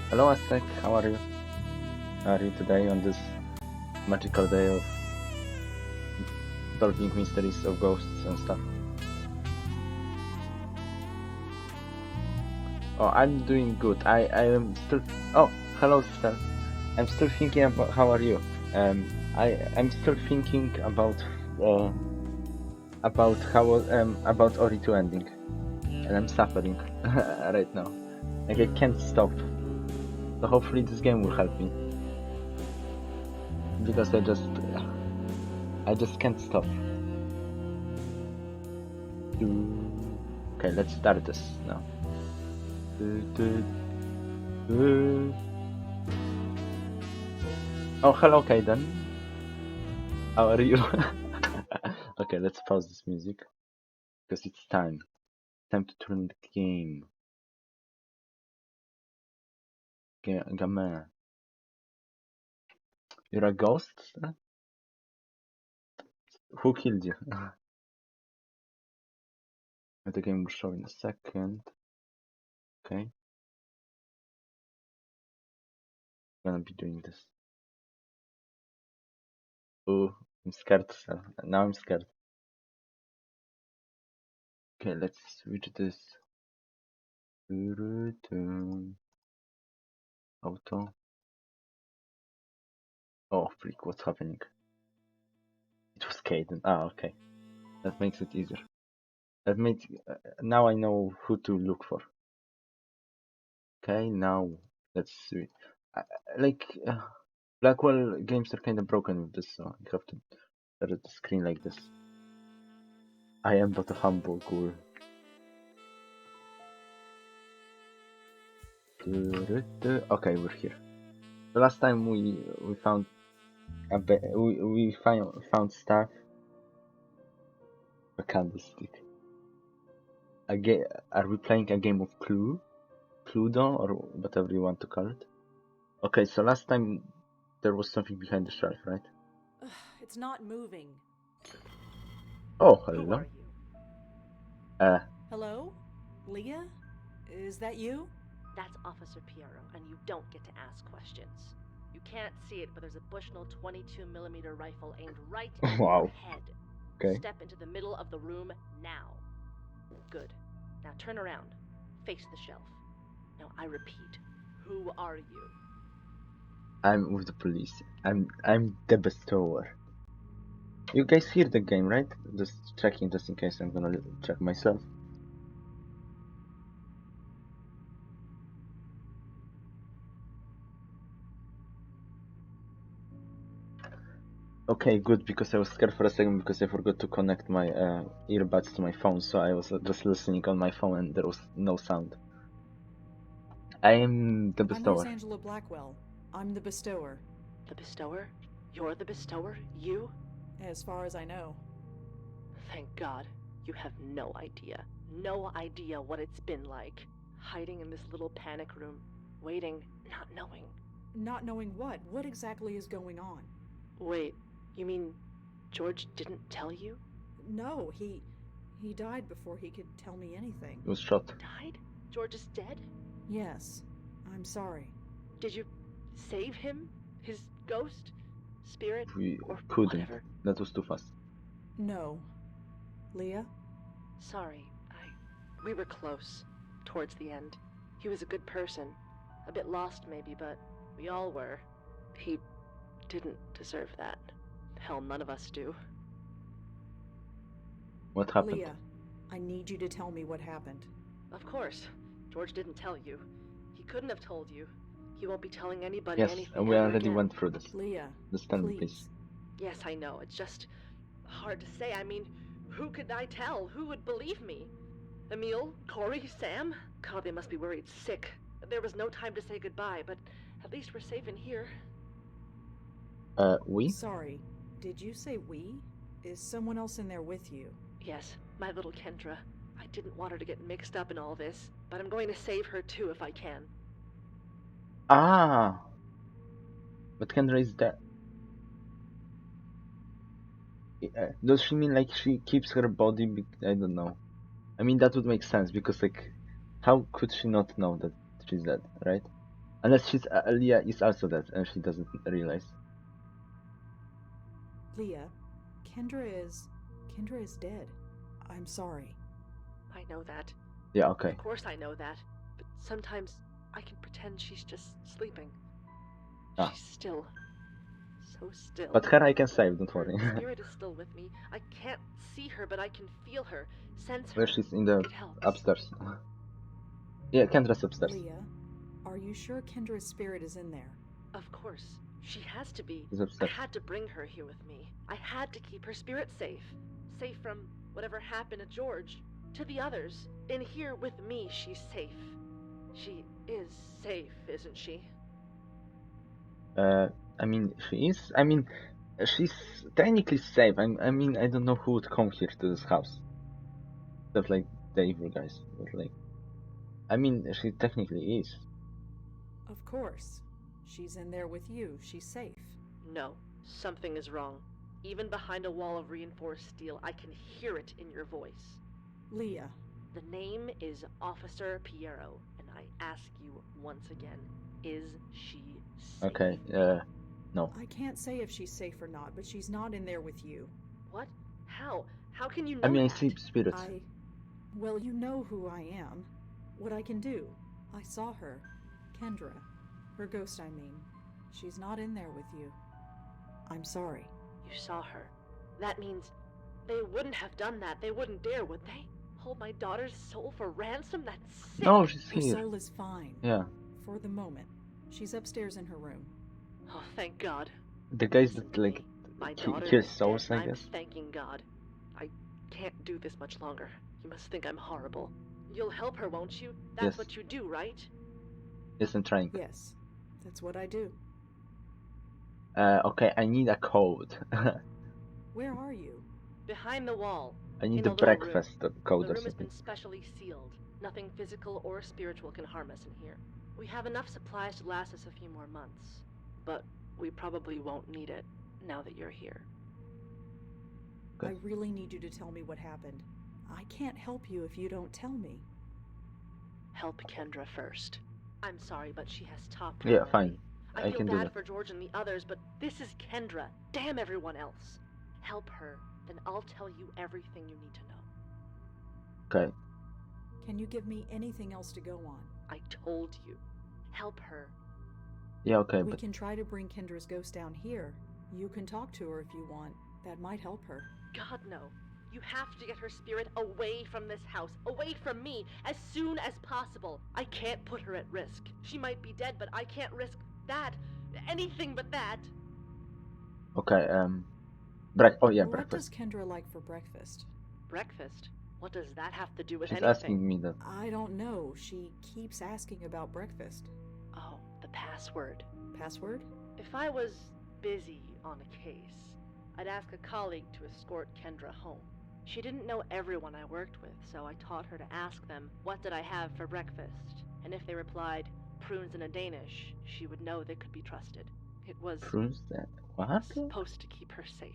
Hello Aztec, how are you? How are you today on this magical day of solving mysteries of ghosts and stuff? Oh, I'm doing good. I am still... Oh, hello sister. I'm still thinking about... How are you? I'm still thinking about how... about Ori 2 ending. And I'm suffering right now. Like, I can't stop. So hopefully this game will help me. Because I just can't stop. Okay, let's start this now. Oh, hello Kaiden. How are you? Okay, let's pause this music. Because it's time. Time to turn the game. Gamin. You're a ghost? Who killed you? The game will show in a second. Okay. I'm gonna be doing this. Oh, I'm scared. Now I'm scared. Okay, let's switch this. Auto. Oh, freak, what's happening? It was Kaiden. Ah, okay. That makes it easier. That makes... now I know who to look for. Okay, now let's see. Blackwell games are kind of broken with this, so you have to stare at the screen like this. I am but a humble ghoul. Okay, we're here. The last time we found we found stuff. A candlestick. Are we playing a game of Cluedo, or whatever you want to call it? Okay, so last time there was something behind the shelf, right? It's not moving. Oh, Who hello. are you? Hello? Leah? Is that you? That's Officer Piero, and you don't get to ask questions. You can't see it, but there's a Bushnell 22mm rifle aimed right at Wow. your head. Okay. Step into the middle of the room now. Good. Now turn around. Face the shelf. Now I repeat, who are you? I'm with the police. I'm the bestower. You guys hear the game, right? Just checking, just in case I'm gonna check myself. Okay, good, because I was scared for a second because I forgot to connect my earbuds to my phone, so I was just listening on my phone and there was no sound. I am the bestower. I'm Rosangela Blackwell. I'm the bestower. The bestower? You're the bestower? You? As far as I know. Thank God. You have no idea. No idea what it's been like. Hiding in this little panic room. Waiting, not knowing. Not knowing what? What exactly is going on? Wait, you mean George didn't tell you? No, He died before he could tell me anything. He was shot. Died? George is dead? Yes. I'm sorry. Did you save him? His ghost? Spirit? We or couldn't. whatever? That was too fast. No. Leah? Sorry, we were close. Towards the end. He was a good person. A bit lost maybe, but we all were. He didn't deserve that. Hell, none of us do. What happened? Leah, I need you to tell me what happened. Of course. George didn't tell you. He couldn't have told you. He won't be telling anybody Yes, anything and we ever already again. went through this. Leah, Understand me, please. please. Yes, I know. It's just hard to say. I mean, who could I tell? Who would believe me? Emil? Corey? Sam? God, they must be worried sick. There was no time to say goodbye, but at least we're safe in here. We? Sorry, did you say we? Is someone else in there with you? Yes, my little Kendra. I didn't want her to get mixed up in all this, but I'm going to save her too if I can. Ah! But Kendra is dead. Does she mean like she keeps her body? I don't know. I mean, that would make sense because, like, how could she not know that she's dead, right? Unless she's Leah is also dead and she doesn't realize. Leah, Kendra is dead. I'm sorry. I know that. Yeah, okay. Of course I know that. But sometimes I can pretend she's just sleeping. Ah. She's still. So still. But her I can save, don't Her worry. spirit is still with me. I can't see her, but I can feel her, sense her. Where she's in the It helps. upstairs. Yeah, Kendra's upstairs. Leah, are you sure Kendra's spirit is in there? Of course. She has to be. She's I upstairs. had to bring her here with me. I had to keep her spirit safe. Safe from whatever happened to George. To the others. In here with me, she's safe. She is safe, isn't she? I mean, she is. I mean, she's technically safe. I mean, I don't know who would come here to this house. Except like the evil guys. But like, I mean, she technically is. Of course. She's in there with you. She's safe. No, something is wrong. Even behind a wall of reinforced steel, I can hear it in your voice. Leah. The name is Officer Piero, and I ask you once again, is she safe? Okay, no. I can't say if she's safe or not, but she's not in there with you. What? How? How can you know I mean, I that? see spirits. Well, you know who I am. What I can do. I saw her. Kendra. Her ghost, I mean. She's not in there with you. I'm sorry. You saw her. That means they wouldn't have done that. They wouldn't dare, would they? Hold my daughter's soul for ransom? That's sick. No, she's Her here. soul is fine. Yeah. For the moment. She's upstairs in her room. Oh, thank God. The guys Listen that to like me. My daughter kill is souls, dead, I and guess. I'm thanking God. I can't do this much longer. You must think I'm horrible. You'll help her, won't you? That's Yes. what you do, right? Yes, I'm trying. Yes. That's what I do. Okay, I need a code. Where are you? Behind the wall. I need In the a little room. breakfast code The or room has something. been specially sealed. Nothing physical or spiritual can harm us in here. We have enough supplies to last us a few more months. But we probably won't need it now that you're here. Okay. I really need you to tell me what happened. I can't help you if you don't tell me. Help Kendra first. I'm sorry, but she has top Yeah, priority. fine. I I feel can do bad that. for George and the others, but this is Kendra. Damn everyone else. Help her, then I'll tell you everything you need to know. Okay. Can you give me anything else to go on? I told you. Help her. Yeah, okay, We but can try to bring Kendra's ghost down here. You can talk to her if you want. That might help her. God, no. You have to get her spirit away from this house, away from me, as soon as possible. I can't put her at risk. She might be dead, but I can't risk that. Anything but that. okay. Oh yeah, What breakfast. does Kendra like for breakfast? Breakfast? What does that have to do with She's anything? asking me that. I don't know. She keeps asking about breakfast. Oh, the password. Password? If I was busy on a case, I'd ask a colleague to escort Kendra home. She didn't know everyone I worked with, so I taught her to ask them, what did I have for breakfast? And if they replied, prunes and a Danish, she would know they could be trusted. It was Proves that. What? supposed to keep her safe.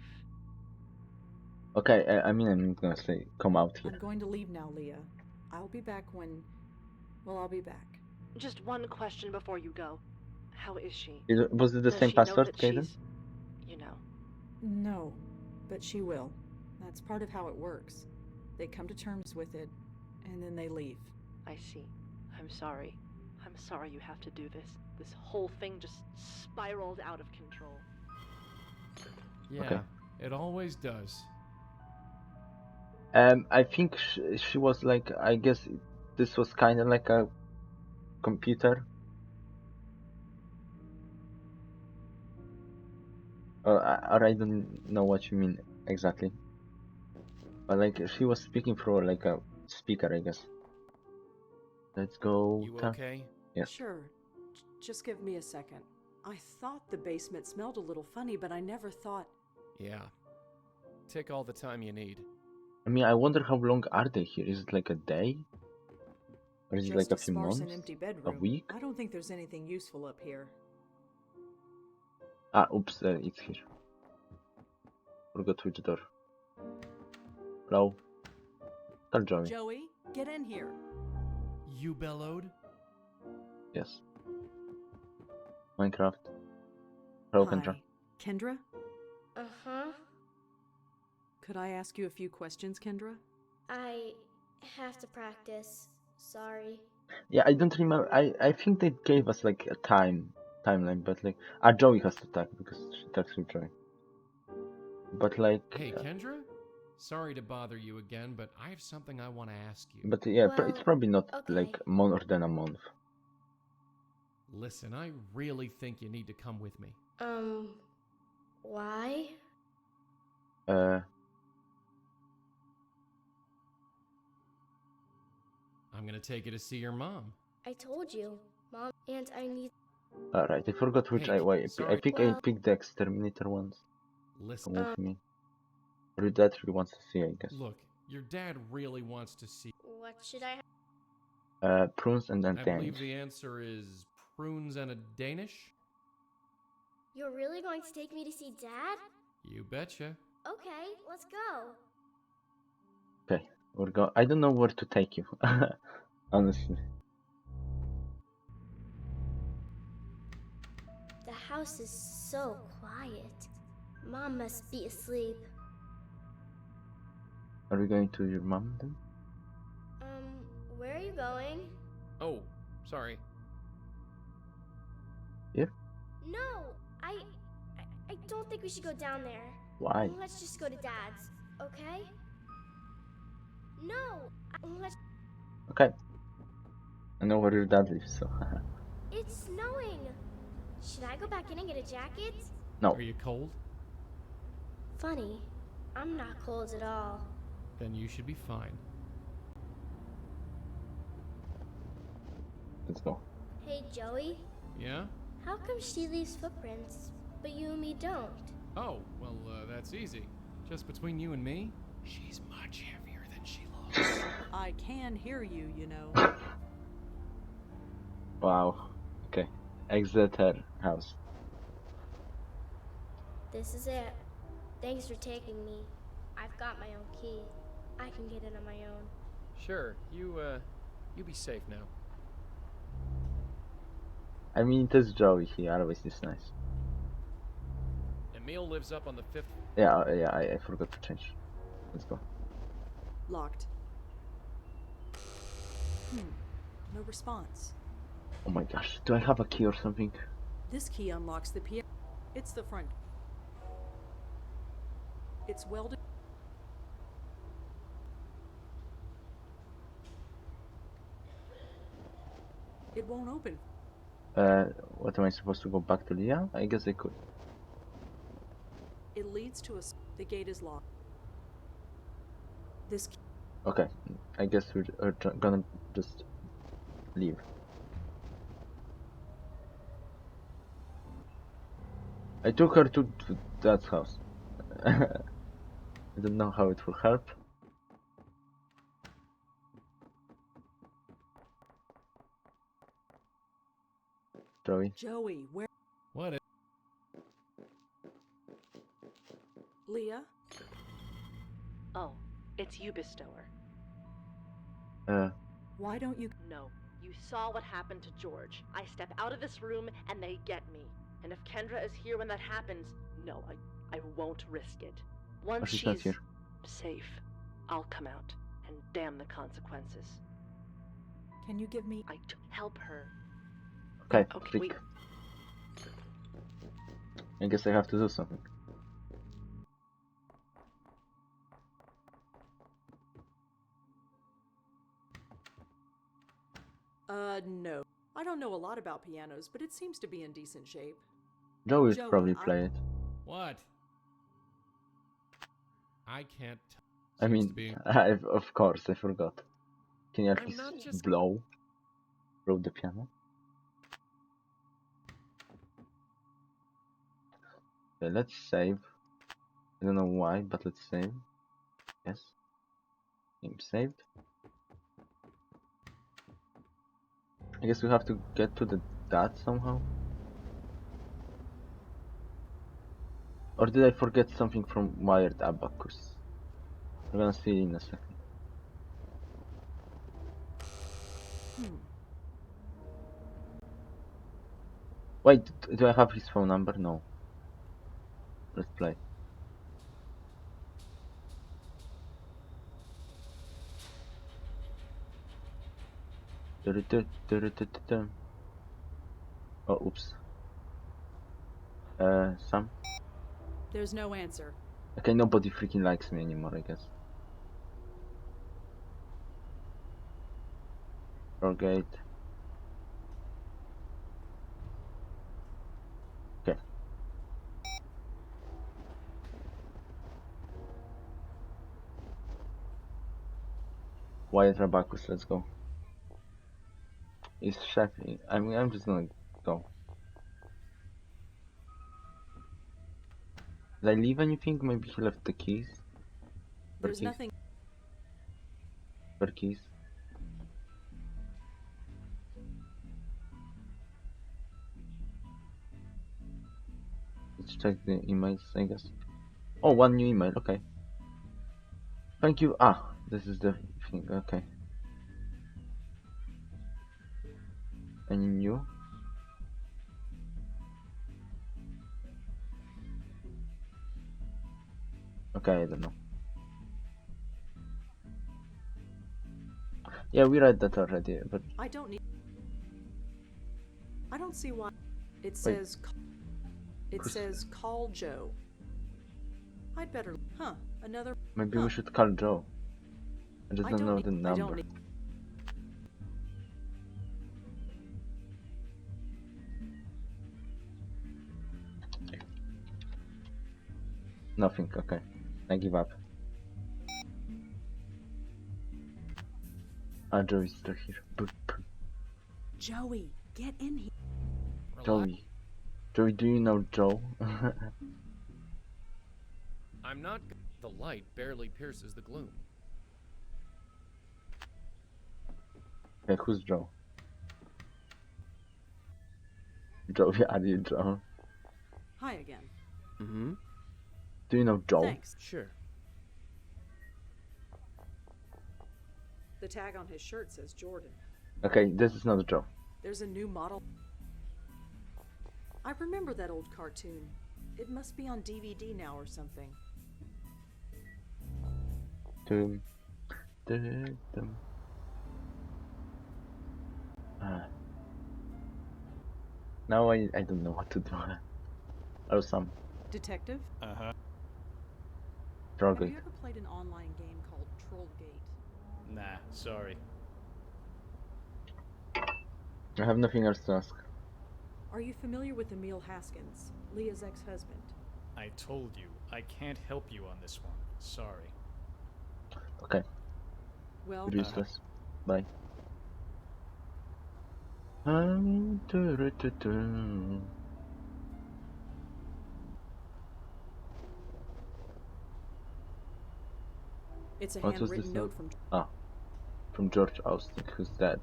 Okay, I mean, I'm not gonna say come out here. I'm going to leave now, Leah. I'll be back when. Well, I'll be back. Just one question before you go. How is she? Was it the Does same she know password, that Kaden? she's, you know? No, but she will. That's part of how it works. They come to terms with it, and then they leave. I see. I'm sorry. I'm sorry you have to do this. This whole thing just spiraled out of control. Yeah, Okay. it always does. I think she was like, I guess this was kind of like a computer. Or I don't know what you mean exactly. But like, she was speaking through like a speaker, I guess. Let's go. You okay? Yes. Sure. Just give me a second. I thought the basement smelled a little funny, but I never thought... Yeah. Take all the time you need. I mean, I wonder how long are they here? Is it like a day? Or is it like Just a few sparse months? and empty A bedroom. week? I don't think there's anything useful up here. Ah, oops, it's here. Forgot which door. Hello? Tell Joey. Joey, get in here. You bellowed? Yes. Minecraft. Hello, Kendra. Hi. Kendra? Uh-huh. Could I ask you a few questions, Kendra? I have to practice. Sorry. Yeah, I don't remember. I think they gave us like a timeline, but like, Joey has to talk because she talks with Joey. But like, Hey, Kendra? Sorry to bother you again, but I have something I want to ask you. but yeah, Well, it's probably not okay. like more than a month. Listen, I really think you need to come with me. Why? I'm gonna take you to see your mom. I told you, Mom, and I need... Alright, I forgot which Hey, I sorry. picked Well- the exterminator ones. Listen, Come with me. Or your dad really wants to see, I guess. look, your dad really wants to see. What should I... Prunes and then I Danish. believe the answer is prunes and a Danish? You're really going to take me to see Dad? You betcha. Okay, let's go. Okay, we're go. I don't know where to take you, honestly. The house is so quiet. Mom must be asleep. Are we going to your mom then? Where are you going? Oh, sorry. Here? No, I don't think we should go down there. Why? Let's just go to Dad's, okay? No, let's... Okay. I know where your dad lives, so. It's snowing. Should I go back in and get a jacket? No. Are you cold? Funny, I'm not cold at all. Then you should be fine. Let's go. Hey, Joey, Yeah? how come she leaves footprints, but you and me don't? Oh, well, that's easy. Just between you and me, she's much heavier than she looks. I can hear you, you know. Wow. Okay. Exit her house. This is it. Thanks for taking me. I've got my own key. I can get in on my own. Sure, you be safe now. I mean, it is Joey. He always is nice. Emil lives up on the 5th. Yeah, I forgot to change. Let's go. Locked. No response. Oh my gosh, do I have a key or something? This key unlocks the piano. It's the front. It's welded. It won't open. What am I supposed to go back to Leah? I guess I could. It leads to the gate is locked. This key... Okay, I guess we're gonna just leave. I took her to Dad's house. I don't know how it will help. Joey. Joey, where... What? Leah? Oh, it's you, Bestower. Why don't you? No, you saw what happened to George. I step out of this room and they get me. And if Kendra is here when that happens, no, I won't risk it. Once she's not here. safe, I'll come out, and damn the consequences. Can you give me? Help her. Okay, Okay, freak. I guess I have to do something. No. I don't know a lot about pianos, but it seems to be in decent shape. Joe will Joey, probably play it. What? I can't. I Seems mean, to be- of course, I forgot. Can you at I'm least not just- blow the piano? Okay, let's save. I don't know why, but let's save. Yes. Game saved. I guess we have to get to that somehow. Or did I forget something from Wired Abacus? We're gonna see it in a second. Wait, do I have his phone number? No. Let's play. Oh, oops. Sam? There's no answer. Okay, nobody freaking likes me anymore, I guess. Forgate. Okay. Wyatt Rabacus, let's go. He's chefing. I'm just gonna go. Did I leave anything? Maybe he left the keys. There's keys? nothing. Where keys? Let's check the emails, I guess. Oh, one new email, okay. Thank you. Ah, this is the thing, okay. Any new? Okay, I don't know. Yeah, we read that already, but I don't need. I don't see why. It says. It says call Joe. I'd better. Huh? Another. maybe we should call Joe. I just don't know the I don't number. need. Nothing, okay. I give up. Ah, Joe is still here. Joey, get in here. Relax. Joey. Joey, do you know Joe? I'm not. The light barely pierces the gloom. Okay, who's Joe? Joey, are you Joe? Hi again. Mm-hmm. Do you know Joe? Thanks. Sure. The tag on his shirt says Jordan. Okay, this is not Joe. There's a new model. I remember that old cartoon. It must be on DVD now or something. Dum, dum, dum. Ah. Now I don't know what to do. Oh, some Detective? Uh-huh. Have drug. you ever played an online game called Trollgate? Nah, sorry. I have nothing else to ask. Are you familiar with Emil Haskins, Leah's ex-husband? I told you, I can't help you on this one. Sorry. Okay, Well, you're useless. Bye. Du-du-du-du. it's a What was handwritten this note note? from. From George Austin, who's dead.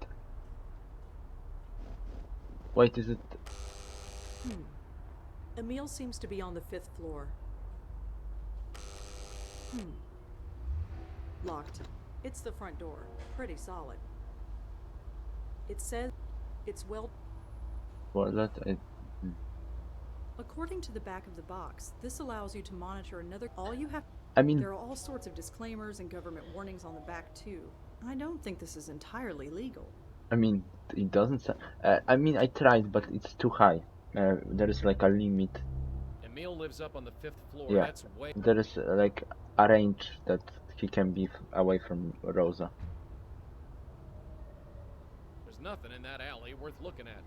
Wait, is it? Emil seems to be on the 5th floor. Locked. It's the front door. Pretty solid. It says it's well. For that, According to the back of the box, this allows you to monitor another. All you have. I mean, There are all sorts of disclaimers and government warnings on the back too. I don't think this is entirely legal. I mean, it doesn't. I mean, I tried, but it's too high. There is like a limit. Emil lives up on the 5th floor. Yeah. That's way. There is like a range that he can be away from Rosa. There's nothing in that alley worth looking at.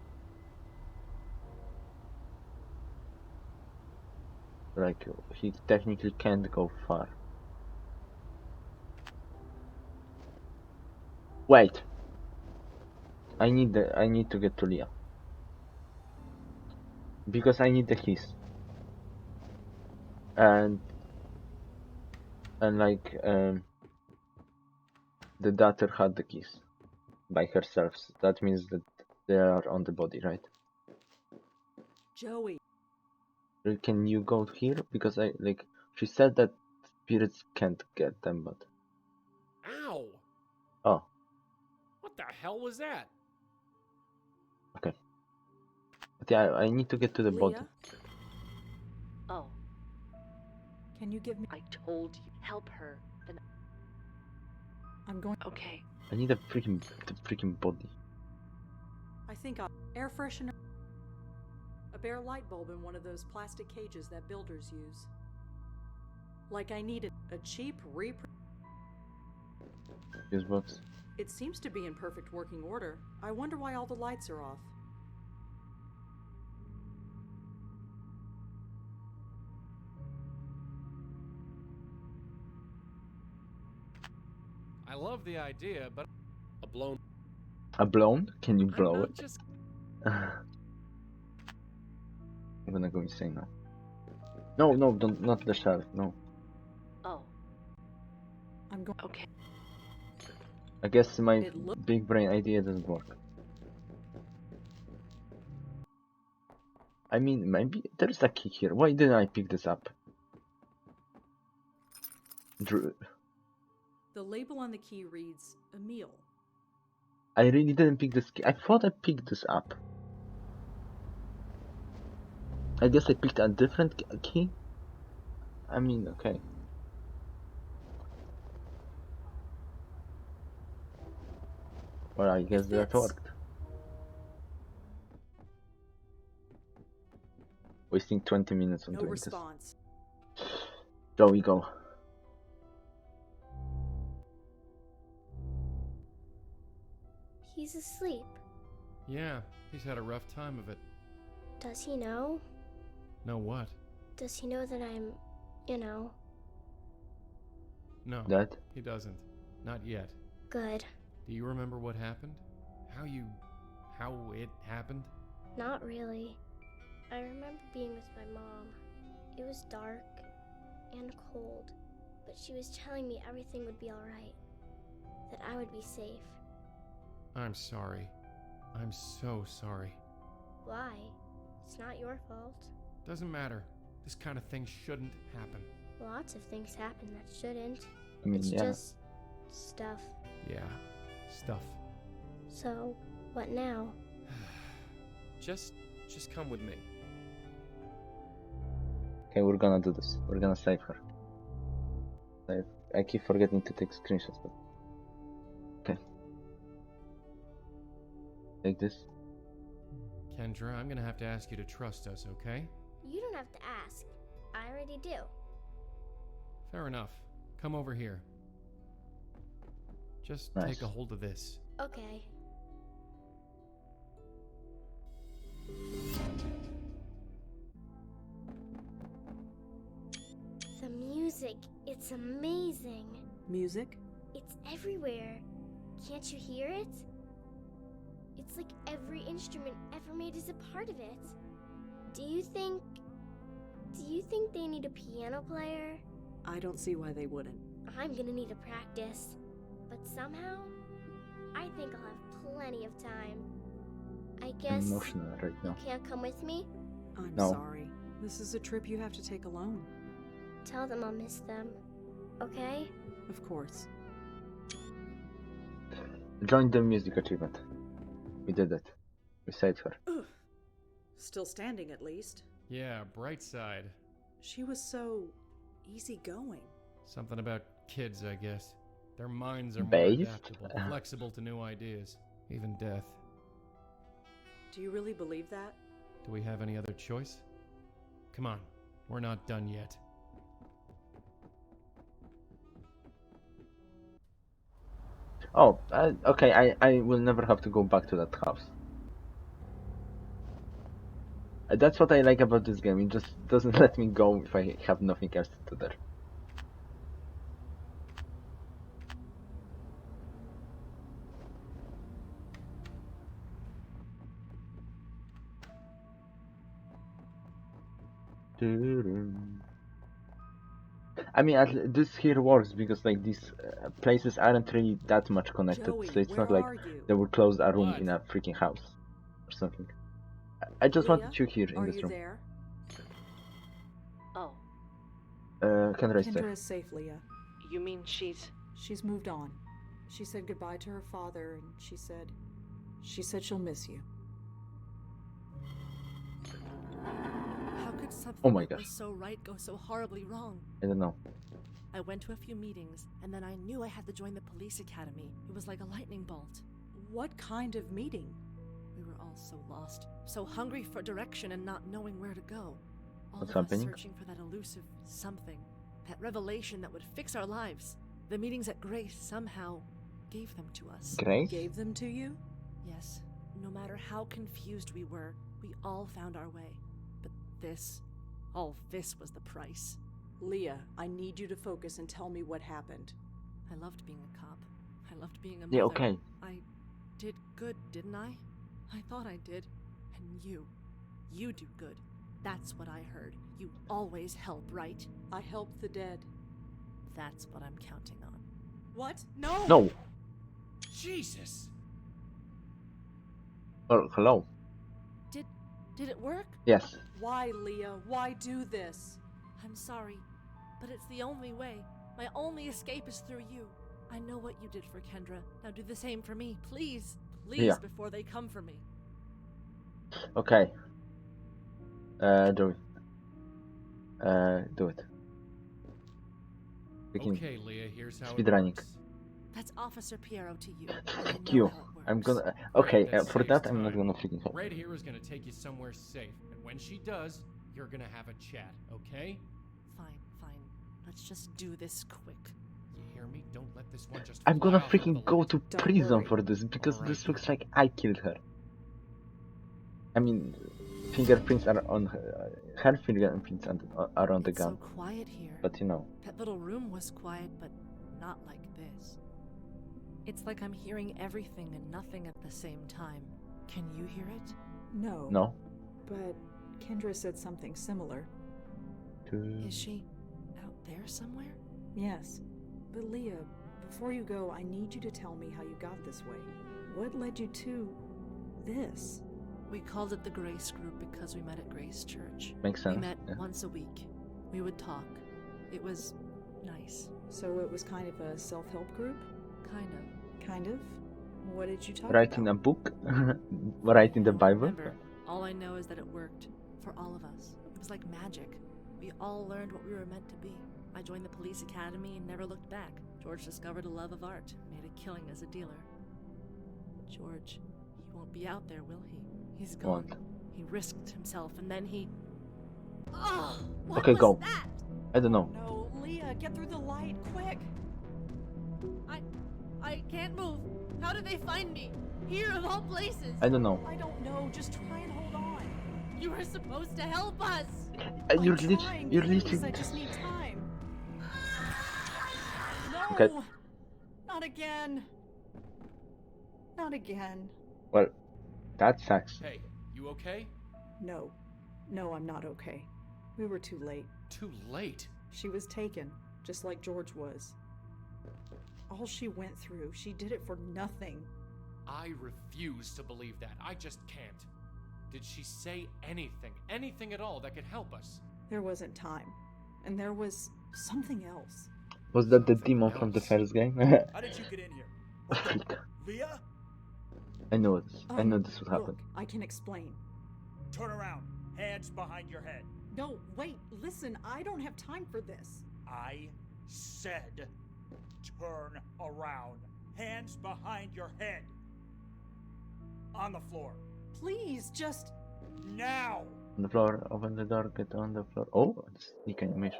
Like he technically can't go far. Wait. I need to get to Leah. Because I need the keys. And like the daughter had the keys by herself. So that means that they are on the body, right? Joey. Can you go here? Because she said that spirits can't get them, but Ow! oh, What the hell was that? okay. But yeah, I need to get to the body. Leah, Oh, can you give me? I told you. Help her. Then I'm going. okay. I need the freaking body. I think I'll air freshener. A bare light bulb in one of those plastic cages that builders use. Like I needed a cheap Use what? It seems to be in perfect working order. I wonder why all the lights are off. I love the idea, but a blown. A blown? Can you I'm blow not it? just. I'm gonna go insane now. No, don't, not the shelf. No. Oh, I'm going. okay. I guess my It look- big brain idea doesn't work. I mean, maybe there's a key here. Why didn't I pick this up? Drew. The label on the key reads Emil. I really didn't pick this key. I thought I picked this up. I guess I picked a different key. I mean, okay. Well, I guess that fits. worked. Wasting 20 minutes on No doing response. this. There we go. He's asleep. Yeah, he's had a rough time of it. Does he know? Know what? Does he know that I'm, No, That? he doesn't. Not yet. good? Do you remember what happened? How it happened? Not really. I remember being with my mom. It was dark and cold, but she was telling me everything would be alright. That I would be safe. I'm sorry. I'm so sorry. Why? It's not your fault. Doesn't matter. This kind of thing shouldn't happen. Lots of things happen that shouldn't. I mean, It's yeah. just stuff. Yeah, stuff. So, what now? Just come with me. Okay, we're gonna do this. We're gonna save her. I keep forgetting to take screenshots, but... Okay. Take this. Kendra, I'm gonna have to ask you to trust us, okay? You don't have to ask. I already do. Fair enough. Come over here. Just Nice. take a hold of this. Okay. The music, it's amazing. Music? It's everywhere. Can't you hear it? It's like every instrument ever made is a part of it. Do you think they need a piano player? I don't see why they wouldn't. I'm gonna need to practice. But somehow, I think I'll have plenty of time. I I'm guess emotional right you now. can't come with me? I'm No. sorry. This is a trip you have to take alone. Tell them I'll miss them. Okay? Of course. Join the music achievement. We did it. We saved her. Ugh. Still standing, at least. Yeah, bright side. She was so easygoing. Something about kids, I guess. Their minds are more Based? adaptable, flexible to new ideas, even death. Do you really believe that? Do we have any other choice? Come on, we're not done yet. Oh, okay, I will never have to go back to that house. That's what I like about this game, it just doesn't let me go if I have nothing else to do there. I mean, this here works because like these places aren't really that much connected, Joey, so it's where not like are you? they would close a room What? in a freaking house or something. I just Leah, wanted you here in are this you room. there? Oh, Kendra is Kendra there. is safe, Leah. you mean she's... She's moved on. She said goodbye to her father, and she said she'll miss you. How could something Oh my that gosh. was so right go so horribly wrong? I don't know. I went to a few meetings, and then I knew I had to join the police academy. It was like a lightning bolt. What kind of meeting? We were all so lost, so hungry for direction and not knowing where to go. All What's of us happening? searching for that elusive something, that revelation that would fix our lives. The meetings at Grace somehow gave them to us. Grace? Gave them to you? Yes, no matter how confused we were, we all found our way. But all this was the price. Leah, I need you to focus and tell me what happened. I loved being a cop. I loved being a mother. Yeah, okay. I did good, didn't I? I thought I did. And you do good. That's what I heard. You always help, right? I helped the dead. That's what I'm counting on. What? No! No! Jesus! Oh, hello. Did it work? Yes. Why, Leah? Why do this? I'm sorry, but it's the only way. My only escape is through you. I know what you did for Kendra. Now do the same for me, please. Please, Yeah. before they come for me. Okay. Joey. Do it. Begin. Okay, Leah, here's how Speed it running. works. That's Officer Piero to you. I Fuck know you. how it works. I'm gonna. Okay, That for saves that I'm not time. gonna freaking help. Red here is gonna take you somewhere safe, and when she does, you're gonna have a chat, okay? Fine. Let's just do this quick. You hear me? Don't let this one just I'm fly gonna off into freaking the go light. to Don't prison worry. for this because Alright. this looks like I killed her. I mean, fingerprints are on her fingerprints are on the It's gun, so quiet here. but you know. That little room was quiet, but not like this. It's like I'm hearing everything and nothing at the same time. Can you hear it? No. No. But Kendra said something similar. Is she out there somewhere? Yes. But Leah, before you go, I need you to tell me how you got this way. What led you to this? We called it the Grace Group because we met at Grace Church. Makes We sense. met Yeah. once a week. We would talk. It was nice. So it was kind of a self-help group? Kind of. Kind of? What did you talk Write in a about? book? Write in the I don't Bible? remember. All I know is that it worked. For all of us. It was like magic. We all learned what we were meant to be. I joined the police academy and never looked back. George discovered a love of art, made a killing as a dealer. George, he won't be out there, will he? He's gone. Won't. He risked himself and then he... Oh! What Okay, was go. that? I don't know. No, Leah, get through the light, quick! I can't move. How did they find me? Here of all places. I don't know. I don't know, just try and hold on. You were supposed to help us. You're I'm literally. trying, You're please, literally. I just need time. No! Okay. Not again. Not again. Well, that sucks. Hey, you okay? No. No, I'm not okay. We were too late. Too late. She was taken, just like George was. All she went through, she did it for nothing. I refuse to believe that. I just can't. Did she say anything at all that could help us? There wasn't time. And there was something else. Was that the Something demon from the else. first game? How did you get in here? Freak. Leah? I know this. I know this would happen. Look, I can explain. Turn around. Hands behind your head. No, wait, listen, I don't have time for this. I said turn around. Hands behind your head. On the floor. Please, just... Now! On the floor, open the door, get on the floor. Oh, sneak animation.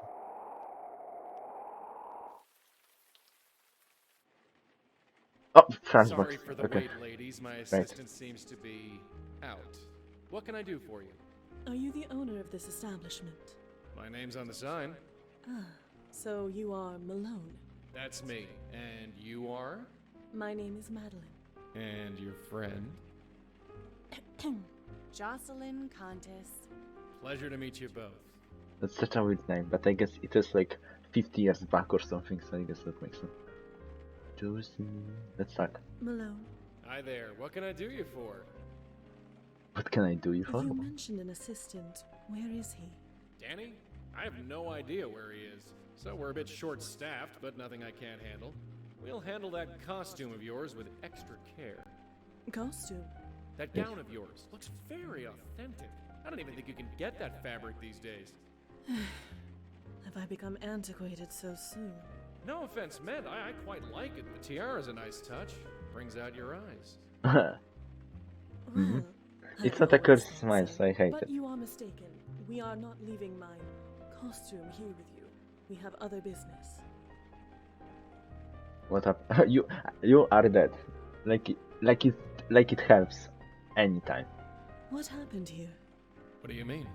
Oh, flashbox. Sorry for the Okay. wait, ladies. My assistant seems to be out. What can I do for you? Are you the owner of this establishment? My name's on the sign. Ah, so you are Malone. That's me. And you are? My name is Madeline. And your friend? Jocelyn Contis. Pleasure to meet you both. That's such a weird name, but I guess it was like 50 years back or something, so I guess that makes sense. Josie. Let's talk. Malone, Hi there. What can I do you for? What can I do you for? you mentioned an assistant. Where is he? Danny? I have no idea where he is. So we're a bit short-staffed, but nothing I can't handle. We'll handle that costume of yours with extra care. Costume? That gown of yours looks very authentic. I don't even think you can get that fabric these days. Have I become antiquated so soon? No offense meant, I quite like it. The tiara's a nice touch. Brings out your eyes. Well, It's I not a always cursed thought smile, so. so I hate But it. you are mistaken. We are not leaving my costume here with you. We have other business. What up? You are dead. Like it helps. Anytime. What happened here? What do you mean?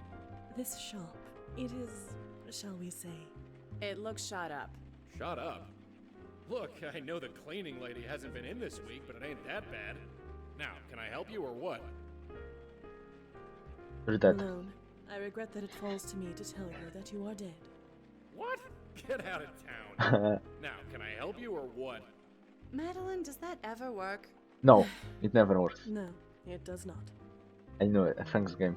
This shop, it is, shall we say, It looks shot up. Shut up. Look, I know the cleaning lady hasn't been in this week, but it ain't that bad. Now, can I help you or what? You're dead. Malone, I regret that it falls to me to tell you that you are dead. What? Get out of town. Now, can I help you or what? Madeline, does that ever work? No, it never works. No, it does not. I know it. Thanks, game.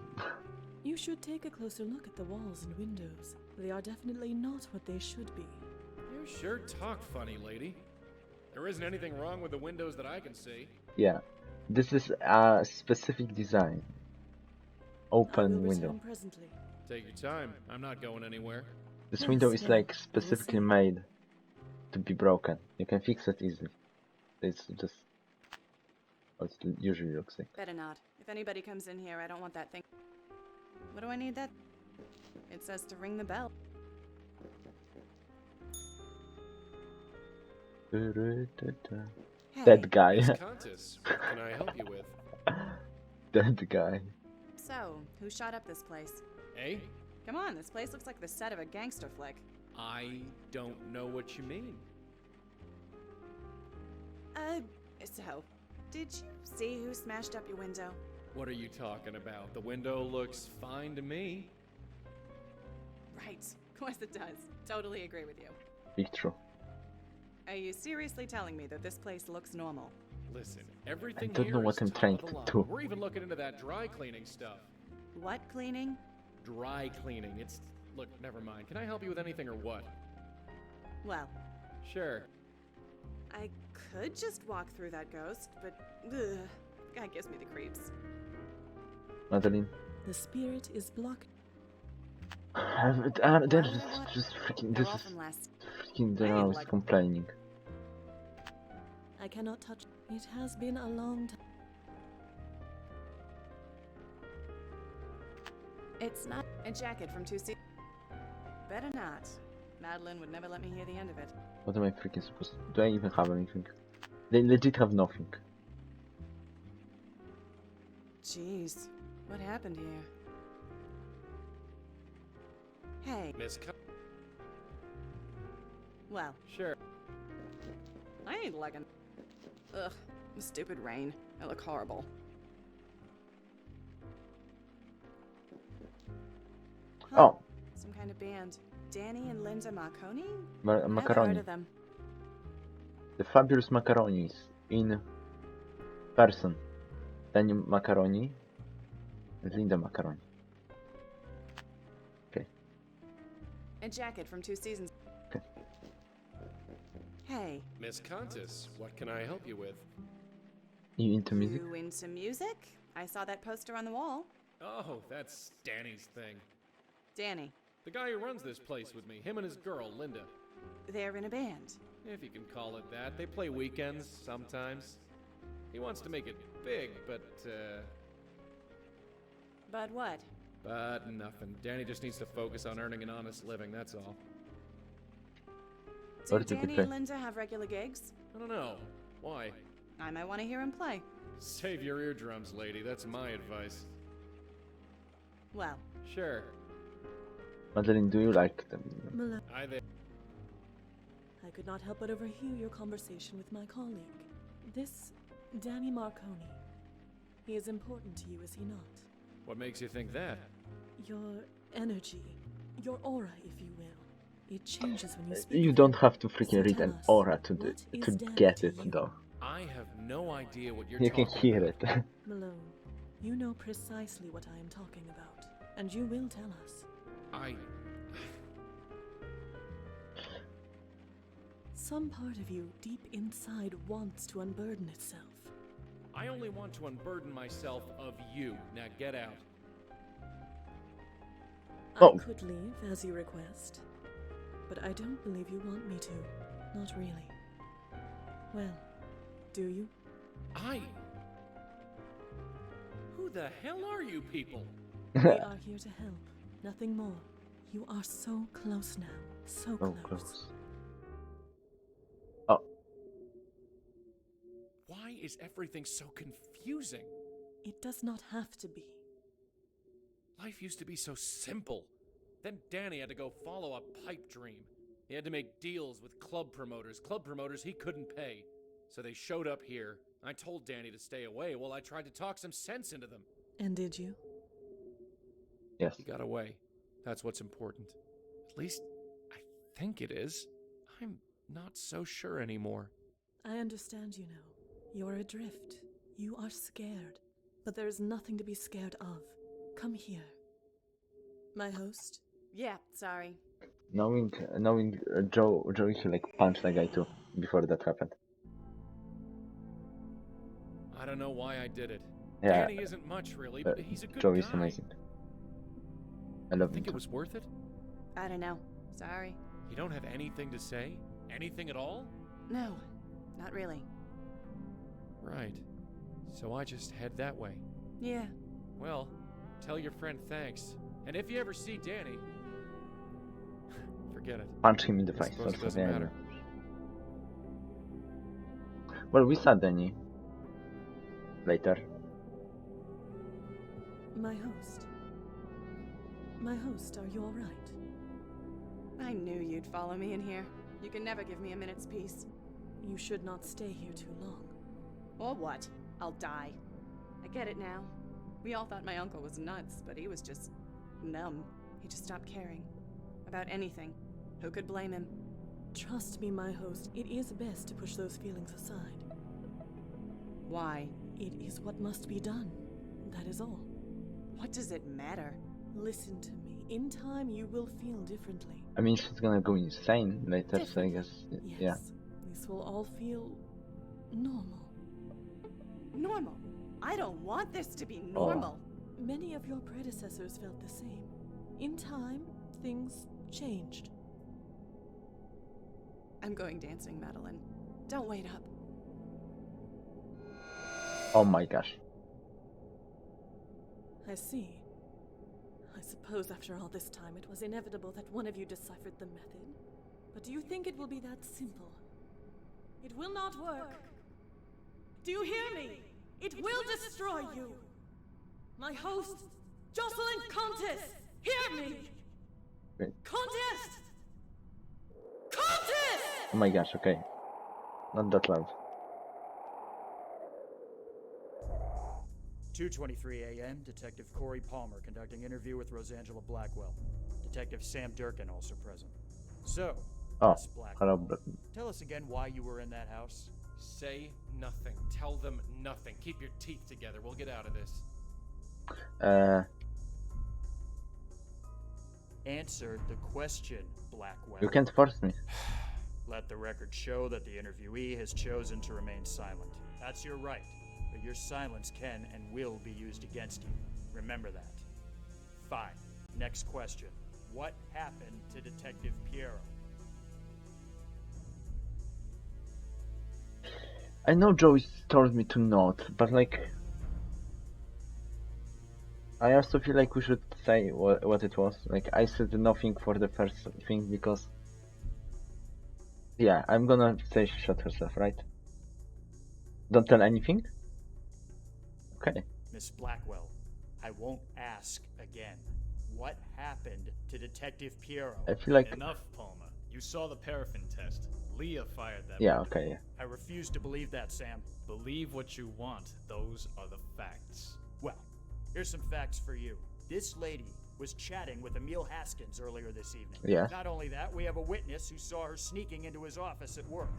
You should take a closer look at the walls and windows. They are definitely not what they should be. You sure talk funny, lady. There isn't anything wrong with the windows that I can see. Yeah. This is a specific design. I will Open window. return presently. Take your time. I'm not going anywhere. This Yes, window is well, like I will specifically see. made to be broken. You can fix it easily. It's just what it usually looks like. Better not. If anybody comes in here, I don't want that thing. What do I need that? It says to ring the bell. Hey, Dead guy. Miss Contis, what can I help you with? Dead guy. So, who shot up this place? Eh? Come on, this place looks like the set of a gangster flick. I don't know what you mean. So, did you see who smashed up your window? What are you talking about? The window looks fine to me. Right, of course it does. Totally agree with you. Big true. Are you seriously telling me that this place looks normal? Listen, everything don't here know what is I'm top trying of the to line. do. We're even looking into that dry cleaning stuff. What cleaning? Dry cleaning. It's... Look, never mind. Can I help you with anything or what? Well, Sure. I could just walk through that ghost, but ugh, that gives me the creeps. Madeline. The spirit is blocked. They're Why would I want- just freaking. They're This all is from last. freaking. They're Wait, always like- complaining. I cannot touch. It has been a long time. It's not a jacket from 2C. Better not. Madeline would never let me hear the end of it. What am I freaking supposed to do? Do I even have anything? They legit have nothing. Jeez, what happened here? Hey, Miss well, Sure. I ain't liking. Ugh, stupid rain. I look horrible. Huh, Oh, some kind of band. Danny and Linda Marconi? Never heard macaroni. of them. The fabulous macaronis in person. Danny Macaroni and Linda Macaroni. Okay. A jacket from 2 seasons. Okay. Hey, Miss Contis, what can I help you with? You into music? You into music? I saw that poster on the wall. Oh, that's Danny's thing. Danny. The guy who runs this place with me, him and his girl, Linda. They're in a band. If you can call it that. They play weekends, sometimes. He wants to make it big, but But what? But nothing. Danny just needs to focus on earning an honest living, that's all. Do Where did they Danny play? and Linda have regular gigs? I don't know. Why? I might want to hear him play. Save your eardrums, lady. That's my advice. Well, Sure. Madeline, do you like them? Malone, Hi there. I could not help but overhear your conversation with my colleague. This Danny Marconi. He is important to you, is he not? What makes you think that? Your energy, your aura, if you will. It changes when you speak. You of don't him. have to So freaking read tell an us, aura to what is to Danny get to it, you? though. I have no idea what you're You can talking hear about. it. Malone, you know precisely what I am talking about, and you will tell us. Some part of you deep inside wants to unburden itself. I only want to unburden myself of you. Now get out. Oh. I could leave as you request, but I don't believe you want me to. Not really. Well, do you? Who the hell are you people? We are here to help, nothing more. You are so close now, so Oh, close. close. Oh, Why is everything so confusing? It does not have to be. Life used to be so simple. Then Danny had to go follow a pipe dream. He had to make deals with club promoters he couldn't pay. So they showed up here. I told Danny to stay away while I tried to talk some sense into them. And did you? yes. He got away. That's what's important. At least, I think it is. I'm not so sure anymore. I understand you now. You're adrift. You are scared. But there is nothing to be scared of. Come here. My host? yeah, sorry. Knowing Joey, he like punched that guy too before that happened. I don't know why I did it. Yeah, Danny isn't much, really, but he's a good Joey's guy. amazing. I love him Think it too. was worth it? I don't know. Sorry. You don't have anything to say? Anything at all? No, not really. Right. So I just head that way. Yeah. Well, tell your friend thanks. And if you ever see Danny, forget it. Punch him in the I face. suppose it Also, doesn't yeah, matter. well, we saw Danny later. My host. My host, are you alright? I knew you'd follow me in here. You can never give me a minute's peace. You should not stay here too long. Or what? I'll die. I get it now. We all thought my uncle was nuts, but he was just numb. He just stopped caring. About anything. Who could blame him? Trust me, my host, it is best to push those feelings aside. Why? It is what must be done. That is all. What does it matter? Listen to me. In time, you will feel differently. I mean, she's gonna go insane later, so I guess, Yes. yeah. This will all feel normal. Normal? I don't want this to be normal. Many of your predecessors felt the same. In time, things changed. I'm going dancing, Madeline. Don't wait up. Oh my gosh. I see. I suppose after all this time it was inevitable that one of you deciphered the method. But do you think it will be that simple? It will not work. Do you hear me? It will destroy you. My host, Jocelyn Comtesse, hear me! Wait. Comtesse! Comtesse! Oh my gosh, okay. Not that loud. 2:23 a.m. Detective Corey Palmer conducting interview with Rosangela Blackwell. Detective Sam Durkin also present. So, Oh, Miss Blackwell, hello, but tell us again why you were in that house. Say nothing. Tell them nothing. Keep your teeth together. We'll get out of this. Answer the question, Blackwell. you can't force me. Let the record show that the interviewee has chosen to remain silent. That's your right. but your silence can and will be used against you. Remember that. Fine. Next question. What happened to Detective Piero? I know Joey told me to not, but like, I also feel like we should say what it was. Like, I said nothing for the first thing because, yeah, I'm gonna say she shot herself, right? Don't tell anything? Okay. Miss Blackwell, I won't ask again. What happened to Detective Piero? I feel like, Enough, Palmer. You saw the paraffin test. Leah fired that. yeah, weapon. okay, yeah. I refuse to believe that, Sam. Believe what you want. Those are the facts. Well, here's some facts for you. This lady was chatting with Emil Haskins earlier this evening. Yes. Not only that, we have a witness who saw her sneaking into his office at work.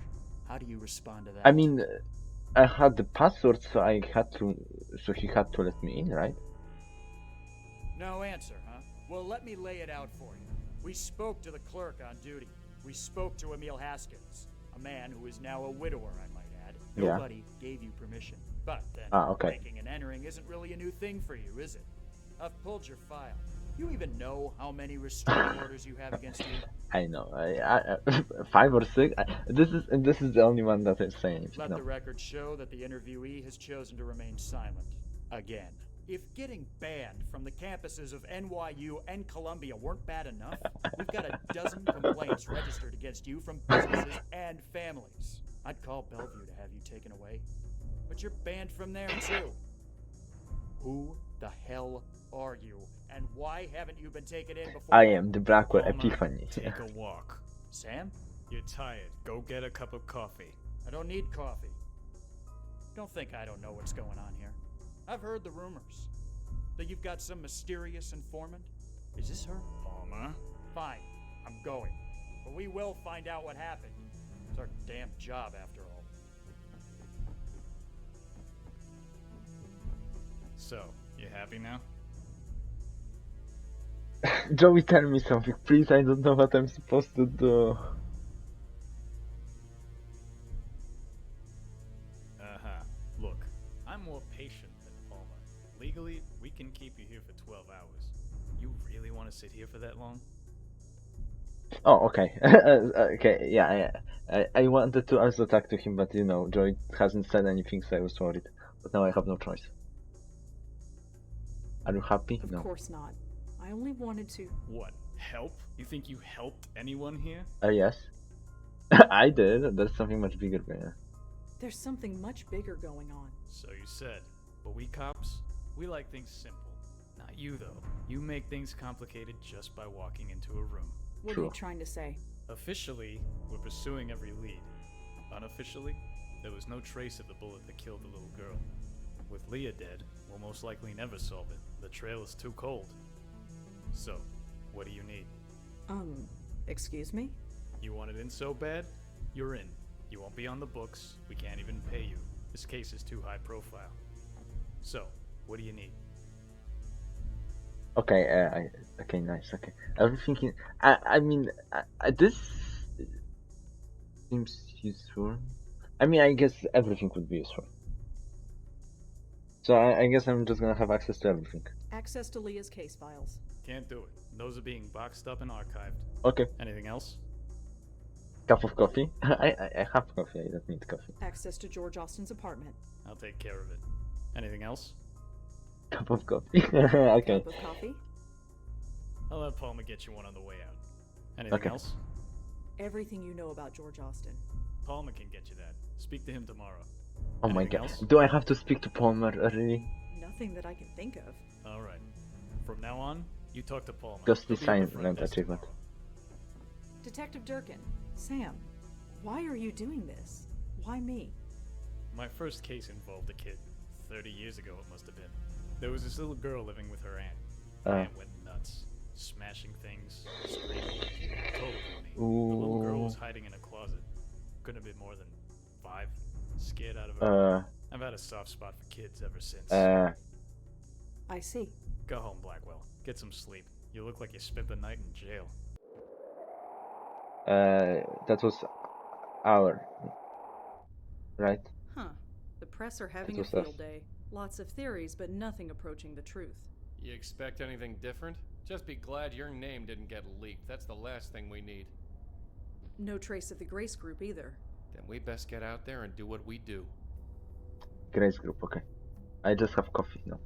How do you respond to that? I mean, I had the password, so he had to let me in, right? No answer, huh? Well, let me lay it out for you. We spoke to the clerk on duty. We spoke to Emil Haskins, a man who is now a widower, I might add. Yeah. Nobody gave you permission. But then, okay. breaking and entering isn't really a new thing for you, is it? I've pulled your file. You even know how many restraining orders you have against you? I know. 5 or 6. This is the only one that is saying. Let No. the record show that the interviewee has chosen to remain silent. Again. If getting banned from the campuses of NYU and Columbia weren't bad enough, we've got a dozen complaints registered against you from businesses and families. I'd call Bellevue to have you taken away. But you're banned from there too. Who the hell are you? And why haven't you been taken in before? I am the Blackwell Palmer, Epiphany. Take a walk. Sam? You're tired. Go get a cup of coffee. I don't need coffee. Don't think I don't know what's going on here. I've heard the rumors. That you've got some mysterious informant? Is this her? Palmer? Fine. I'm going. But we will find out what happened. It's our damn job after all. So, you happy now? Joey, tell me something, please. I don't know what I'm supposed to do. Look, I'm more patient than Palmer. Legally, we can keep you here for 12 hours. You really want to sit here for that long? Oh, okay. Okay, yeah. I wanted to also talk to him, but Joey hasn't said anything, so I was worried. But now I have no choice. Are you happy? Of No. course not. I only wanted to. What? Help? You think you helped anyone here? Yes. I did. There's something much bigger there. There's something much bigger going on. So you said. But we cops, we like things simple. Not you, though. You make things complicated just by walking into a room. What are you trying to say? Officially, we're pursuing every lead. Unofficially, there was no trace of the bullet that killed the little girl. With Leah dead, we'll most likely never solve it. The trail is too cold. So, what do you need? Excuse me? You want it in so bad? You're in. You won't be on the books. We can't even pay you. This case is too high profile. So, what do you need? Okay, okay, nice, okay. I was thinking, I mean, this seems useful. I mean, I guess everything would be useful. So I guess I'm just gonna have access to everything. Access to Leah's case files. Can't do it. Those are being boxed up and archived. Okay. Anything else? Cup of coffee? I have coffee, I don't need coffee. Access to George Austin's apartment. I'll take care of it. Anything else? Cup of coffee? Okay. Cup of coffee. I'll have Palmer get you one on the way out. Anything else? Everything you know about George Austin. Palmer can get you that. Speak to him tomorrow. Oh my Anything god. else? Do I have to speak to Palmer, really? Nothing that I can think of. Alright. From now on, you talk to Palmer. Just the He'll be at front silent desk achievement. tomorrow. Detective Durkin, Sam, why are you doing this? Why me? My first case involved a kid. 30 years ago it must have been. There was this little girl living with her aunt. Aunt went nuts. Smashing things, screaming, totally on me. The little girl was hiding in a closet. Couldn't have been more than 5. Scared out of her. I've had a soft spot for kids ever since. I see. Go home, Blackwell. Get some sleep. You look like you spent the night in jail. That was our... Right? Huh. The press are having It a was us. field day. Lots of theories, but nothing approaching the truth. You expect anything different? Just be glad your name didn't get leaked. That's the last thing we need. No trace of the Grace Group either. Then we best get out there and do what we do. Grace Group, okay. I just have coffee now.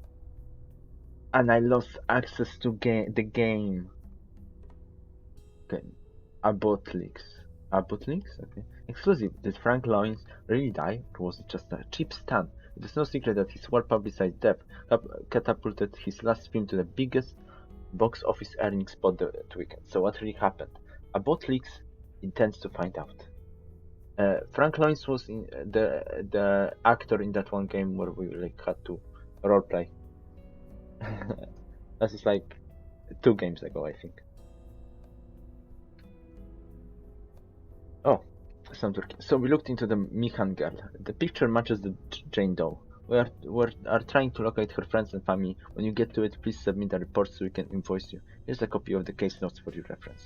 And I lost access to the game. Okay. Abbott leaks. Abbott leaks? Okay. Exclusive. Did Frank Loins really die, or was it just a cheap stunt? It is no secret that his well-publicized death catapulted his last film to the biggest box office earning spot that weekend. So what really happened? Abbott leaks intends to find out. Frank Loins was in the actor in that one game where we like had to roleplay. That is like 2 games ago, I think. Oh, some Turkey. So we looked into the Mihan girl. The picture matches the Jane Doe. We are trying to locate her friends and family. When you get to it, please submit a report so we can invoice you. Here's a copy of the case notes for your reference.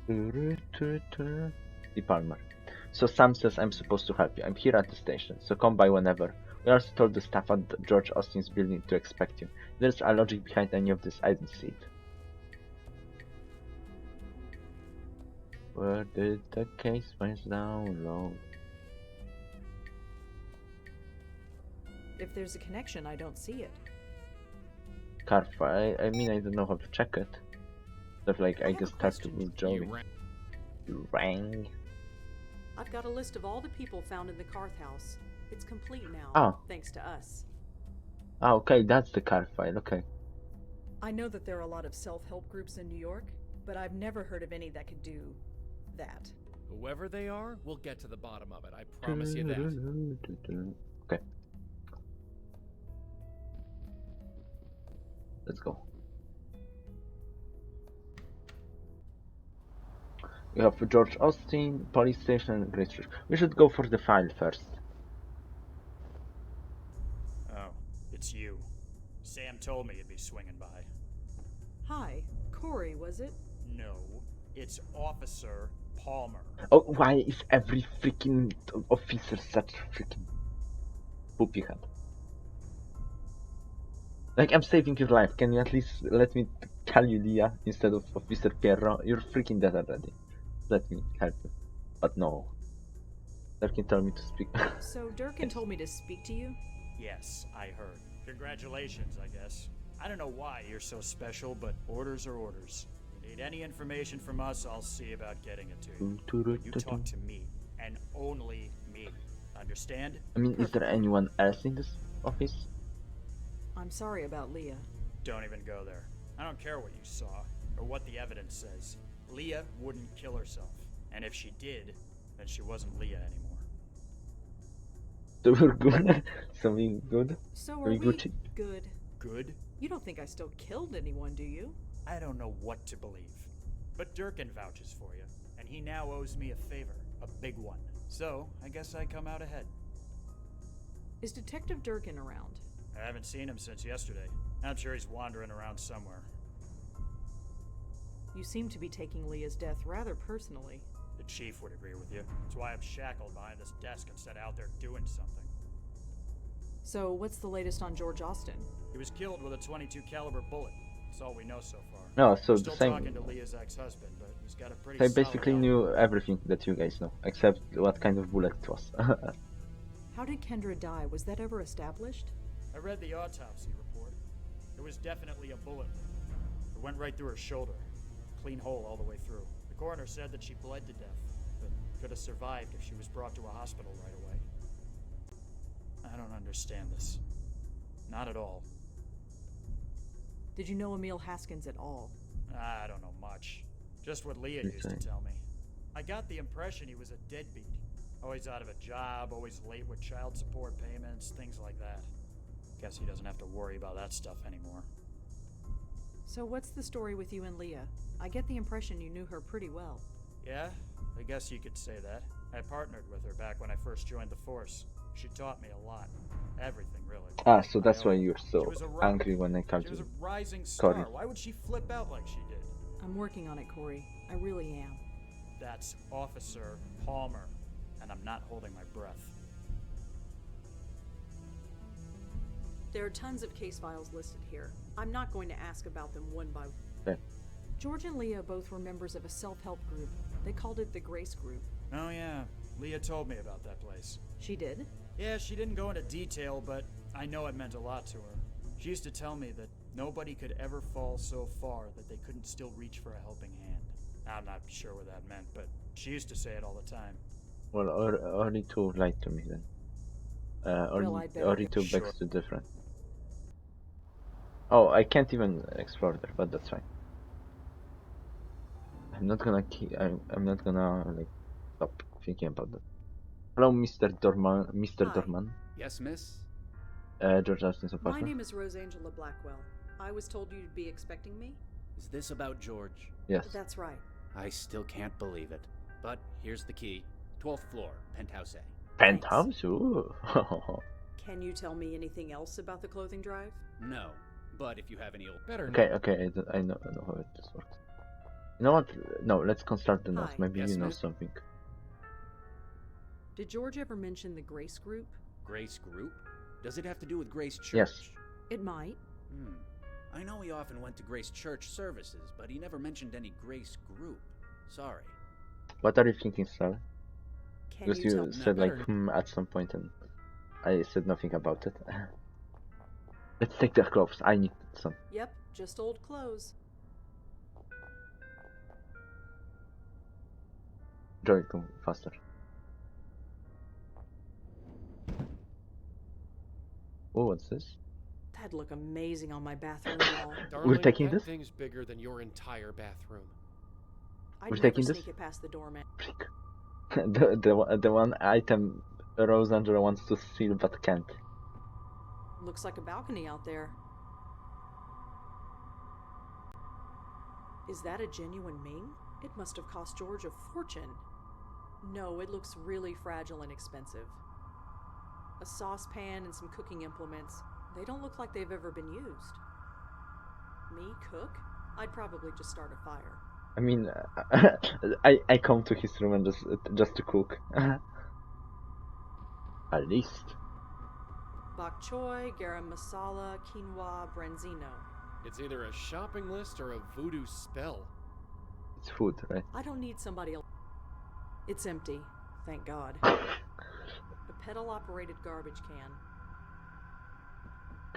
D. Palmer. So Sam says I'm supposed to help you. I'm here at the station, so come by whenever. We also told the staff at George Austin's building to expect you. If there's a logic behind any of this, I don't see it. Where did the case files download? If there's a connection, I don't see it. Carfa, I mean, I don't know how to check it. Stuff like I just have to with Joey. You rang. I've got a list of all the people found in the Carth house. It's complete now, Oh. thanks to us. Ah, okay, that's the car file, okay. I know that there are a lot of self-help groups in New York, but I've never heard of any that could do that. Whoever they are, we'll get to the bottom of it. I promise you that. Okay. Let's go. We have George Austin, police station, and Grace Church. We should go for the file first. Oh, it's you. Sam told me you'd be swinging by. Hi, Corey, was it? No, it's Officer Palmer. Oh, why is every freaking officer such freaking poopy head? Like, I'm saving your life. Can you at least let me call you Leah instead of Officer Pierro? You're freaking dead already. Let me help you. But no. Durkin told me to speak. So Durkin told me to speak to you? Yes, I heard. Congratulations, I guess. I don't know why you're so special, but orders are orders. You need any information from us, I'll see about getting it to you. You talk to me, and only me. Understand? I mean, is there anyone else in this office? I'm sorry about Leah. Don't even go there. I don't care what you saw, or what the evidence says. Leah wouldn't kill herself. And if she did, then she wasn't Leah anymore. So we're good? So we good? So are we we Gucci? good? Good? You don't think I still killed anyone, do you? I don't know what to believe. But Durkin vouches for you, and he now owes me a favor, a big one. So, I guess I come out ahead. Is Detective Durkin around? I haven't seen him since yesterday. I'm sure he's wandering around somewhere. You seem to be taking Leah's death rather personally. The chief would agree with you. That's why I'm shackled behind this desk instead of out there doing something. So, what's the latest on George Austin? He was killed with a .22 caliber bullet. That's all we know so far. No, so We're the still same. talking to Leah's ex-husband, but he's got a pretty I solid basically alibi. knew everything that you guys know, except what kind of bullet it was. How did Kendra die? Was that ever established? I read the autopsy report. It was definitely a bullet wound. It went right through her shoulder. Clean hole all the way through. The coroner said that she bled to death, but could have survived if she was brought to a hospital right away. I don't understand this. Not at all. Did you know Emil Haskins at all? I don't know much. Just what Leah used to tell me. I got the impression he was a deadbeat. Always out of a job, always late with child support payments, things like that. Guess he doesn't have to worry about that stuff anymore. So what's the story with you and Leah? I get the impression you knew her pretty well. Yeah, I guess you could say that. I partnered with her back when I first joined the force. She taught me a lot. Everything, really. Ah, so that's why you're so She was a rock. angry when I called She was you. a rising star. Corey. Why would she flip out like she did? I'm working on it, Corey. I really am. That's Officer Palmer. and I'm not holding my breath. There are tons of case files listed here. I'm not going to ask about them one by one. Okay. George and Leah both were members of a self-help group. They called it the Grace Group. Oh yeah, Leah told me about that place. She did? Yeah, she didn't go into detail, but I know it meant a lot to her. She used to tell me that nobody could ever fall so far that they couldn't still reach for a helping hand. I'm not sure what that meant, but she used to say it all the time. Well, only two lied to me then. Well, I'd better Only go. two Sure. begs to different. Oh, I can't even explore there, but that's fine. I'm not gonna I'm not gonna like stop thinking about that. Hello, Mr. Dorman. Mr. Hi. Dorman. Yes, miss? George Austin's My apartment. name is Rosangela Blackwell. I was told you'd be expecting me? Is this about George? Yes. That's right. I still can't believe it. But here's the key. 12th floor, penthouse A. Penthouse? Ooh. Can you tell me anything else about the clothing drive? No. But if you have any old... Better Okay, I know how this works. You know what? No, let's construct the notes. Hi. Maybe Yes, you know miss? something. Did George ever mention the Grace Group? Grace Group? Does it have to do with Grace Church? Yes. It might. I know he often went to Grace Church services, but he never mentioned any Grace Group. Sorry. What are you thinking, Sal? Can Because you you tell said like better. at some point and I said nothing about it. Let's take the clothes. I need some. Yep, just old clothes. Joey, go faster. Oh, what's this? That'd look amazing on my bathroom wall. Darling, taking that this? thing's bigger than your entire bathroom. I'd We're never taking this? sneak it past the doorman. Freak. the one item Rosangela wants to steal but can't. Looks like a balcony out there. Is that a genuine Ming? It must have cost George a fortune. No, it looks really fragile and expensive. A saucepan and some cooking implements. They don't look like they've ever been used. Me cook? I'd probably just start a fire. I mean, I come to his room and just to cook. At least. Bok choy, garam masala, quinoa, branzino. It's either a shopping list or a voodoo spell. It's food, right? I don't need somebody else. It's empty, thank God. A pedal-operated garbage can.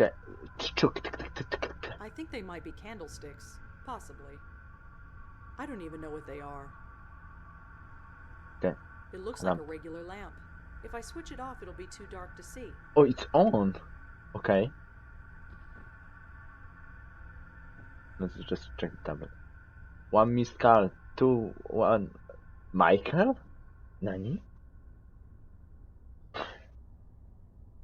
Okay. I think they might be candlesticks. Possibly. I don't even know what they are. Okay. It looks Lamp. like a regular lamp. If I switch it off, it'll be too dark to see. Oh, it's on. Okay. Let's just check the tablet. 1 missed call. 2 1. Michael? Nani?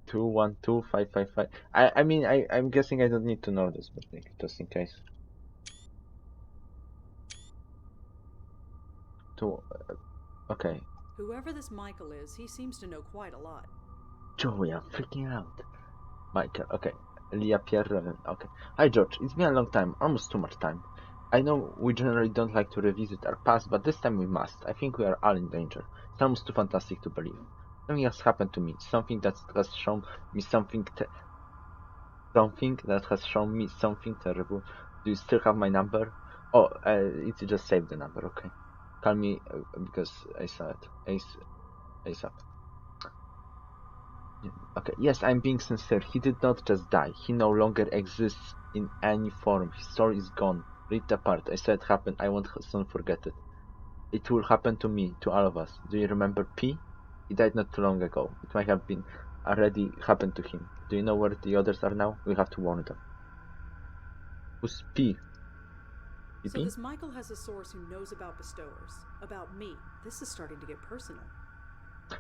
212555. I mean I'm guessing I don't need to know this, but like, just in case. Okay. Whoever this Michael is, he seems to know quite a lot. Joey, I'm freaking out. Michael, okay. Leah Pierre, okay. Hi George, it's been a long time, almost too much time. I know we generally don't like to revisit our past, but this time we must. I think we are all in danger. It's almost too fantastic to believe. Something has happened to me, something that has shown me something terrible. Do you still have my number? Oh, it's just save the number, okay. Call me because I saw it. ASAP. Okay, yes, I'm being sincere. He did not just die. He no longer exists in any form. His soul is gone, ripped apart. I saw it happen. I won't soon forget it. It will happen to me, to all of us. Do you remember P? He died not too long ago. It might have been already happened to him. Do you know where the others are now? We have to warn them. Who's P? So this Michael has a source who knows about bestowers. About me. This is starting to get personal.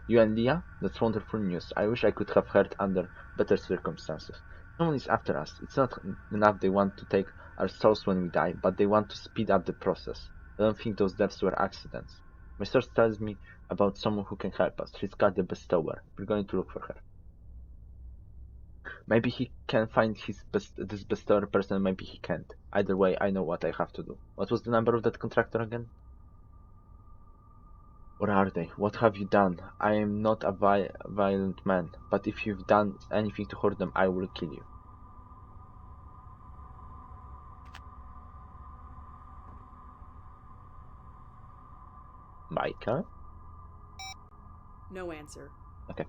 You and Leah? That's wonderful news. I wish I could have heard under better circumstances. Someone is after us. It's not enough they want to take our souls when we die, but they want to speed up the process. I don't think those deaths were accidents. My source tells me about someone who can help us. She's got the bestower. We're going to look for her. Maybe he can find this bestower person, maybe he can't. Either way, I know what I have to do. What was the number of that contractor again? Where are they? What have you done? I am not a violent man, but if you've done anything to hurt them, I will kill you. Micah? No answer. Okay.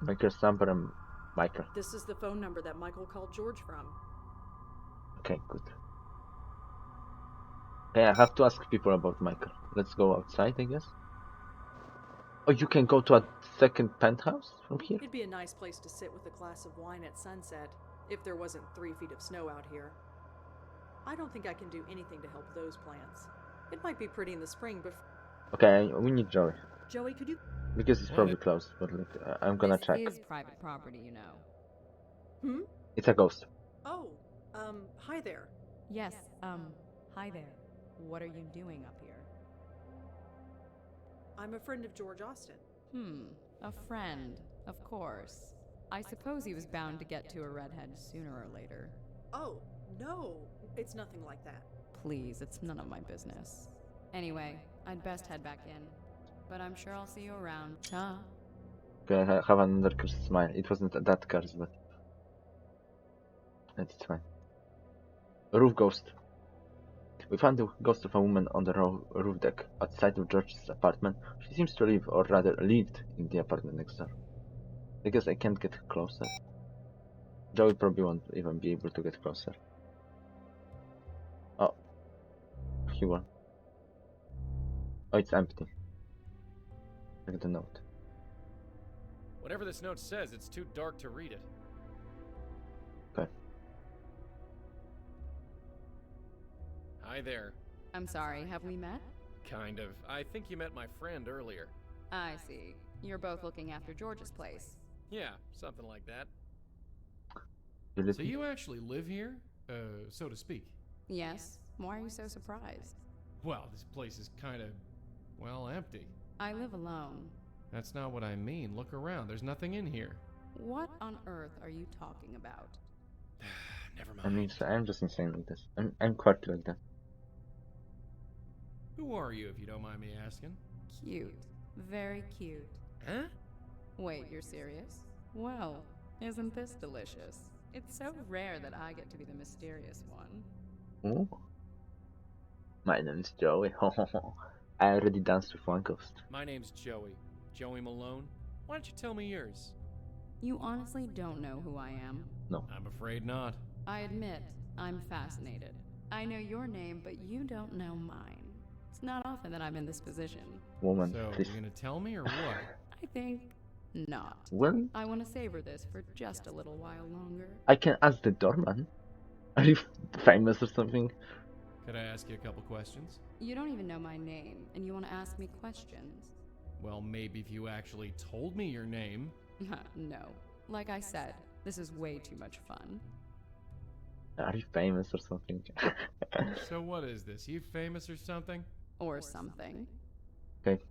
Micah Samper and Micah. This is the phone number that Michael called George from. Okay, good. Okay, I have to ask people about Michael. Let's go outside, I guess. Oh, you can go to a second penthouse from here? It'd be a nice place to sit with a glass of wine at sunset, if there wasn't 3 feet of snow out here. I don't think I can do anything to help those plants. It might be pretty in the spring, but... Okay, we need Joey. Joey, could you... Because it's probably closed, but like, I'm gonna check. This is private property, you know. Hmm? It's a ghost. Oh, hi there. Yes, hi there. What are you doing up here? I'm a friend of George Austin. A friend, of course. I suppose he was bound to get to a redhead sooner or later. Oh, no, it's nothing like that. Please, it's none of my business. Anyway, I'd best head back in. But I'm sure I'll see you around. Ta. Okay, I have another cursed smile. It wasn't that curse, but... It's fine. Roof ghost. We found the ghost of a woman on the roof deck outside of George's apartment. She seems to live, or rather lived, in the apartment next door. I guess I can't get closer. Joey probably won't even be able to get closer. Oh. He won. Oh, it's empty. Look at the note. Whatever this note says, it's too dark to read it. Okay. Hi there. I'm sorry, have we met? Kind of. I think you met my friend earlier. I see. You're both looking after George's place. Yeah, something like that. So you actually live here? So to speak. Yes. Why are you so surprised? Well, this place is kind of, well, empty. I live alone. That's not what I mean. Look around. There's nothing in here. What on earth are you talking about? Never mind. I mean, so I'm just insane like this. I'm quirky like that. Who are you, if you don't mind me asking? Cute. Very cute. Huh? Wait, you're serious? Well, isn't this delicious? It's so rare that I get to be the mysterious one. Ooh. My name's Joey. I already danced with one ghost. My name's Joey. Joey Malone. Why don't you tell me yours? You honestly don't know who I am? No. I'm afraid not. I admit, I'm fascinated. I know your name, but you don't know mine. It's not often that I'm in this position. Woman, so, please. you're gonna tell me or what? I think not. Well, I want to savor this for just a little while longer. I can ask the doorman. Are you famous or something? Could I ask you a couple questions? You don't even know my name, and you want to ask me questions. Well, maybe if you actually told me your name. No. Like I said, this is way too much fun. Are you famous or something? So what is this? You famous or something? Or something. Okay.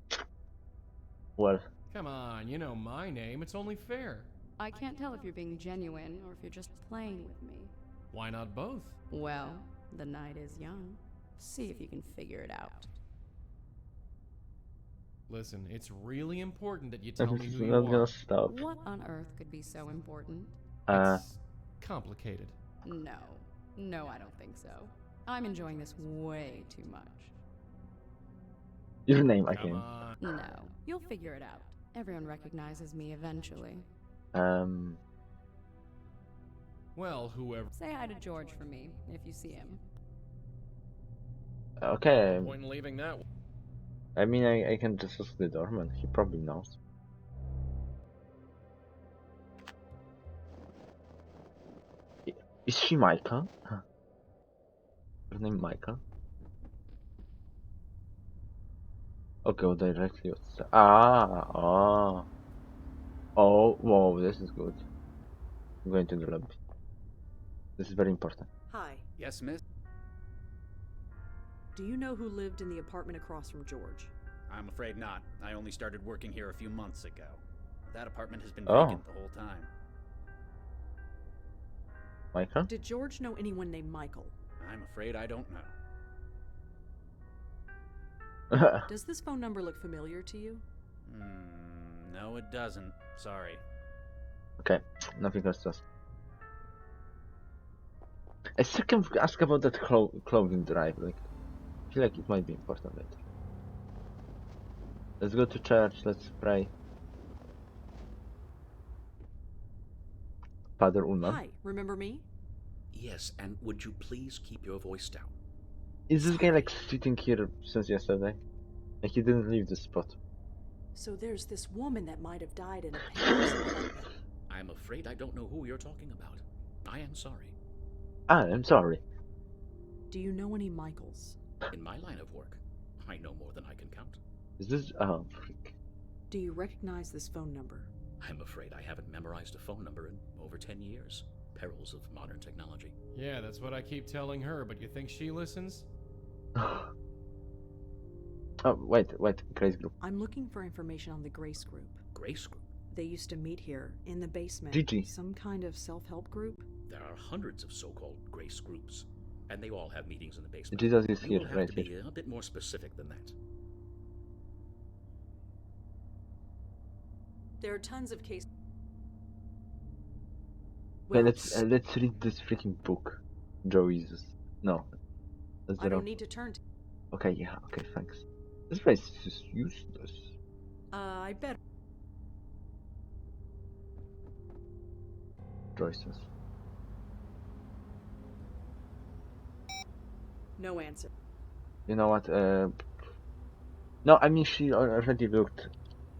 Well. Come on, you know my name. It's only fair. I can't tell if you're being genuine or if you're just playing with me. Why not both? Well, the night is young. See if you can figure it out. Listen, it's really important that you tell me who you not gonna are. stop. What on earth could be so important? It's complicated. No, I don't think so. I'm enjoying this way too much. Your name, I Come can. on. No, you'll figure it out. Everyone recognizes me eventually. Well, whoever. Say hi to George for me, if you see him. Okay. Point in leaving that. I mean, I can just ask the doorman. He probably knows. Is she Micah? Her name Micah? Okay, go directly outside. Oh, whoa, this is good. I'm going to the lobby. This is very important. Hi. Yes, miss? Do you know who lived in the apartment across from George? I'm afraid not. I only started working here a few months ago. That apartment has been Oh. vacant the whole time. Michael? Did George know anyone named Michael? I'm afraid I don't know. Does this phone number look familiar to you? No, it doesn't. Sorry. Okay, nothing else to us. I still can ask about that clothing drive. Like, I feel like it might be important later. Let's go to church. Let's pray. Father Ullman. Hi, remember me? Yes, and would you please keep your voice down? Is this guy like sitting here since yesterday? Like he didn't leave the spot. So there's this woman that might have died in a painless apartment. I'm afraid I don't know who you're talking about. I am sorry. I'm sorry. Do you know any Michaels? In my line of work, I know more than I can count. Is this freak? Do you recognize this phone number? I'm afraid I haven't memorized a phone number in over 10 years. Perils of modern technology. Yeah, that's what I keep telling her, but you think she listens? Oh, wait, Grace Group. I'm looking for information on the Grace Group. Grace Group? They used to meet here, in the basement. Gigi. Some kind of self-help group? There are hundreds of so-called Grace Groups, and they all have meetings in the basement. Jesus is You here, will have right to be here. a bit more specific than that. There are tons of cases. Okay, Well, let's read this freaking book. Jesus. No. That's I the don't wrong. need to turn to... Okay, yeah, okay, thanks. This place is just useless. I bet... Choices. No answer. You know what? No, I mean she already looked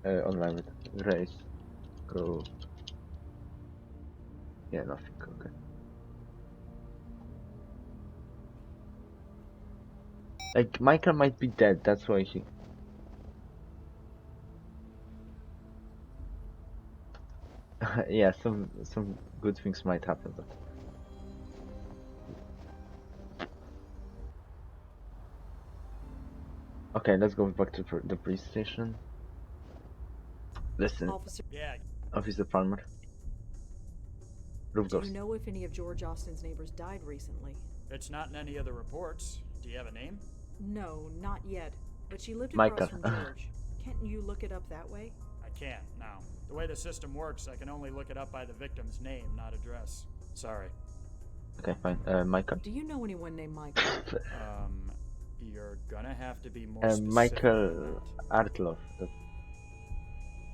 online with Grace. Go. Yeah, nothing. Okay. Like Michael might be dead. That's why he. Yeah, some good things might happen. But... Okay, let's go back to the police station. Listen, Officer Palmer. Roof Do ghost. you know if any of George Austin's neighbors died recently? It's not in any of the reports. Do you have a name? No, not yet. But she lived Michael. across from George. Can't you look it up that way? I can't, no. The way the system works, I can only look it up by the victim's name, not address. Sorry. Okay, fine. Michael. Do you know anyone named Michael? You're gonna have to be more specific. Michael Artlov.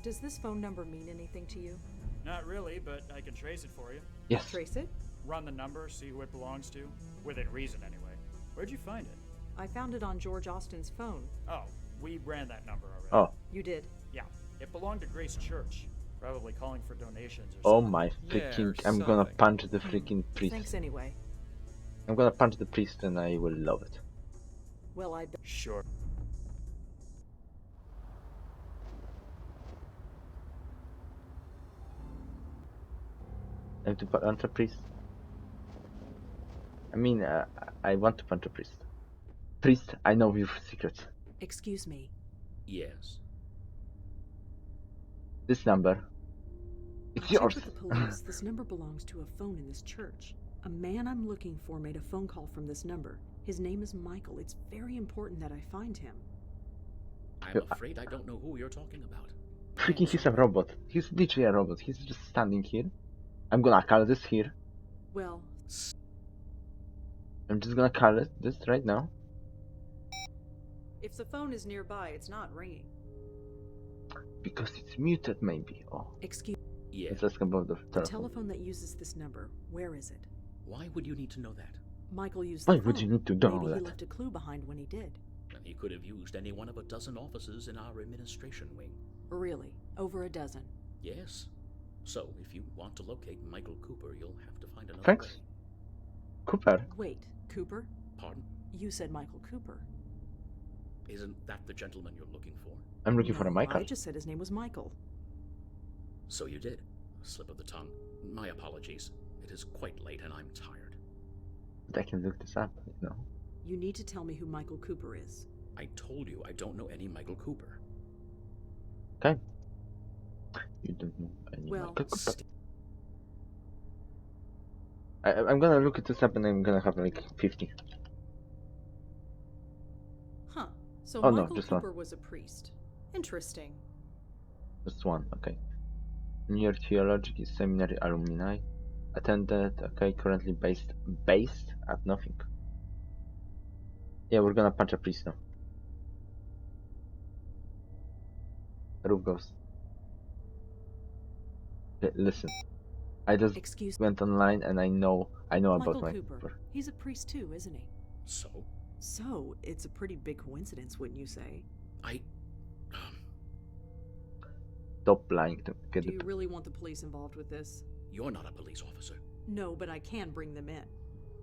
Does this phone number mean anything to you? Not really, but I can trace it for you. Yes. Trace it? Run the number, see who it belongs to. Within reason, anyway. Where'd you find it? I found it on George Austin's phone. Oh, we ran that number already. Oh. You did? Yeah. It belonged to Grace Church. Probably calling for donations or Oh something. my freaking! Yeah, I'm gonna something. punch the freaking priest. Thanks anyway. I'm gonna punch the priest and I will love it. Well, I bet. Sure. I have to punch a priest. I mean, I want to punch a priest. Priest, I know your secrets. Excuse me. Yes. This number. It's I yours. checked with the police. This number belongs to a phone in this church. A man I'm looking for made a phone call from this number. His name is Michael. It's very important that I find him. I'm afraid I don't know who you're talking about. Freaking, he's a robot. He's literally a robot. He's just standing here. I'm gonna call this here. Well, I'm just gonna call it this right now. if the phone is nearby, it's not ringing. Because it's muted, maybe. Oh. Excuse Yeah. Let's ask about the The telephone. telephone that uses this number, where is it? Why would you need to know that? Michael used Why the would phone. you need to know Maybe that? he left a clue behind when he did. And he could have used any one of a dozen offices in our administration wing. Really? Over a dozen. Yes. So, if you want to locate Michael Cooper, you'll have to find another Thanks. way. Cooper. Wait, Cooper? Pardon? You said Michael Cooper. Isn't that the gentleman you're looking for? I'm looking for a No, Michael. I just said his name was Michael. So you did. A slip of the tongue. My apologies. It is quite late and I'm tired. But I can look this up, you know. You need to tell me who Michael Cooper is. I told you I don't know any Michael Cooper. Okay. You don't know any Well, Michael Cooper. I'm gonna look at this up and I'm gonna have like 50. Huh. So Oh, no, Michael just one. Cooper was a priest. Interesting. Just one, okay. New York Theological Seminary alumni. Attended, okay, currently based at nothing. Yeah, we're gonna punch a priest now. Roof goes. Listen, I just went online and I know about Michael Michael Cooper. Cooper. He's a priest too, isn't he? So? So, it's a pretty big coincidence, wouldn't you say? Stop lying to get Do you really want the police involved with this? You're not a police officer. No, but I can bring them in.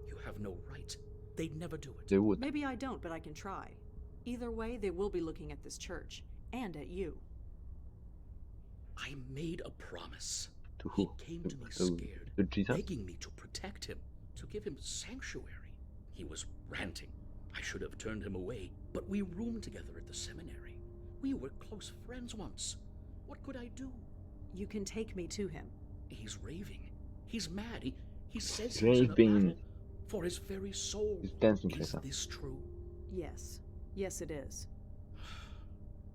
You have no right. They'd never do it. They would. Maybe I don't, but I can try. Either way, they will be looking at this church. And at you. I made a promise. To who? He came to me scared, to Jesus? begging me to protect him, to give him sanctuary. He was ranting. I should have turned him away, but we roomed together at the seminary. We were close friends once. What could I do? You can take me to him. He's raving. He's mad. He says he's Raving. in a battle for his very soul. He's dancing, Is this true? Yes. Yes, it is.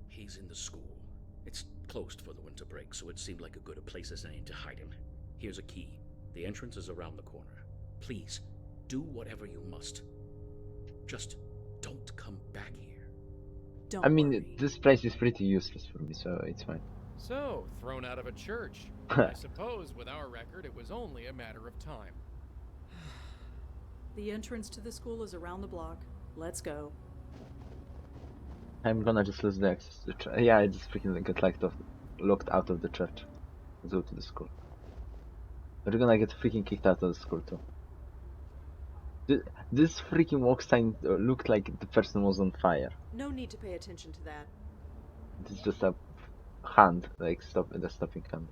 He's in the school. It's closed for the winter break, so it seemed like a good a place as any to hide him. Here's a key. The entrance is around the corner. Please, do whatever you must. Just don't come back here. Don't I mean, worry. this place is pretty useless for me, so it's fine. So, thrown out of a church. I suppose with our record, it was only a matter of time. The entrance to the school is around the block. Let's go. I'm gonna just lose the access to the church. Yeah, I just freaking get locked out of the church. Let's go to the school. We're gonna get freaking kicked out of the school too. This freaking walk sign looked like the person was on fire. No need to pay attention to that. It's just a hand, like the stopping hand.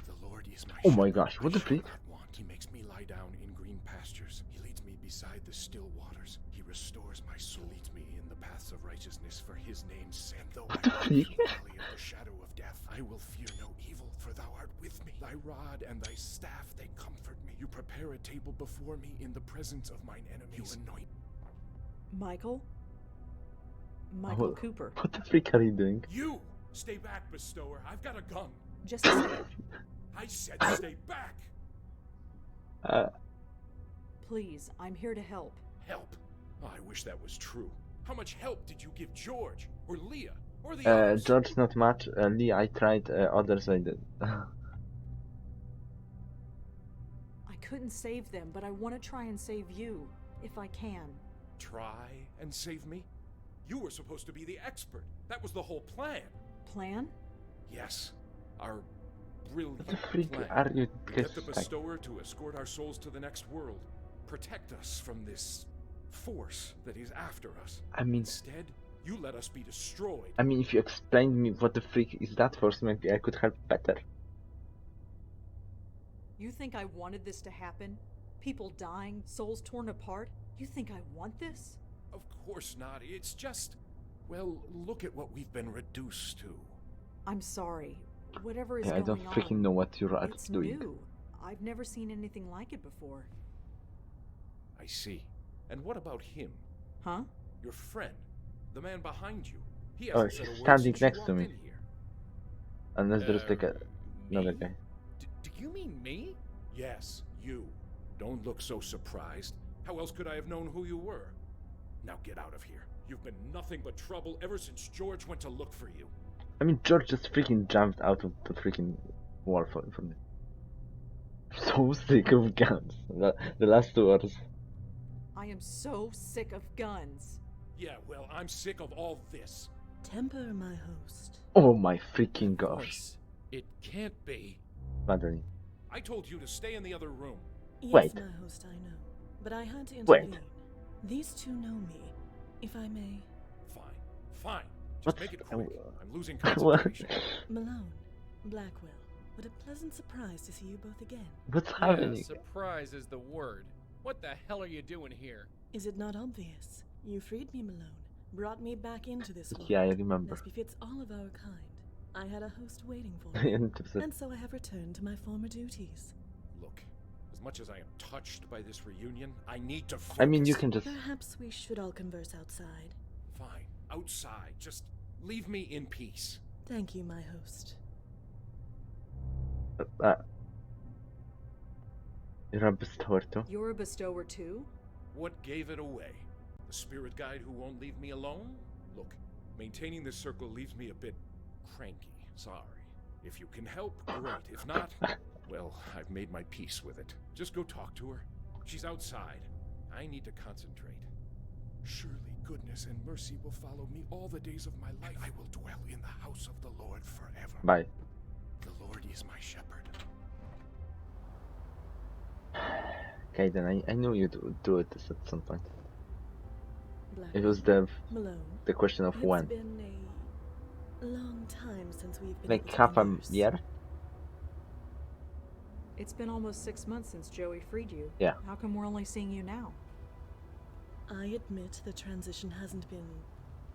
The Lord is my Oh my shepherd. gosh, what the I shall freak? not want. He makes me lie down in green pastures. He leads me beside the still waters. He restores my soul. He leads me in the paths of righteousness for his name's sake. And though I walk through the valley of the shadow of death, I will fear no evil, for thou art with me. Thy rod and thy staff, they comfort me. You prepare a table before me in the presence of mine enemies. You anoint. Michael? Michael Cooper. What the freak are you doing? You! Stay back, bestower. I've got a gun. Just a second. I said stay back! Please, I'm here to help. Help? Oh, I wish that was true. How much help did you give George? Or Leah? Or the others? George not much. Lee, I tried. Others I did. I couldn't save them, but I want to try and save you, if I can. Try and save me? You were supposed to be the expert. That was the whole plan. Plan? Yes. Our brilliant What the freak plan. are you Get the guys like? bestower to escort our souls to the next world. Protect us from this force that is after us. I mean, Instead, you let us be destroyed. I mean, if you explained me what the freak is that for, maybe I could help better. You think I wanted this to happen? People dying, souls torn apart? You think I want this? Of course not. It's just... Well, look at what we've been reduced to. I'm sorry. Whatever is Yeah, I going don't freaking on, know what you're it's doing. new. I've never seen anything like it before. I see. And what about him? Huh? Your friend. The man behind you. He Oh, hasn't said a he's word standing since you next to walked me. in here. Unless there's like another me? guy. Do you mean me? Yes, you. Don't look so surprised. How else could I have known who you were? Now get out of here. You've been nothing but trouble ever since George went to look for you. I mean, George just freaking jumped out of the freaking wall from me. So sick of guns. The last 2 hours. I am so sick of guns. Yeah, well, I'm sick of all this. Temper, my host. Oh my freaking Of gosh. course. It can't be. Madeline. I told you to stay in the other room. Yes, Wait. my host, I know. But I had to Wait. intervene. These two know me, if I may. Fine, fine. Just What? make it quick. I'm losing What? concentration. Malone, Blackwell, what a pleasant surprise to see you both again. What's Yeah, happening? surprise is the word. What the hell are you doing here? Is it not obvious? You freed me, Malone. Brought me back into this world. Yeah, I remember. As befits all of our kind. I had a host waiting for me, and so I have returned to my former duties. Look, as much as I am touched by this reunion, I need to focus. I mean, you can just... Perhaps we should all converse outside. Fine, outside. Just leave me in peace. Thank you, my host. You're a bestower too? You're a bestower too? What gave it away? The spirit guide who won't leave me alone? Look, maintaining this circle leaves me a bit cranky. Sorry. If you can help, great. If not, well, I've made my peace with it. Just go talk to her. She's outside. I need to concentrate. Surely goodness and mercy will follow me all the days of my life. I will dwell in the house of the Lord forever. Bye. The Lord is my shepherd. Okay, then I knew you'd do it at some point. Blackwell, It was the Malone, question of when. It's been a long time since we've been Like able to half a converse. year? It's been almost 6 months since Joey freed you. Yeah. How come we're only seeing you now? I admit the transition hasn't been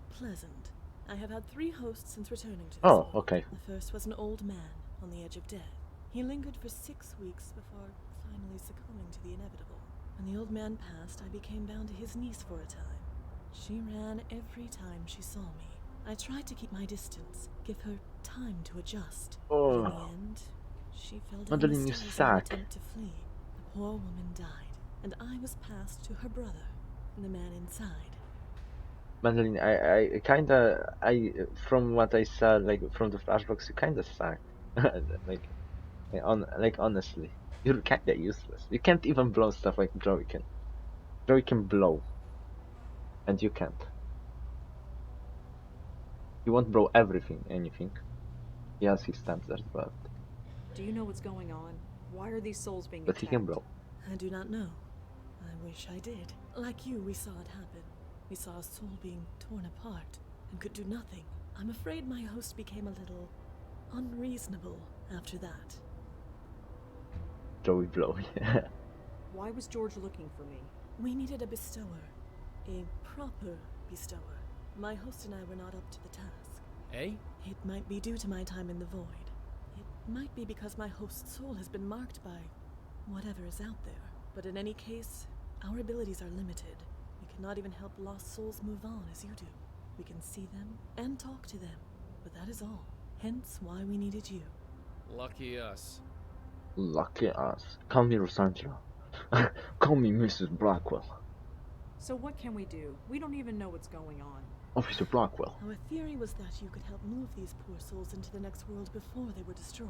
pleasant. I have had 3 hosts since returning to this Oh, world. okay. The first was an old man on the edge of death. He lingered for 6 weeks before finally succumbing to the inevitable. When the old man passed, I became bound to his niece for a time. She ran every time she saw me. I tried to keep my distance, give her time to adjust. Oh. But in the end, she fell down Madeline, the you stairs in an suck. attempt to flee. The poor woman died, and I was passed to her brother, the man inside. Madeline, I kinda, from what I saw, like, from the flashbacks, you kinda suck. like, honestly. You're kinda useless. You can't even blow stuff like Joey can. Joey can blow. And you can't. He won't blow anything. He has his standards, but Do you know what's going on? Why are these souls being he attacked? can blow. I do not know. I wish I did. Like you, we saw it happen. We saw a soul being torn apart and could do nothing. I'm afraid my host became a little unreasonable after that. Joey blow. Why was George looking for me? We needed a bestower. A proper bestower. My host and I were not up to the task. Eh? It might be due to my time in the void. It might be because my host's soul has been marked by whatever is out there. But in any case, our abilities are limited. We cannot even help lost souls move on as you do. We can see them and talk to them, but that is all. Hence why we needed you. Lucky us. Lucky us. Call me Rosandra. Call me Mrs. Blackwell. So what can we do? We don't even know what's going on. Officer Blackwell. Our theory was that you could help move these poor souls into the next world before they were destroyed.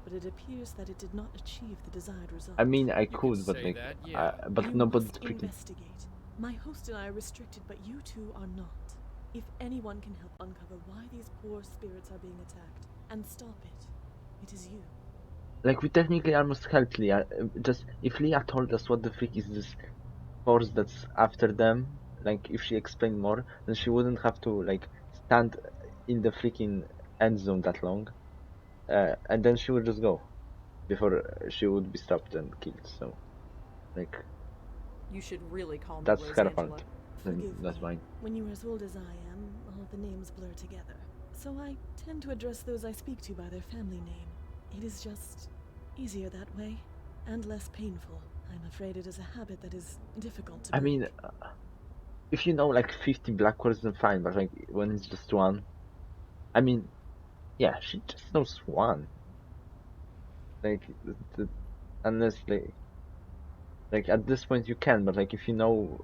But it appears that it did not achieve the desired result. I mean, I You could, could but say like, that, yeah. but You nobody's must freaking. investigate. My host and I are restricted, but you two are not. If anyone can help uncover why these poor spirits are being attacked and stop it, it is you. Like, we technically almost helped Leah. Just if Leah told us what the freak is this force that's after them, like if she explained more, then she wouldn't have to like stand in the freaking end zone that long, and then she would just go before she would be stopped and killed. So, like, You should really call me that's her Rosangela. fault. Forgive That's me. mine. When you are as old as I am, all the names blur together. So I tend to address those I speak to by their family name. It is just easier that way, and less painful. I'm afraid it is a habit that is difficult to I break. mean, if you know like 50 Blackwells, then fine. But like when it's just one, I mean, yeah, she just knows one. Like, unless like at this point you can, but like if you know,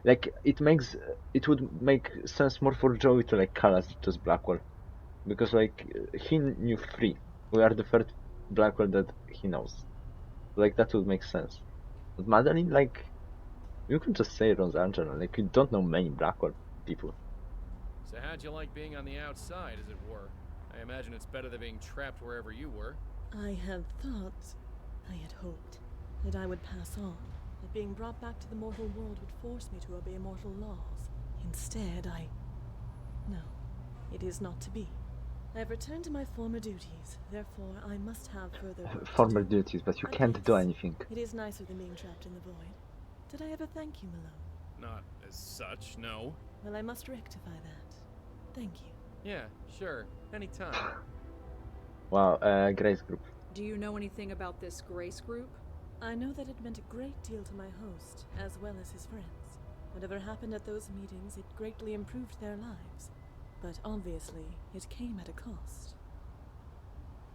like it would make sense more for Joey to like call us just Blackwell, because like he knew 3. We are the 3rd Blackwell that he knows. Like that would make sense. But Madeline, like, you can just say Rosangela. Like you don't know many Blackwell people. So how'd you like being on the outside, as it were? I imagine it's better than being trapped wherever you were. I had hoped that I would pass on, that being brought back to the mortal world would force me to obey mortal laws. Instead, No, it is not to be. I have returned to my former duties, therefore I must have further work to Former do. duties, but you But can't do yes, anything. It is nicer than being trapped in the void. Did I ever thank you, Malone? Not as such, no. Well, I must rectify that. Thank you. Yeah, sure. Anytime. Wow, Grace group. Do you know anything about this Grace group? I know that it meant a great deal to my host, as well as his friends. Whatever happened at those meetings, it greatly improved their lives. But obviously, it came at a cost.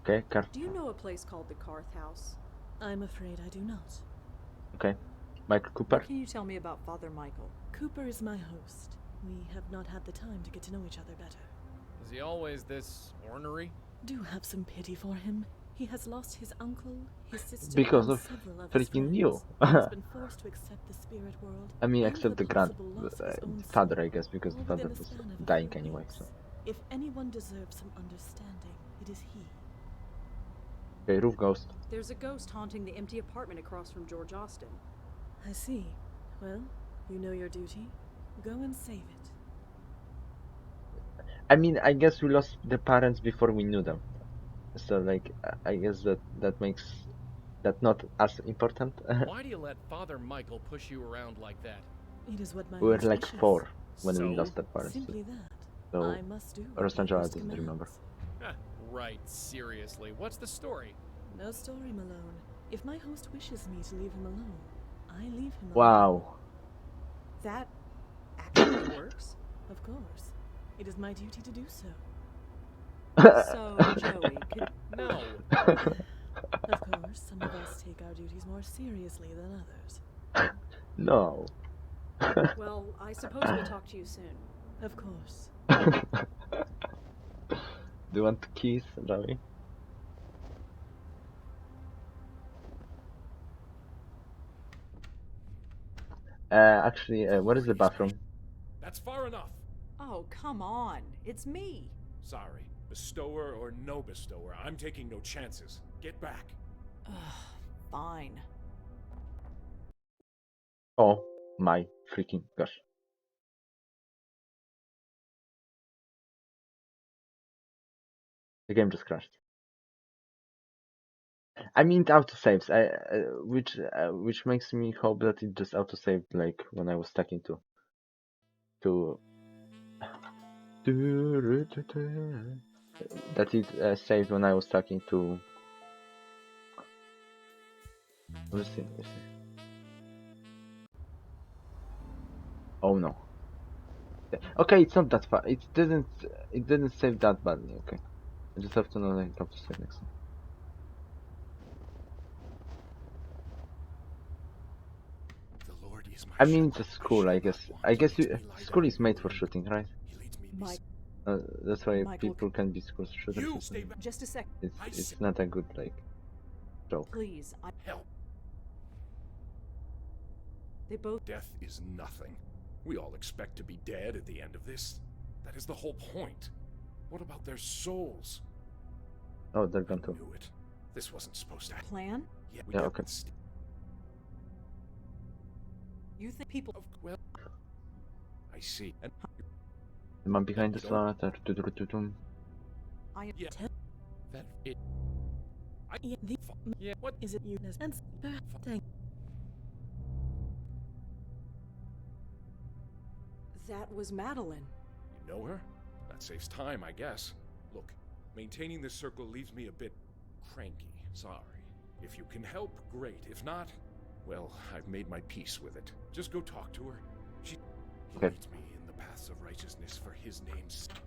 Okay, Karth. Do you know a place called the Karth House? I'm afraid I do not. Okay. Michael Cooper. What can you tell me about Father Michael? Cooper is my host. We have not had the time to get to know each other better. Is he always this ornery? Do have some pity for him. He has lost his uncle, his sister, Because and of several of his freaking friends. you. He has been forced to accept the spirit world. I mean, and except the possible loss of his own father, soul, I guess, because the all father within the was span of a dying few anyway. weeks. So. If anyone deserves some understanding, it is he. Okay, roof ghost. There's a ghost haunting the empty apartment across from George Austin. I see. Well, you know your duty. Go and save it. I mean, I guess we lost the parents before we knew them. So, like, I guess that makes that not as important. Why do you let Father Michael push you around like that? It is what my We were host like wishes. 4 when we So? lost our parents. Simply that. So, I must do what Los my Angeles host doesn't commands. remember. Right, seriously, what's the story? No story, Malone. If my host wishes me to leave him alone, I leave him alone. Wow. That actually works? Of course. It is my duty to do so. So, Joey, could... No. Of course, some of us take our duties more seriously than others. No. Well, I suppose we'll talk to you soon. Of course. Do you want to kiss, Joey? Actually, what is the bathroom? That's far enough. Oh, come on. It's me. Sorry. Bestower or no bestower, I'm taking no chances. Get back. Fine. Oh my freaking gosh. The game just crashed. I mean, it autosaves, which makes me hope that it just autosaved like when I was stuck into that it saved when I was stuck into. Let's see. Oh no. Okay, it's not that far. It didn't save that badly. Okay, I just have to know like how to save next time. The Lord is my I mean, shepherd, it's a school. I guess. School is made for shooting, right? Mike, That's why Michael, people can be school shooters. You stay back. just a sec. It's not a good like joke. Please, Help. They both... Death is nothing. We all expect to be dead at the end of this. That is the whole point. What about their souls? Oh, they're gone I too. knew it. This wasn't supposed to happen. Plan? Yeah, Yeah, okay. You think people... Well, I see. And The man behind the You slaughter. I... yeah, that it. Yeah, What is it you? And thank. That was Madeline. You know her? That saves time, I guess. Look, maintaining this circle leaves me a bit cranky. Sorry. If you can help, great. If not, well, I've made my peace with it. Just go talk to her. She leads me in the paths of righteousness for his name's sake.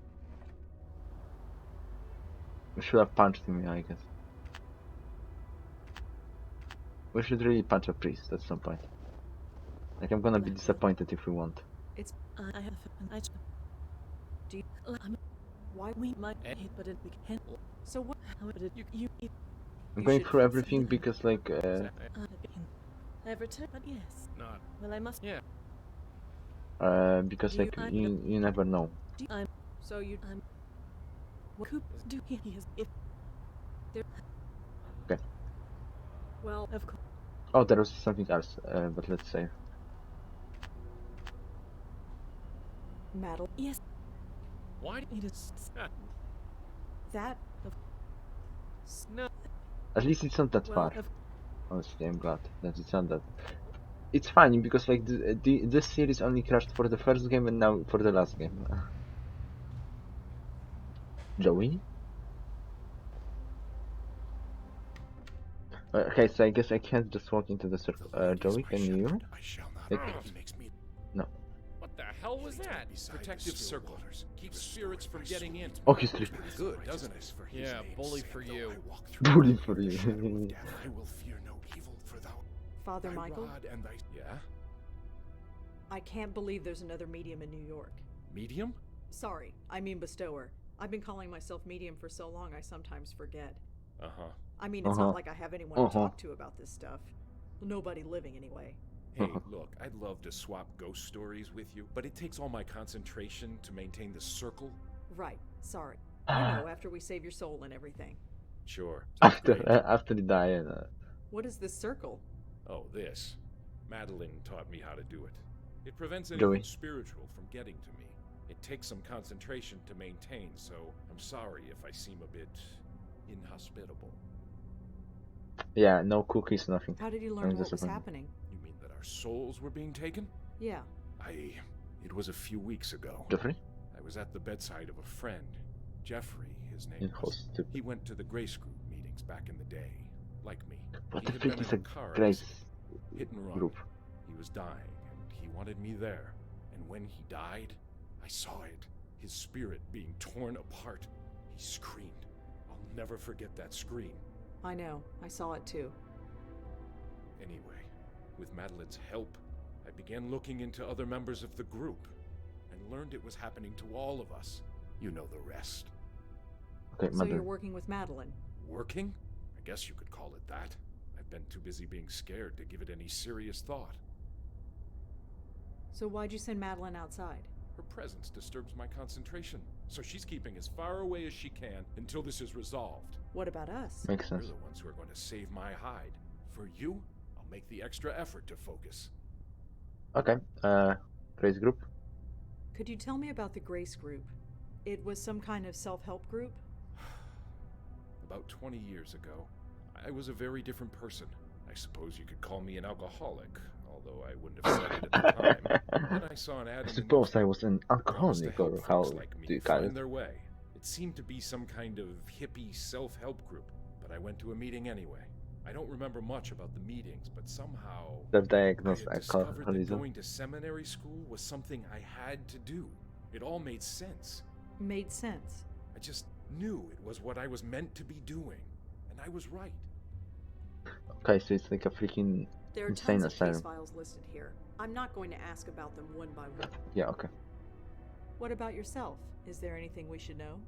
We should have punched him, yeah, I guess. We should really punch a priest at some point. Like, I'm gonna be disappointed if we won't. It's... I have an item. Do you... Why we might hit, but it we can. So what... However, you I'm going through everything because, like, I've returned, but yes. Not. Well, I must. Yeah. because, like, you never know. So you... What could do he is if there... Okay. Well, Of course. Oh, there was something else, but let's say. Madeline... Yes. Why It is. That... No. At least it's not that Well, far. Honestly, I'm glad that it's not that. It's funny because, like, this series only crashed for the first game and now for the last game. Joey? Okay, so I guess I can't just walk into the circle. Joey, can you? Like, no. What the hell was that? Protective circle. Keep spirits from getting in. Oh, he's sleeping. Good, doesn't it? Yeah, bully for you. Bully for you. I will fear no evil, for thou Father thy Michael, rod and thy Yeah? I can't believe there's another medium in New York. Medium? Sorry, I mean bestower. I've been calling myself medium for so long I sometimes forget. Uh-huh. I mean, it's not like I have anyone to talk to about this stuff. Nobody living, anyway. Hey, look, I'd love to swap ghost stories with you, but it takes all my concentration to maintain the circle. Right, sorry. You know, after we save your soul and everything. Sure. After you die. What is this circle? Oh, this. Madeline taught me how to do it. It prevents anything spiritual from getting to me. It takes some concentration to maintain, so I'm sorry if I seem a bit inhospitable. Yeah, no cookies, nothing. How did you learn what was happening? You mean that our souls were being taken? Yeah. It was a few weeks ago. Jeffrey? I was at the bedside of a friend. Jeffrey, his name was. He went to the Grace Group meetings back in the day, like me. What He the had freak been is in a car Grace accident, hit and run. group? He was dying, and he wanted me there. And when he died, I saw it. His spirit being torn apart. He screamed. I'll never forget that scream. I know. I saw it too. Anyway, with Madeline's help, I began looking into other members of the group and learned it was happening to all of us. You know the rest. Okay, so you're working with Madeline? Working? I guess you could call it that. I've been too busy being scared to give it any serious thought. So why'd you send Madeline outside? Her presence disturbs my concentration, so she's keeping as far away as she can until this is resolved. What about us? Makes sense. You're the ones who are going to save my hide. For you, I'll make the extra effort to focus. Okay, Grace Group. Could you tell me about the Grace Group? It was some kind of self-help group? About 20 years ago, I was a very different person. I suppose you could call me an alcoholic, although I wouldn't have said it at the time. Then I saw an ad. I suppose I was an alcoholic, or how do you call it? Their way. It seemed to be some kind of hippie self-help group, but I went to a meeting anyway. I don't remember much about the meetings, but somehow They've diagnosed I had discovered that alcoholism. going to seminary school was something I had to do. It all made sense. Made sense? I just knew it was what I was meant to be doing, and I was right. Okay, so it's like a freaking there are insane tons of asylum. case files listed here. I'm not going to ask about them one by one. Yeah, okay. What about yourself? Is there anything we should know?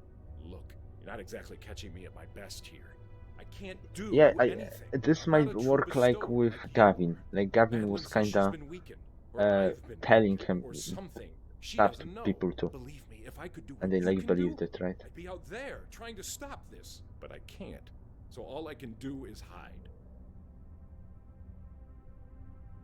Look, you're not exactly catching me at my best here. I can't do anything. This might work like with Gavin. Like Gavin was kinda telling him stuff to people too. And they like believed it, right? I'd be out there trying to stop this, but I can't. So all I can do is hide.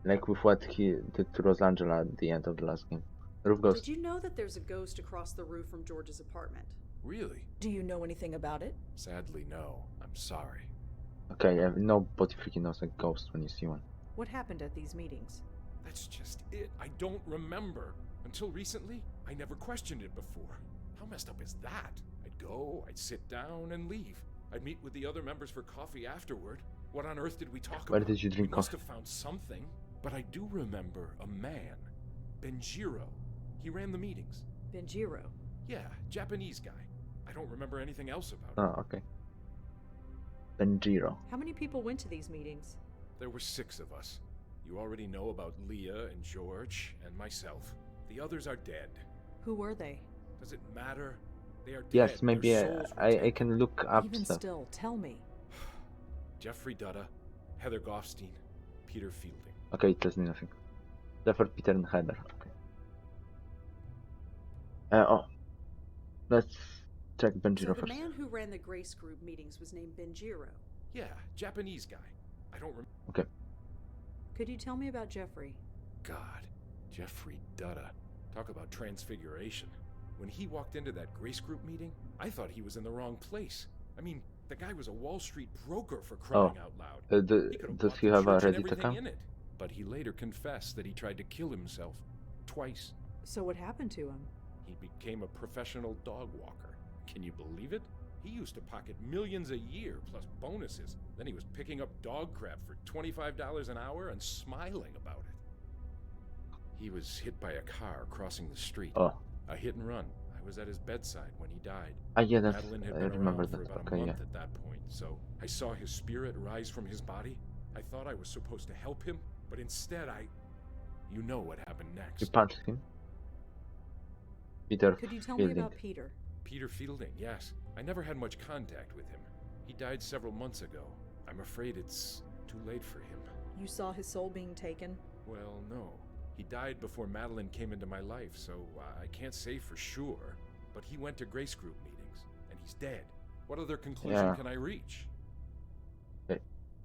Like with what he did to Rosangela at the end of the last game. Roof Ghost. Did you know that there's a ghost across the roof from George's apartment? Really? Do you know anything about it? Sadly, no. I'm sorry. Okay, yeah, nobody freaking knows a ghost when you see one. What happened at these meetings? That's just it. I don't remember. Until recently, I never questioned it before. How messed up is that? I'd go, I'd sit down and leave. I'd meet with the other members for coffee afterward. What on earth did we talk about? Where did you drink we must coffee? have found something. But I do remember a man. Benjiro. He ran the meetings. Benjiro? Yeah, Japanese guy. I don't remember anything else about him. Oh, okay. Benjiro. How many people went to these meetings? There were 6 of us. You already know about Leah and George and myself. The others are dead. Who were they? Does it matter? They are dead. Yes, maybe I can look up Even stuff. Still, tell me. Jeffrey Dutta, Heather Goffstein, Peter Fielding. Okay, it tells me nothing. Jeffrey, Peter, and Heather. Okay. Let's check Benjiro so first. the man who ran the Grace Group meetings was named Benjiro? Yeah, Japanese guy. I don't remember. Okay. Could you tell me about Jeffrey? God, Jeffrey Dutta. Talk about transfiguration. When he walked into that Grace Group meeting, I thought he was in the wrong place. I mean, the guy was a Wall Street broker for crying out loud. Does he have a Reddit account? But he later confessed that he tried to kill himself. Twice. So what happened to him? He became a professional dog walker. Can you believe it? He used to pocket millions a year plus bonuses. Then he was picking up dog crap for $25 an hour and smiling about it. He was hit by a car crossing the street. Oh. A hit and run. I was at his bedside when he died. Yeah, that's, Madeline had I been remember around that. for about Okay, a month yeah. at that point, so I saw his spirit rise from his body. I thought I was supposed to help him, but instead you know what happened next. You punched him? Peter Could you tell Fielding. me about Peter? Peter Fielding, yes. I never had much contact with him. He died several months ago. I'm afraid it's too late for him. You saw his soul being taken? Well, no. He died before Madeline came into my life, so I can't say for sure. But he went to Grace Group meetings, and he's dead. What other conclusion can I reach?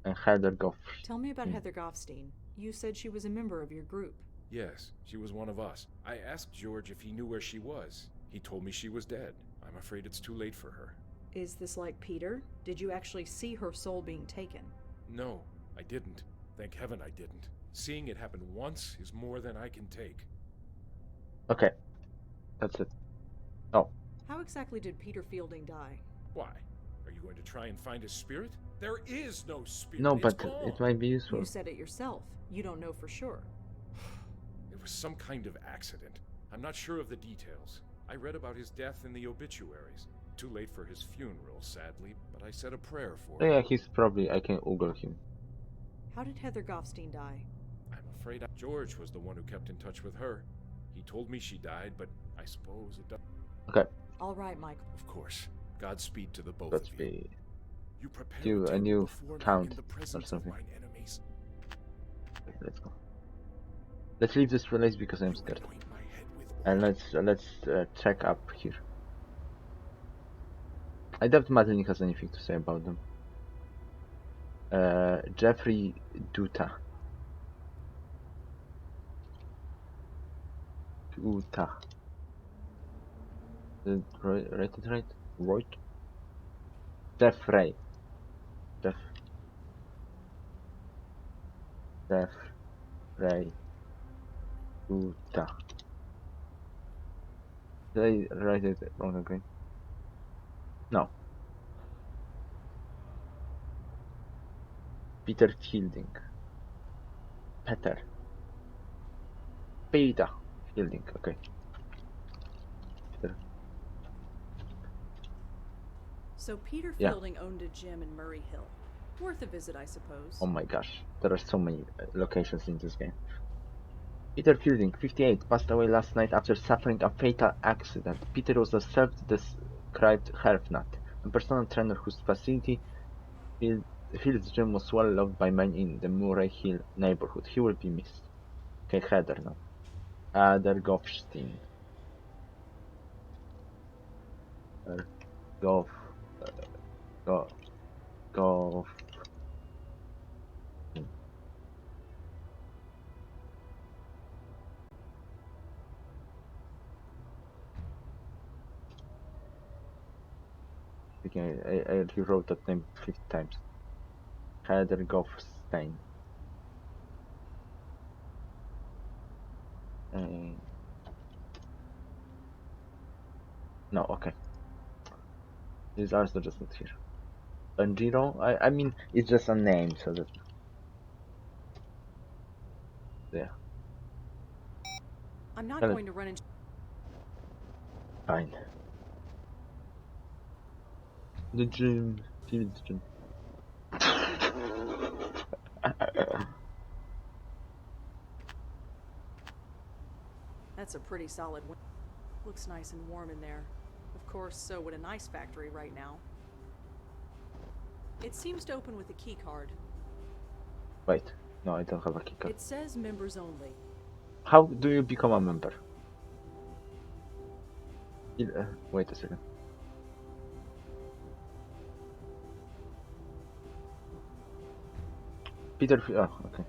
And Heather Goff. Tell me about Heather Goffstein. You said she was a member of your group. Yes, she was one of us. I asked George if he knew where she was. He told me she was dead. I'm afraid it's too late for her. Is this like Peter? Did you actually see her soul being taken? No, I didn't. Thank heaven I didn't. Seeing it happen once is more than I can take. Okay. That's it. Oh. How exactly did Peter Fielding die? Why? Are you going to try and find his spirit? There is no spirit. No, It's but gone. it might be useful. You said it yourself. You don't know for sure. It was some kind of accident. I'm not sure of the details. I read about his death in the obituaries. Too late for his funeral, sadly, but I said a prayer for him. Yeah, he's probably... I can Google him. How did Heather Goffstein die? I'm afraid George was the one who kept in touch with her. He told me she died, but I suppose it does. Okay. All right, Michael. Of course. Godspeed to the both Let's of you. be... You prepare Do a new before me count in the or presence something. of mine enemies. Okay, let's go. Let's leave this place because I'm scared. And let's check up here. I doubt Madeline has anything to say about them. Jeffrey Duta. Did I write it right? Right? Jeffrey Duta. Did I write it wrong again? No. Peter Fielding. Peter Fielding, okay. Peter. So Peter Fielding owned a gym in Murray Hill. Worth a visit, I suppose. Oh my gosh, there are so many locations in this game. Peter Fielding, 58, passed away last night after suffering a fatal accident. Peter was a self-described health nut, a personal trainer whose facility, Field's gym, was well loved by many in the Murray Hill neighborhood. He will be missed. Okay, Heather now. Heather Goffstein. Goff. Okay, I rewrote that name 50 times. Heather Goffstein. No, okay. These are just not here. Banjiro? I mean, it's just a name, so that... Yeah. I'm not going to run into... Fine. The gym. Field's gym. That's a pretty solid one. Looks nice and warm in there. Of course, so would an ice factory right now. It seems to open with a key card. Wait, no, I don't have a key card. It says members only. How do you become a member? Wait a second. Peter, oh, okay.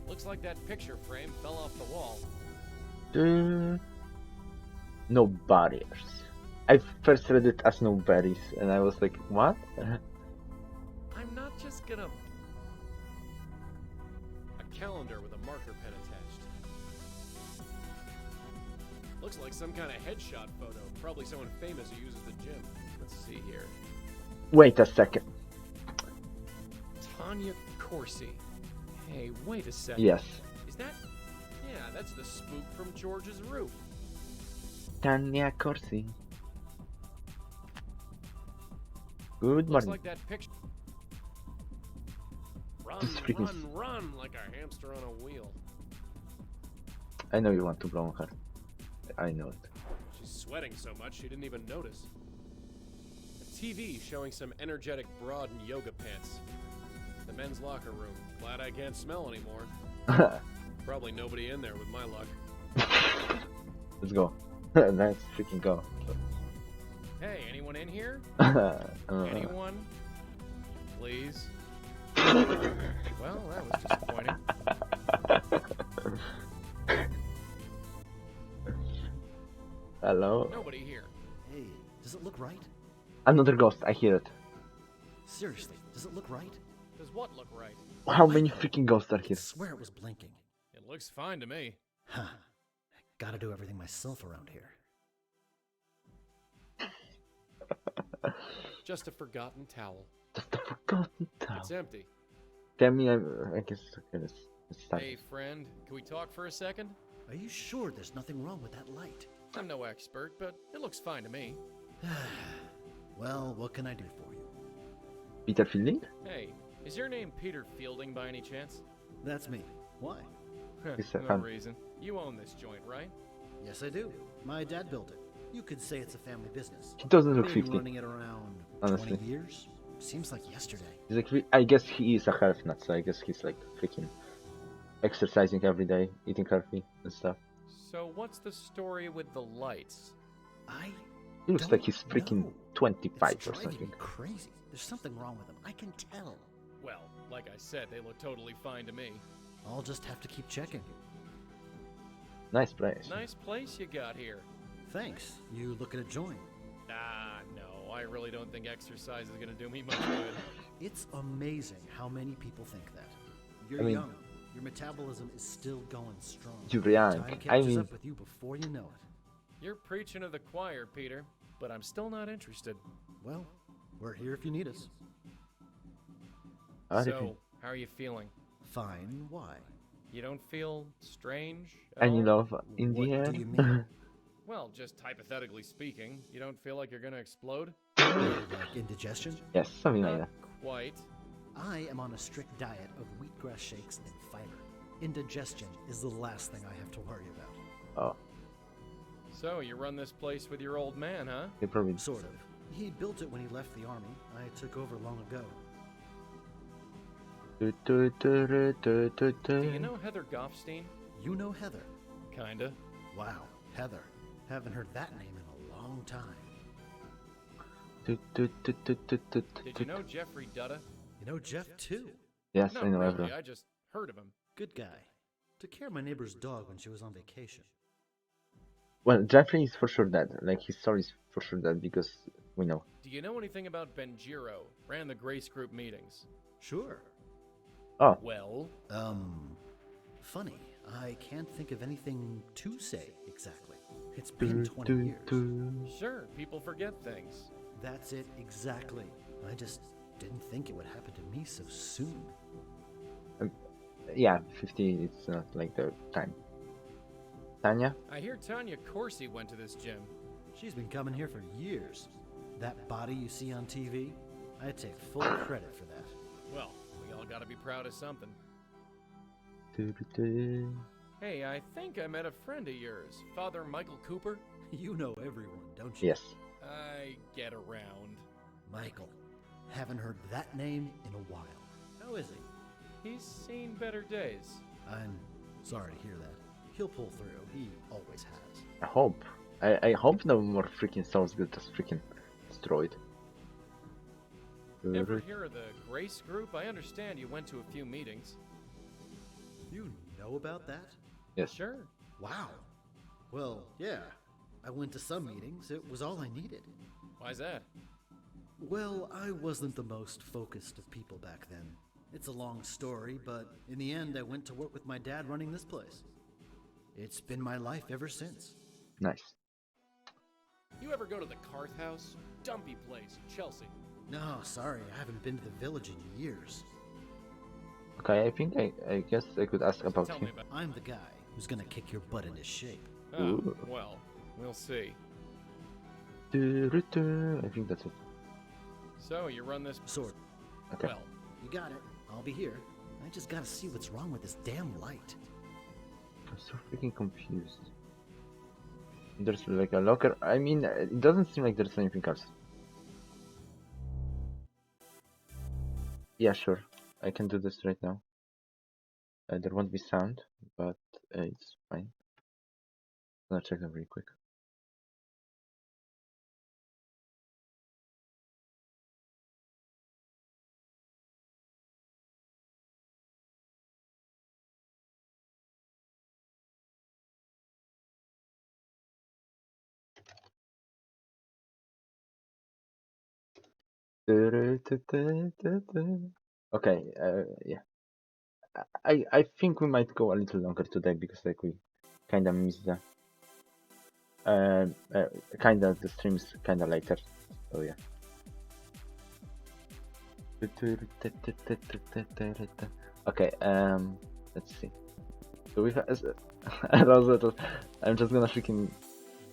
Looks like that picture frame fell off the wall. No barriers. I first read it as no berries, and I was like, what? I'm not just gonna... A calendar with a marker pen attached. Looks like some kind of headshot photo. Probably someone famous who uses the gym. Let's see here. Wait a second. Tanya Corsi. Hey, wait a second. Yes. Is that... Yeah, that's the spook from George's roof. Tanya Corsi. Good Looks morning. like that picture. Run, This freaking... run like a hamster on a wheel. I know you want to blow on her. I know it. She's sweating so much she didn't even notice. A TV showing some energetic broad in yoga pants. The men's locker room. Glad I can't smell anymore. Probably nobody in there with my luck. Let's go. Let's freaking go. Hey, anyone in here? Anyone? Please? Well, that was disappointing. Hello? Nobody here. Hey, does it look right? Another ghost, I hear it. Seriously, does it look right? Does what look right? How many freaking ghosts are here? I swear it was blinking. It looks fine to me. Huh. Gotta do everything myself around here. Just a forgotten towel. Just a forgotten towel. It's empty. Tell me, I guess it's time. Hey, friend, can we talk for a second? Are you sure there's nothing wrong with that light? I'm no expert, but it looks fine to me. Well, what can I do for you? Peter Fielding? Hey, is your name Peter Fielding by any chance? That's me. Why? No reason. You own this joint, right? Yes, I do. My dad built it. You could say it's a family business. He doesn't look Been 50. running it around Honestly. 20 years? Seems like yesterday. He's like, I guess he is a health nut, so I guess he's like freaking exercising every day, eating healthy and stuff. So what's the story with the lights? He looks like he's freaking 25 It's or driving something. me crazy. There's something wrong with him. I can tell. Well, like I said, they look totally fine to me. I'll just have to keep checking. Nice place. Nice place you got here. Thanks. You looking to join? No, I really don't think exercise is gonna do me much good. It's amazing how many people think that. You're I mean- young. Your metabolism is still going strong. You're young. Time I catches mean- up with you before you know it. You're preaching to the choir, Peter, but I'm still not interested. Well, we're here if you need us. So, how are you feeling? Fine. Why? You don't feel strange at And you all? love India? What do you mean? Well, just hypothetically speaking, you don't feel like you're gonna explode? Like indigestion? Yes, something like Not that. quite. I am on a strict diet of wheatgrass shakes and fiber. Indigestion is the last thing I have to worry about. Oh, So, you run this place with your old man, huh? he probably... Sort of. He built it when he left the army. I took over long ago. Do Do you know Heather Goffstein? You know Heather? Kinda. Wow, Heather. Haven't heard that name in a long time. Did you know Jeffrey Dutta? You know Jeff too? Yes, No, I know really, everyone. I just heard of him. Good guy. Took care of my neighbor's dog when she was on vacation. Well, Jeffrey is for sure dead. Like, his story is for sure dead because we know. Do you know anything about Benjiro? Ran the Grace Group meetings. Sure. Oh. Well? Funny. I can't think of anything to say exactly. It's been 20 years. Sure, people forget things. That's it exactly. I just didn't think it would happen to me so soon. Yeah, 50, it's not like the time. Tanya? I hear Tanya Corsi went to this gym. She's been coming here for years. That body you see on TV, I take full credit for that. Well, we all gotta be proud of something. Do-do-do. Hey, I think I met a friend of yours, Father Michael Cooper. You know everyone, don't you? Yes. I get around. Michael. Haven't heard that name in a while. How is he? He's seen better days. I'm sorry to hear that. He'll pull through. He always has. I hope. I hope no more freaking souls get just freaking destroyed. Ever hear of the Grace Group? I understand you went to a few meetings. You know about that? Yes. Sure. Wow. Well, yeah. I went to some meetings. It was all I needed. Why's that? Well, I wasn't the most focused of people back then. It's a long story, but in the end, I went to work with my dad running this place. It's been my life ever since. Nice. You ever go to the Carth House? Dumpy place in Chelsea. No, sorry, I haven't been to the village in years. Okay, I think I guess I could ask about Tell you. me about. I'm the guy who's gonna kick your butt into shape. Oh, well, we'll see. I think that's it. So you run this Sword. Okay. Well, You got it. I'll be here. I just gotta see what's wrong with this damn light. I'm so freaking confused. There's like a locker. I mean, it doesn't seem like there's anything else. Yeah, sure. I can do this right now. There won't be sound, but it's fine. I'm gonna check them really quick. Okay, yeah. I think we might go a little longer today because like we kinda missed the kinda the streams kinda later. So yeah. Okay, let's see. So we I'm just gonna freaking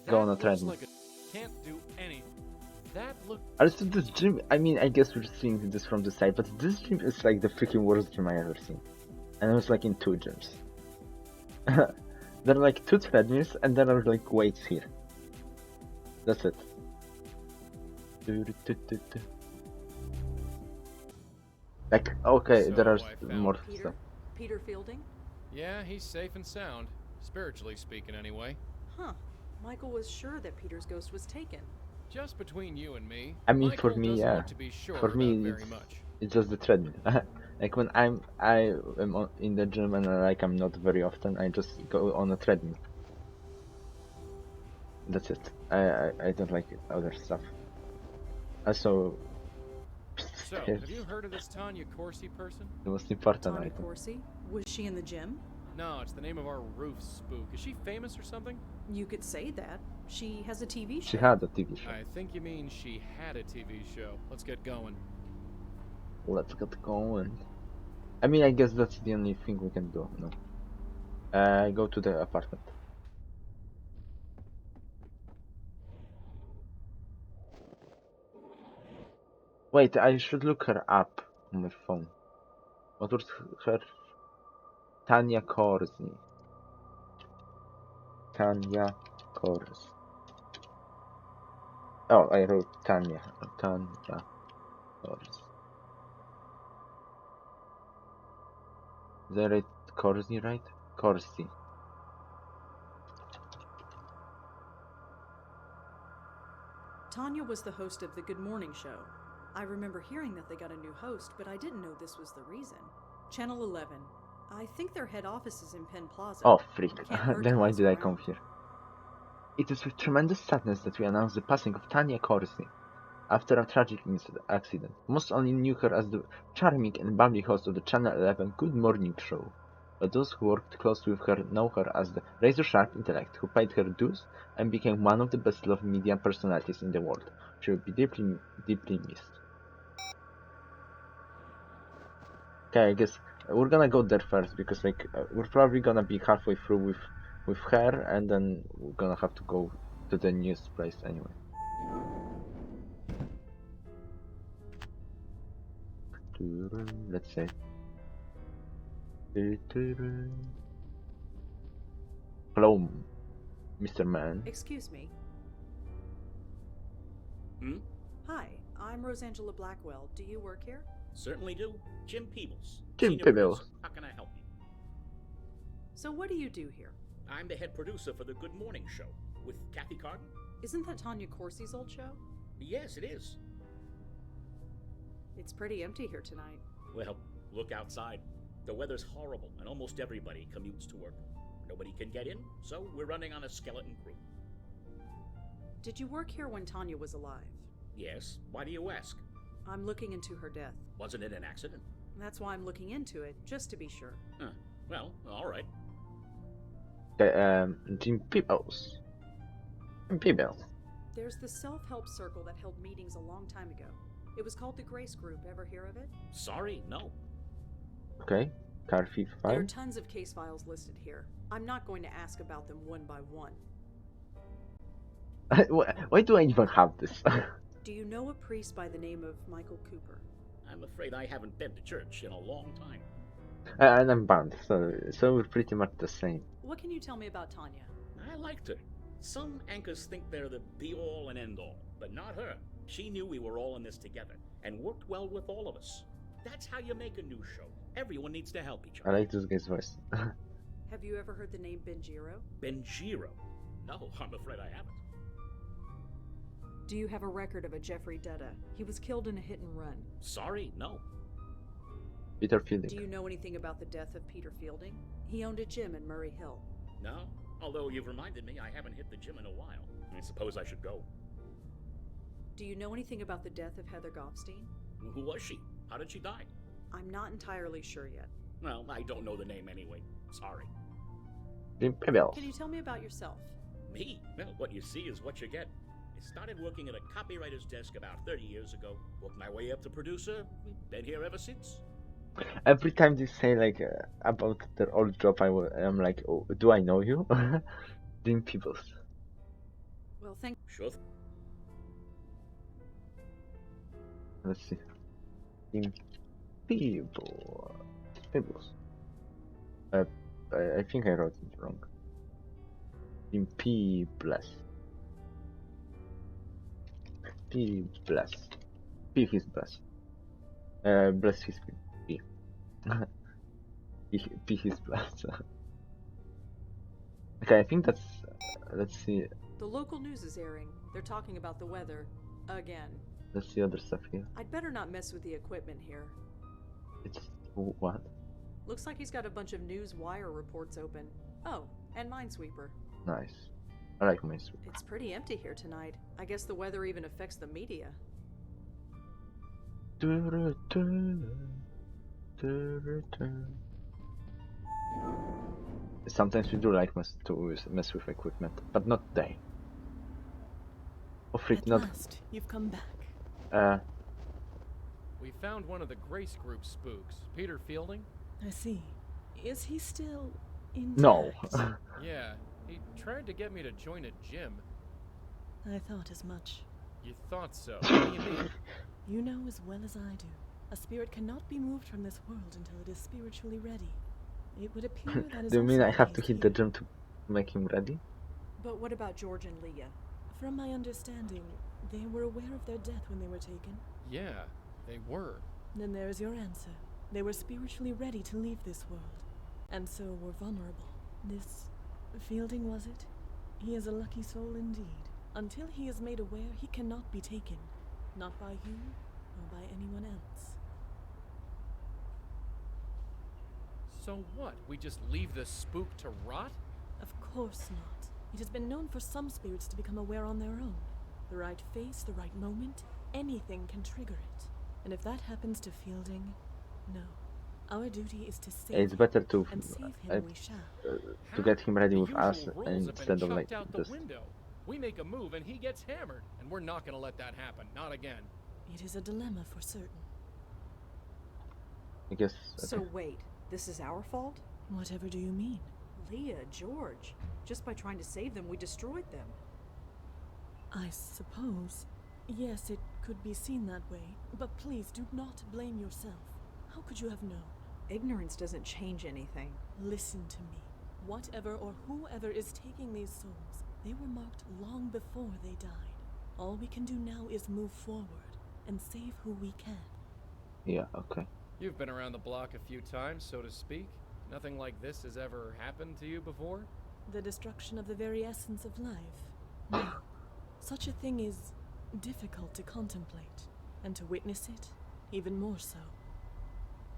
go on a treadmill. Can't do anything. That look. Also, this dream, I mean, I guess we're seeing this from the side, but this dream is like the freaking worst dream I ever seen. And it was like in 2 dreams. There are like 2 treadmills, and there are like weights here. That's it. Like, okay, So there are I found more Peter? stuff. Peter Fielding? Yeah, he's safe and sound, spiritually speaking, anyway. Huh. Michael was sure that Peter's ghost was taken. Just between you and me. I mean, Michael for me, doesn't yeah. look to be sure For me, about very much. it's just the treadmill. Like when I am in the gym and I'm not very often, I just go on a treadmill. That's it. I don't like other stuff. Also, So, have you heard of this Tanya Corsi person? the most important Tanya item. Corsi? Was she in the gym? No, it's the name of our roof spook. Is she famous or something? You could say that. She has a TV show. She had a TV show. I think you mean she had a TV show. Let's get going. Let's get going. I mean, I guess that's the only thing we can do. No. Go to the apartment. Wait, I should look her up on my phone. What was her? Tanya Corsi. Tanya Corsi. Oh, I wrote Tanya. Tanya Corsi. Did I write Corsi right? Corsi. Tanya was the host of the Good Morning Show. I remember hearing that they got a new host, but I didn't know this was the reason. Channel 11. I think their head office is in Penn Plaza. Oh, freak. Can't hurt Then to why ask did I around. come here? It is with tremendous sadness that we announce the passing of Tanya Corsi. After a tragic accident, most only knew her as the charming and bubbly host of the Channel 11 Good Morning Show. But those who worked closely with her know her as the razor-sharp intellect who paid her dues and became one of the best-loved media personalities in the world. She will be deeply, deeply missed. Okay, I guess we're gonna go there first because like we're probably gonna be halfway through with her, and then we're gonna have to go to the news place anyway. Let's say. Hello, Mr. Man. Excuse me. Hmm? Hi, I'm Rosangela Blackwell. Do you work here? Certainly do. Jim Peebles. Jim Senior Peebles. producer. How can I help you? So what do you do here? I'm the head producer for the Good Morning Show with Kathy Carden. Isn't that Tanya Corsi's old show? Yes, it is. It's pretty empty here tonight. Well, look outside. The weather's horrible, and almost everybody commutes to work. Nobody can get in, so we're running on a skeleton crew. Did you work here when Tanya was alive? Yes. Why do you ask? I'm looking into her death. Wasn't it an accident? That's why I'm looking into it, just to be sure. Well, all right. Okay, Jim Peebles. Peebles. There's the self-help circle that held meetings a long time ago. It was called the Grace Group. Ever hear of it? Sorry, no. Okay, car thief There are file. tons of case files listed here. I'm not going to ask about them one by one. Why do I even have this? Do you know a priest by the name of Michael Cooper? I'm afraid I haven't been to church in a long time. And I'm banned, so we're pretty much the same. What can you tell me about Tanya? I liked her. Some anchors think they're the be-all and end-all, but not her. She knew we were all in this together, and worked well with all of us. That's how you make a new show. Everyone needs to help each I other. like this guy's voice. Have you ever heard the name Benjiro? Benjiro? No, I'm afraid I haven't. Do you have a record of a Jeffrey Dutta? He was killed in a hit and run. Sorry, no. Peter Fielding. Do you know anything about the death of Peter Fielding? He owned a gym in Murray Hill. No, although you've reminded me I haven't hit the gym in a while. I suppose I should go. Do you know anything about the death of Heather Goffstein? Who was she? How did she die? I'm not entirely sure yet. Well, I don't know the name anyway. Sorry. Jim Peebles. Can you tell me about yourself? Me? Well, what you see is what you get. I started working at a copywriter's desk about 30 years ago. Worked my way up to producer. Been here ever since. Every time they say like about their old job, I'm like, oh, do I know you? Jim Peebles. Well, thank. Sure. Let's see. Jim Peebles. I think I wrote it wrong. Jim Peebles. Peebles. P his bless. Bless his P. P his bless. Okay, I think that's. Let's see. The local news is airing. They're talking about the weather. Again. Let's see other stuff here. I'd better not mess with the equipment here. It's what? Looks like he's got a bunch of news wire reports open. Oh, and Minesweeper. Nice. I like Minesweeper. It's pretty empty here tonight. I guess the weather even affects the media. Sometimes we do like to mess with equipment, but not they. Oh freak, At not. last, you've come back. We found one of the Grace Group spooks, Peter Fielding. I see. Is he still intact? No. Yeah, he tried to get me to join a gym. I thought as much. You thought so. What do you mean? You know as well as I do. A spirit cannot be moved from this world until it is spiritually ready. It would appear that is Do you mean also I have to case hit the here. gym to make him ready? But what about George and Leah? From my understanding, they were aware of their death when they were taken. Yeah, they were. Then there is your answer. They were spiritually ready to leave this world, and so were vulnerable. This Fielding, was it? He is a lucky soul indeed. Until he is made aware, he cannot be taken. Not by you, or by anyone else. So what? We just leave the spook to rot? Of course not. It has been known for some spirits to become aware on their own. The right face, the right moment, anything can trigger it. And if that happens to Fielding, no. Our duty is to save It's better him, to and save him we shall. to get him ready The with us usual rules have been instead of like chucked out the just. window. We make a move and he gets hammered, and we're not gonna let that happen. Not again. It is a dilemma for certain. I guess. So Okay. wait, this is our fault? Whatever do you mean? Leah, George. Just by trying to save them, we destroyed them. I suppose. Yes, it could be seen that way. But please do not blame yourself. How could you have known? Ignorance doesn't change anything. Listen to me. Whatever or whoever is taking these souls, they were marked long before they died. All we can do now is move forward and save who we can. Yeah. Okay. You've been around the block a few times, so to speak. Nothing like this has ever happened to you before? The destruction of the very essence of life. No. Such a thing is difficult to contemplate, and to witness it, even more so.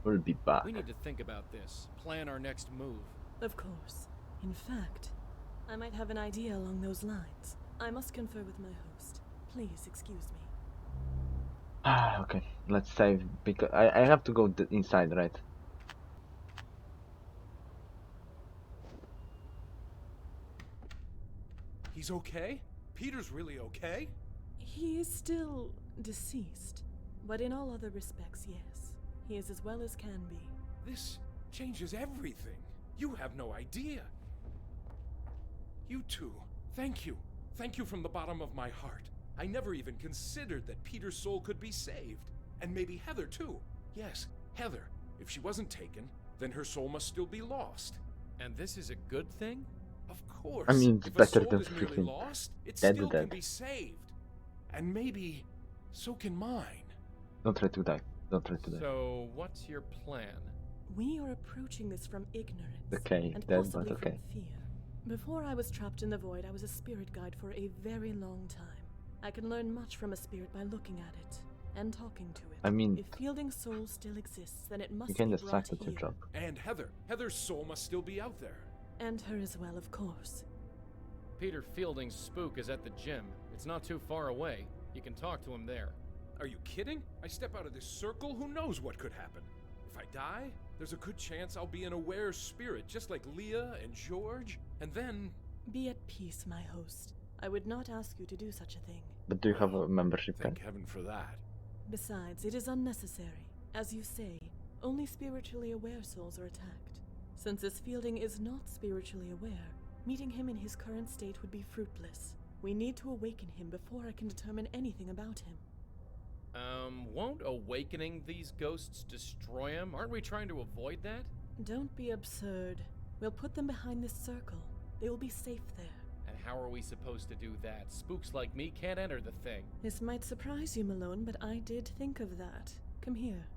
We'll be back. We need to think about this. Plan our next move. Of course. In fact, I might have an idea along those lines. I must confer with my host. Please excuse me. Okay, let's save because I have to go inside, right? He's okay? Peter's really okay? He is still deceased, but in all other respects, yes. He is as well as can be. This changes everything. You have no idea. You two, thank you. Thank you from the bottom of my heart. I never even considered that Peter's soul could be saved. And maybe Heather too. Yes, Heather. If she wasn't taken, then her soul must still be lost. And this is a good thing? Of course. I mean, it's if better a soul than is merely freaking lost, it dead still dead. can be saved. And maybe so can mine. Don't try to die. Don't try to die. So, what's your plan? We are approaching this from ignorance. Okay, and dead, possibly but okay. from fear. Before I was trapped in the void, I was a spirit guide for a very long time. I can learn much from a spirit by looking at it and talking to it. I mean, if Fielding's soul still exists, then it must you can be decide brought to here. job. And Heather. Heather's soul must still be out there. And her as well, of course. Peter Fielding's spook is at the gym. It's not too far away. You can talk to him there. Are you kidding? I step out of this circle, who knows what could happen? If I die, there's a good chance I'll be an aware spirit, just like Leah and George, and then... Be at peace, my host. I would not ask you to do such a thing. But do you have a membership card? Thank heaven for that. Besides, it is unnecessary. As you say, only spiritually aware souls are attacked. Since this Fielding is not spiritually aware, meeting him in his current state would be fruitless. We need to awaken him before I can determine anything about him. Won't awakening these ghosts destroy him? Aren't we trying to avoid that? Don't be absurd. We'll put them behind this circle. They will be safe there. And how are we supposed to do that? Spooks like me can't enter the thing. This might surprise you, Malone, but I did think of that. Come here.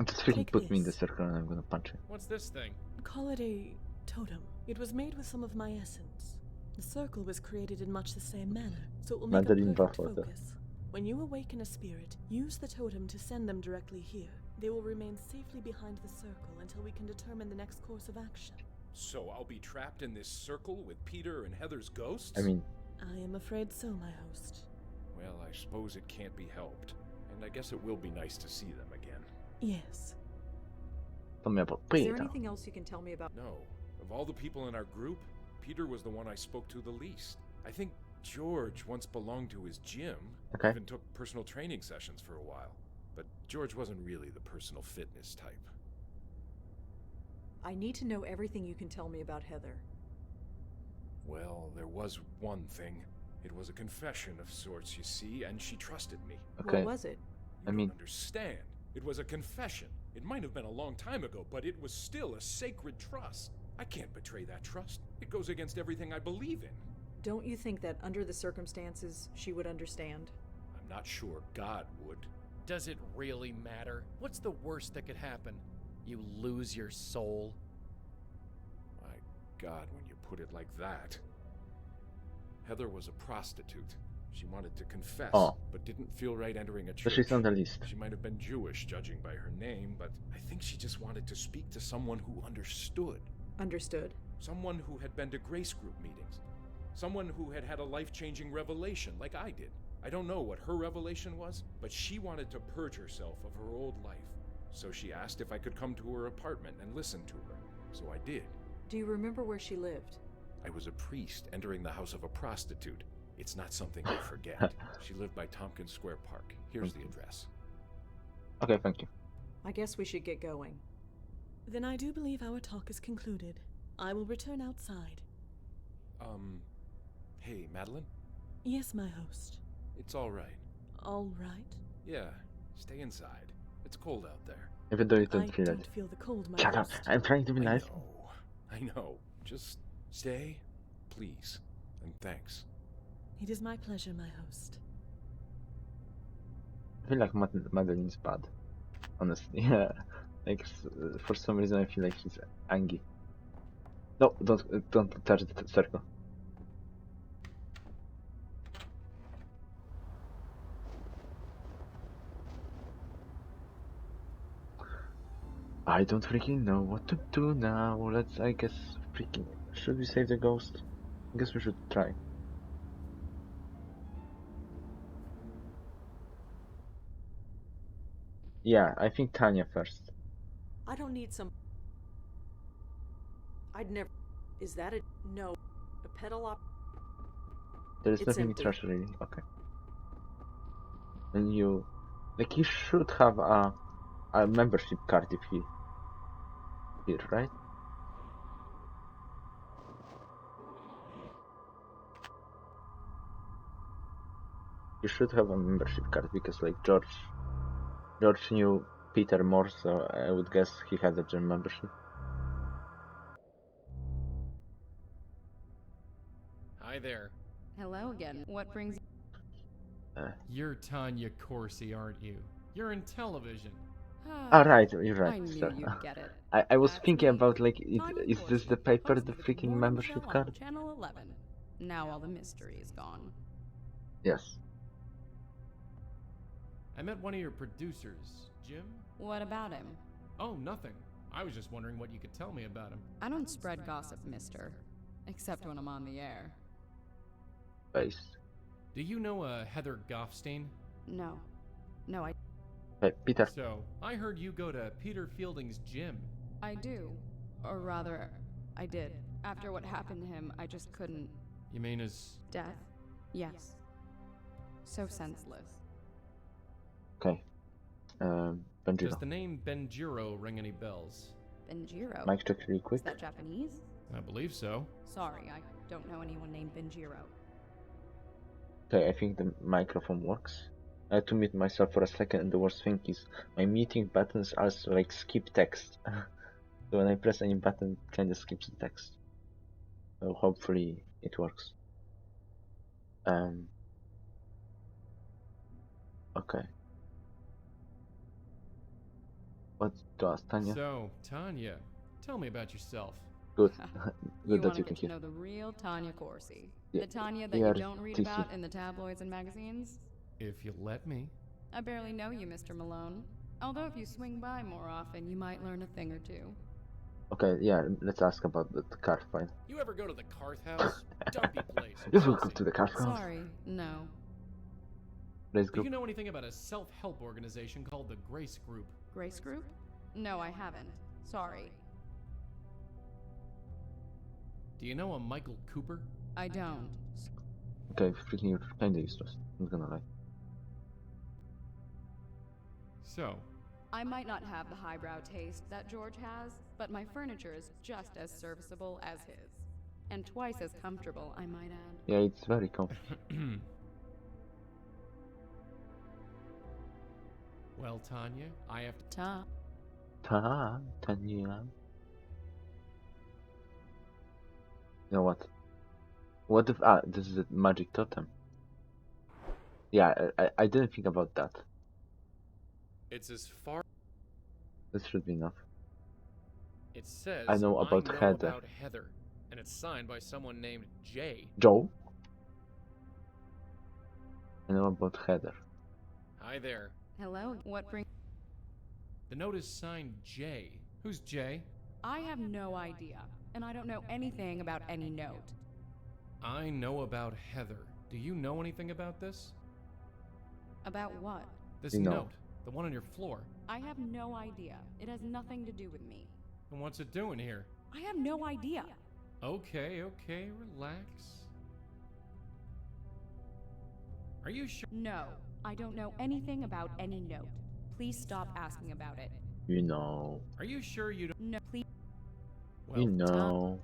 Just freaking Take put me in the this. circle and I'm gonna punch it. What's this thing? Call it a totem. It was made with some of my essence. The circle was created in much the same manner, so it will make a Mandarin perfect buff, focus. When you awaken a spirit, use the totem to send them directly here. They will remain safely behind the circle until we can determine the next course of action. So I'll be trapped in this circle with Peter and Heather's ghosts? I mean... I am afraid so, my host. Well, I suppose it can't be helped. And I guess it will be nice to see them again. Yes. Tell me about Is Peter. there anything else you can tell me about? No. Of all the people in our group, Peter was the one I spoke to the least. I think George once belonged to his gym. Okay. Even took personal training sessions for a while. But George wasn't really the personal fitness type. I need to know everything you can tell me about Heather. Well, there was one thing. It was a confession of sorts, you see, and she trusted me. Okay. What was it? You don't understand. It was a confession. It might have been a long time ago, but it was still a sacred trust. I can't betray that trust. It goes against everything I believe in. Don't you think that under the circumstances, she would understand? I'm not sure God would. Does it really matter? What's the worst that could happen? You lose your soul? My God, when you put it like that. Heather was a prostitute. She wanted to confess, but didn't feel right entering a church. So she's on the list. She might have been Jewish, judging by her name, but I think she just wanted to speak to someone who understood. Understood? Someone who had been to grace group meetings. Someone who had had a life-changing revelation, like I did. I don't know what her revelation was, but she wanted to purge herself of her old life. So she asked if I could come to her apartment and listen to her. So I did. Do you remember where she lived? I was a priest entering the house of a prostitute. It's not something I forget. She lived by Tompkins Square Park. Here's the address. Okay, thank you. I guess we should get going. Then I do believe our talk is concluded. I will return outside. Hey, Madeline? Yes, my host. It's all right. All right? Yeah, stay inside. It's cold out there. Even though you don't feel I it. don't feel the cold, my Shut up. host. I'm trying to be nice. I know. Just stay, please. And thanks. It is my pleasure, my host. I feel like Madeline's bad. Honestly. Yeah. Like, for some reason I feel like she's angry. No, don't touch the circle. I don't freaking know what to do now. Let's, I guess, freaking... Should we save the ghost? I guess we should try. Yeah, I think Tanya first. I don't need some. I'd never. Is that a no? A pedal op? There is It's nothing empty. in trash really. Okay. And you, like, you should have a membership card if you here, right? You should have a membership card because, like, George knew Peter more, so I would guess he had a gym membership. Hi there. Hello again. What brings You're Tanya Corsi, aren't you? You're in television. Right, you're right. I knew Sir. you'd get it. I was That's thinking me, about, like, Tanya is this Corsi, the paper, host the of freaking morning membership show on card? Channel 11. Now all the mystery is gone. Yes. I met one of your producers, Jim. What about him? Oh, nothing. I was just wondering what you could tell me about him. I don't spread gossip, mister. Except when I'm on the air. Base. Do you know a Heather Goffstein? No. No, I... Hey, Peter. So, I heard you go to Peter Fielding's gym. I do. Or rather, I did. After what happened to him, I just couldn't... You mean his... Death? Yes. So senseless. Okay. Benjiro. Does the name Benjiro ring any bells? Benjiro? Mic check really quick. Is that Japanese? I believe so. Sorry, I don't know anyone named Benjiro. Okay, I think the microphone works. I had to mute myself for a second, and the worst thing is my muting buttons are like skip text. So when I press any button, it kind of skips the text. So hopefully it works. Okay. What to ask Tanya? So, Tanya, tell me about yourself. Good. You Good want that you to can get to hear. know the real Tanya Corsi. Yeah, The Tanya that yeah, you don't read TC. about in the tabloids and magazines? If you let me. I barely know you, Mr. Malone. Although if you swing by more often, you might learn a thing or two. Okay, yeah, let's ask about the car file. You ever go to the Carth House? Dumpy place. Yes, we'll go to the car file. Sorry, no. Let's Do go. you know anything about a self-help organization called the Grace Group? Grace Group? No, I haven't. Sorry. Do you know a Michael Cooper? I don't. Okay, freaking you're kinda useless. I'm not gonna lie. So, I might not have the highbrow taste that George has, but my furniture is just as serviceable as his. And twice as comfortable, I might add. Yeah, it's very comfortable. Well, Tanya, I have to... Tanya. You know what? What if this is a magic totem? Yeah, I didn't think about that. It's as far... This should be enough. It says I know about Heather. about Heather, and it's signed by someone named Jay. Joe? I know about Heather. Hi there. Hello, what brings... The note is signed Jay. Who's Jay? I have no idea, and I don't know anything about any note. I know about Heather. Do you know anything about this? About what? This You know. note. The one on your floor. I have no idea. It has nothing to do with me. And what's it doing here? I have no idea. Okay, relax. Are you sure? No, I don't know anything about any note. Please stop asking about it. You know. Are you sure you don't? No, please. Well, You know.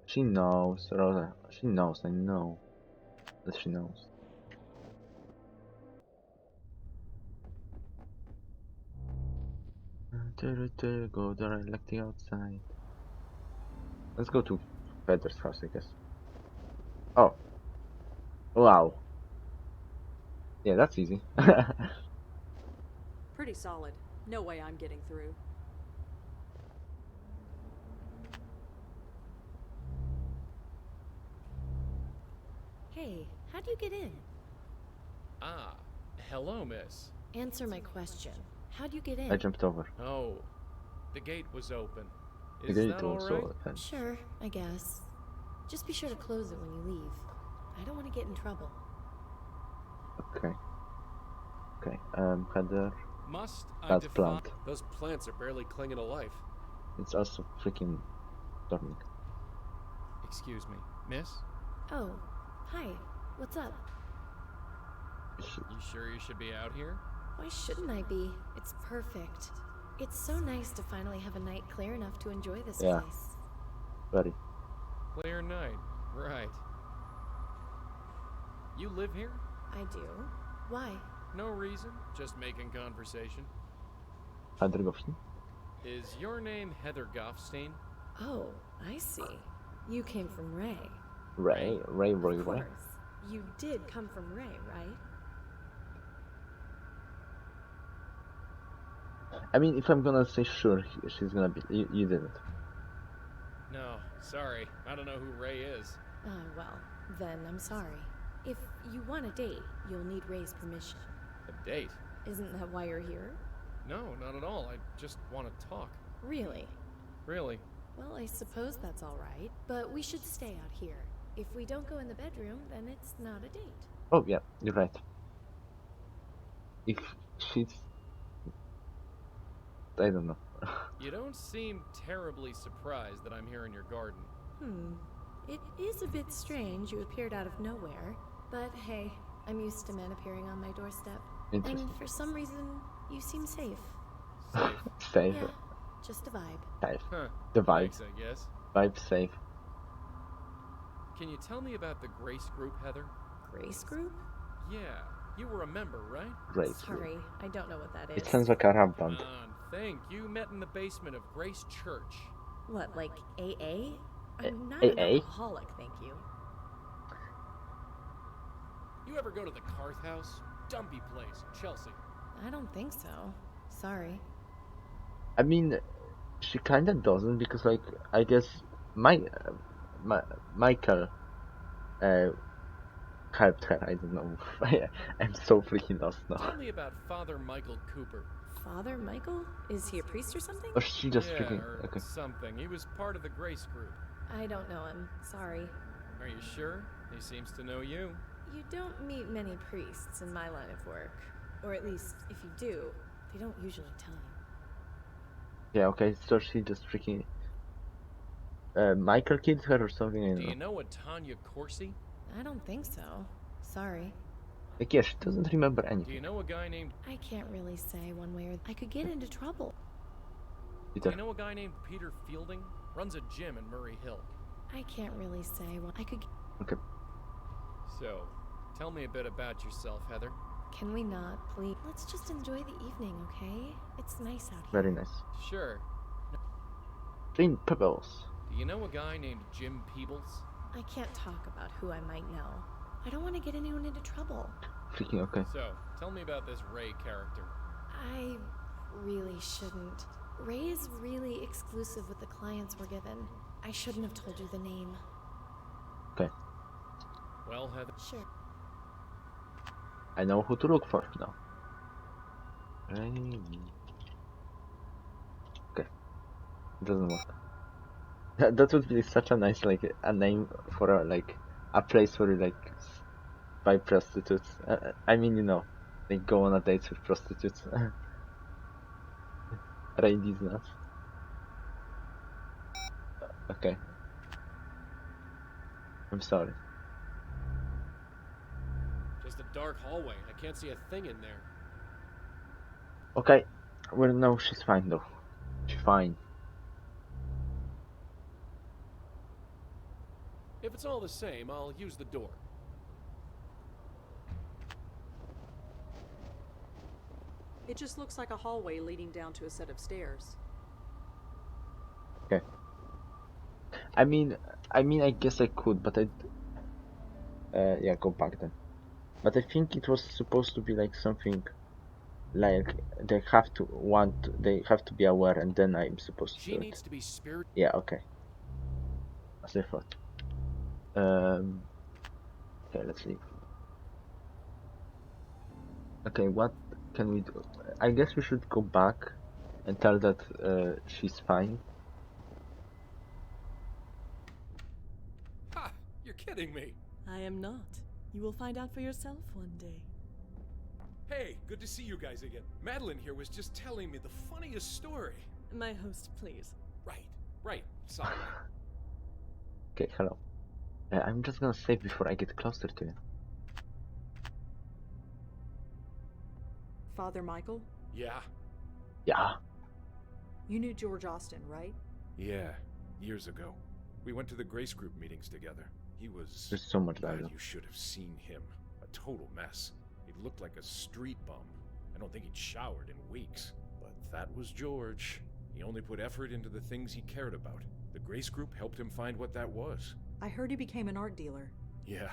She knows, Rosa. She knows, I know. That she knows. Go there, I like the outside. Let's go to Peter's house, I guess. Oh. Wow. Yeah, that's easy. Pretty solid. No way I'm getting through. Hey, how'd you get in? Ah, hello, miss. Answer my question. How'd you get in? I jumped over. Oh, the gate was open. The Is gate that all also right? open. Sure, I guess. Just be sure to close it when you leave. I don't want to get in trouble. Okay. Okay. Heather. Must I That defy? plant. Those plants are barely clinging to life. It's also freaking storming. Excuse me, miss? Oh, hi. What's up? You sure you should be out here? Why shouldn't I be? It's perfect. It's so nice to finally have a night clear enough to enjoy this place. Very. Clear night, right. You live here? I do. Why? No reason, just making conversation. Heather Goffstein? Is your name Heather Goffstein? Oh, I see. You came from Ray. Ray? Of course. You did come from Ray, right? I mean, if I'm gonna say sure, she's gonna be. You didn't. No, sorry. I don't know who Ray is. Well, then I'm sorry. If you want a date, you'll need Ray's permission. A date? Isn't that why you're here? No, not at all. I just want to talk. Really? Really? Well, I suppose that's all right. But we should stay out here. If we don't go in the bedroom, then it's not a date. Oh, yeah, you're right. If she's... I don't know. You don't seem terribly surprised that I'm here in your garden. It is a bit strange you appeared out of nowhere. But hey, I'm used to men appearing on my doorstep. And for some reason, you seem safe. Safe? Yeah, just a vibe. Safe. Huh. The vibe. Thanks, I guess. Vibe safe. Can you tell me about the Grace Group, Heather? Grace Group? Yeah, you were a member, right? Grace Sorry, Group. I don't know what that is. It sounds like a rap band. Come on, think. You met in the basement of Grace Church. What, like AA? I'm not AA? an alcoholic, thank you. You ever go to the Carth House? Dumpy place, Chelsea. I don't think so. Sorry. I mean, she kinda doesn't because, like, I guess Michael helped her. I don't know. I'm so freaking lost now. Tell me about Father Michael Cooper. Father Michael? Is he a priest or something? Or she just yeah, freaking... or Okay. something. He was part of the Grace Group. I don't know him. Sorry. Are you sure? He seems to know you. You don't meet many priests in my line of work. Or at least, if you do, they don't usually tell you. Yeah, okay, so she just freaking... Michael killed her or something, I don't Do know. you know a Tanya Corsi? I don't think so. Sorry. Like, yeah, she doesn't remember Do anything. you know a guy named... I can't really say one way or... I could get into trouble. Do you know a guy named Peter Fielding? Runs a gym in Murray Hill. I can't really say one... I could... Okay. So, tell me a bit about yourself, Heather. Can we not, please? Let's just enjoy the evening, okay? It's nice out here. Very nice. Sure. Green Pebbles. Do you know a guy named Jim Peebles? I can't talk about who I might know. I don't want to get anyone into trouble. Freaking okay. So, tell me about this Ray character. I really shouldn't. Ray is really exclusive with the clients we're given. I shouldn't have told you the name. Okay. Well, Heather... Sure. I know who to look for now. Okay. It doesn't work. That would be such a nice, like, a name for a, like, a place where you, like, buy prostitutes. I mean, you know, like, go on a date with prostitutes. Ray these nuts. Okay. I'm sorry. Just a dark hallway. I can't see a thing in there. Okay. Well, no, she's fine, though. She's fine. If it's all the same, I'll use the door. It just looks like a hallway leading down to a set of stairs. Okay. I mean, I guess I could, but yeah, go back then. But I think it was supposed to be like something, like they have to be aware, and then I'm supposed to. She needs to be spirit. Yeah. Okay. As I thought. Okay, let's leave. Okay, what can we do? I guess we should go back and tell that she's fine. Ha! You're kidding me. I am not. You will find out for yourself one day. Good to see you guys again. Madeline here was just telling me the funniest story. My host, please. Right. Sorry. Okay, hello. I'm just gonna save before I get closer to you. Father Michael? Yeah? Yeah. You knew George Austin, right? Yeah, years ago. We went to the Grace Group meetings together. He was... There's so much God, value. you should have seen him. A total mess. He looked like a street bum. I don't think he'd showered in weeks. But that was George. He only put effort into the things he cared about. The Grace Group helped him find what that was. I heard he became an art dealer. Yeah,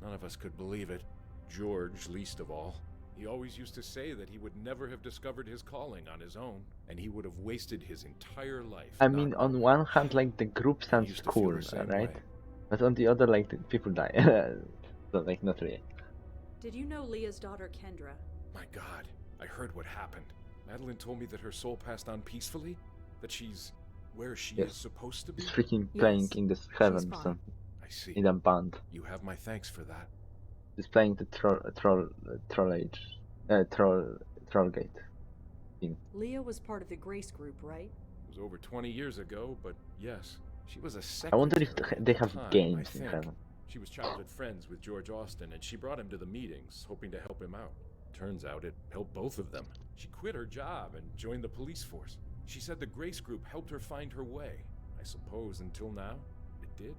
none of us could believe it. George, least of all. He always used to say that he would never have discovered his calling on his own, and he would have wasted his entire life. I mean, on one hand, like, the group sounds cool, right? But on the other, like, the people die. So, like, not really. Did you know Leah's daughter, Kendra? My God, I heard what happened. Madeline told me that her soul passed on peacefully? That she's where she is supposed to be? She's freaking playing in the heaven, so I see. In a band. You have my thanks for that. She's playing the troll gate thing. Leah was part of the Grace Group, right? It was over 20 years ago, but yes, she was a secretary. I wonder if they have time, games in heaven. She was childhood friends with George Austin, and she brought him to the meetings, hoping to help him out. Turns out it helped both of them. She quit her job and joined the police force. She said the Grace Group helped her find her way. I suppose until now, it did.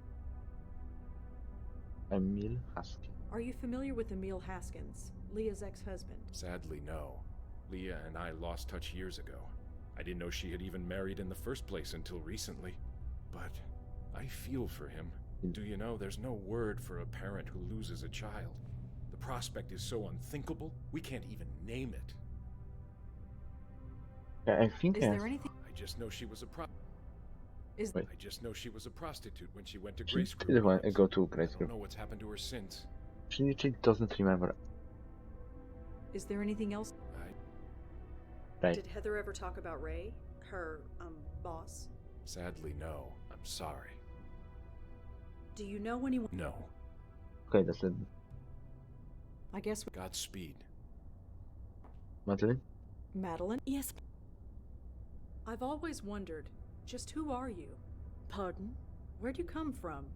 Emil Haskins. Are you familiar with Emil Haskins, Leah's ex-husband? Sadly, no. Leah and I lost touch years ago. I didn't know she had even married in the first place until recently. But I feel for him. Do you know, there's no word for a parent who loses a child. The prospect is so unthinkable, we can't even name it. I think Is there anything? I just know she was a I just know she was a prostitute when she went to She Grace Group. didn't want to go to Grace I Group. don't know what's happened to her since. She literally doesn't remember. Is there anything else? Right. Did Heather ever talk about Ray, her boss? Sadly, no. I'm sorry. Do you know anyone? No. Okay, that's it. I guess. Godspeed. Madeline? Madeline? Yes. I've always wondered, just who are you? Pardon? Where'd you come from?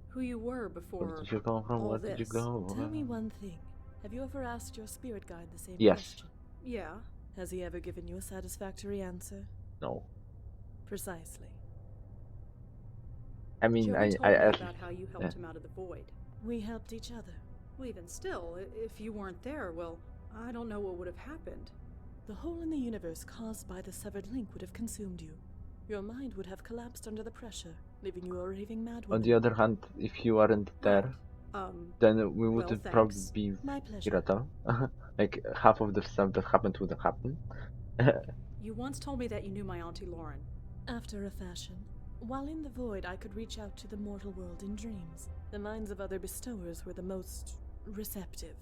Who you were before? Where did you come from? All Where did you this? go? Tell me one thing. Have you ever asked your spirit guide the same Yes. question? Yeah. Has he ever given you a satisfactory answer? No. Precisely. I mean, Joey told me about how you helped him out of the void. We helped each other. Well, even still, if you weren't there, well, I don't know what would have happened. The hole in the universe caused by the severed link would have consumed you. Your mind would have collapsed under the pressure, leaving you a raving mad woman. On the other hand, if you weren't there, then we would well, probably thanks. be My pleasure. irritable. Like, half of the stuff that happened would have happened. You once told me that you knew my Auntie Lauren. After a fashion. While in the void, I could reach out to the mortal world in dreams. The minds of other bestowers were the most receptive.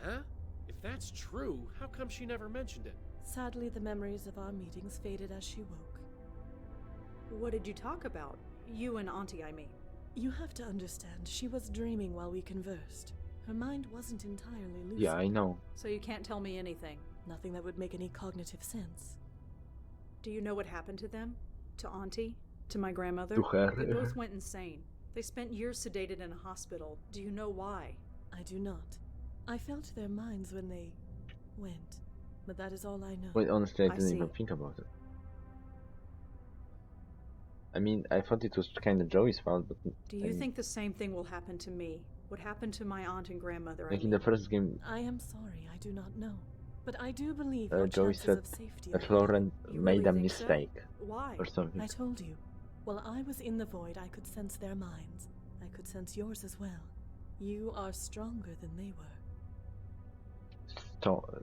Huh? If that's true, how come she never mentioned it? Sadly, the memories of our meetings faded as she woke. What did you talk about? You and Auntie, I mean. You have to understand, she was dreaming while we conversed. Her mind wasn't entirely lucid. Yeah, I know. So you can't tell me anything? Nothing that would make any cognitive sense. Do you know what happened to them? To Auntie? To my grandmother? To her. They both went insane. They spent years sedated in a hospital. Do you know why? I do not. I felt their minds when they went. But that is all I know. Wait, honestly, I didn't see. even think about it. I mean, I thought it was kind of Joey's fault, but... Do you think the same thing will happen to me? What happened to my aunt and grandmother? Like in the first game... I am sorry, I do not know. But I do believe Joey said of safety that Lauren made a think mistake. So? Why? Or something. I told you. While I was in the void, I could sense their minds. I could sense yours as well. You are stronger than they were.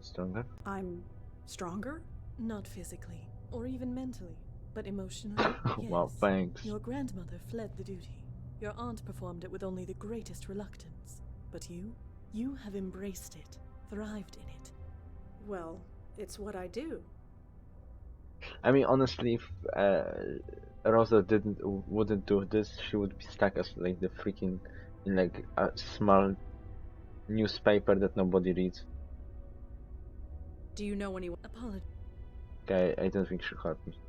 Stronger? I'm stronger? Not physically, or even mentally, but emotionally, yes. Wow, thanks. Your grandmother fled the duty. Your aunt performed it with only the greatest reluctance. But you have embraced it, thrived in it. Well, it's what I do. I mean, honestly, if Rosa wouldn't do this, she would be stuck as like the freaking in like a small newspaper that nobody reads. Do you know anyone? Apology. Okay, I don't think she heard me.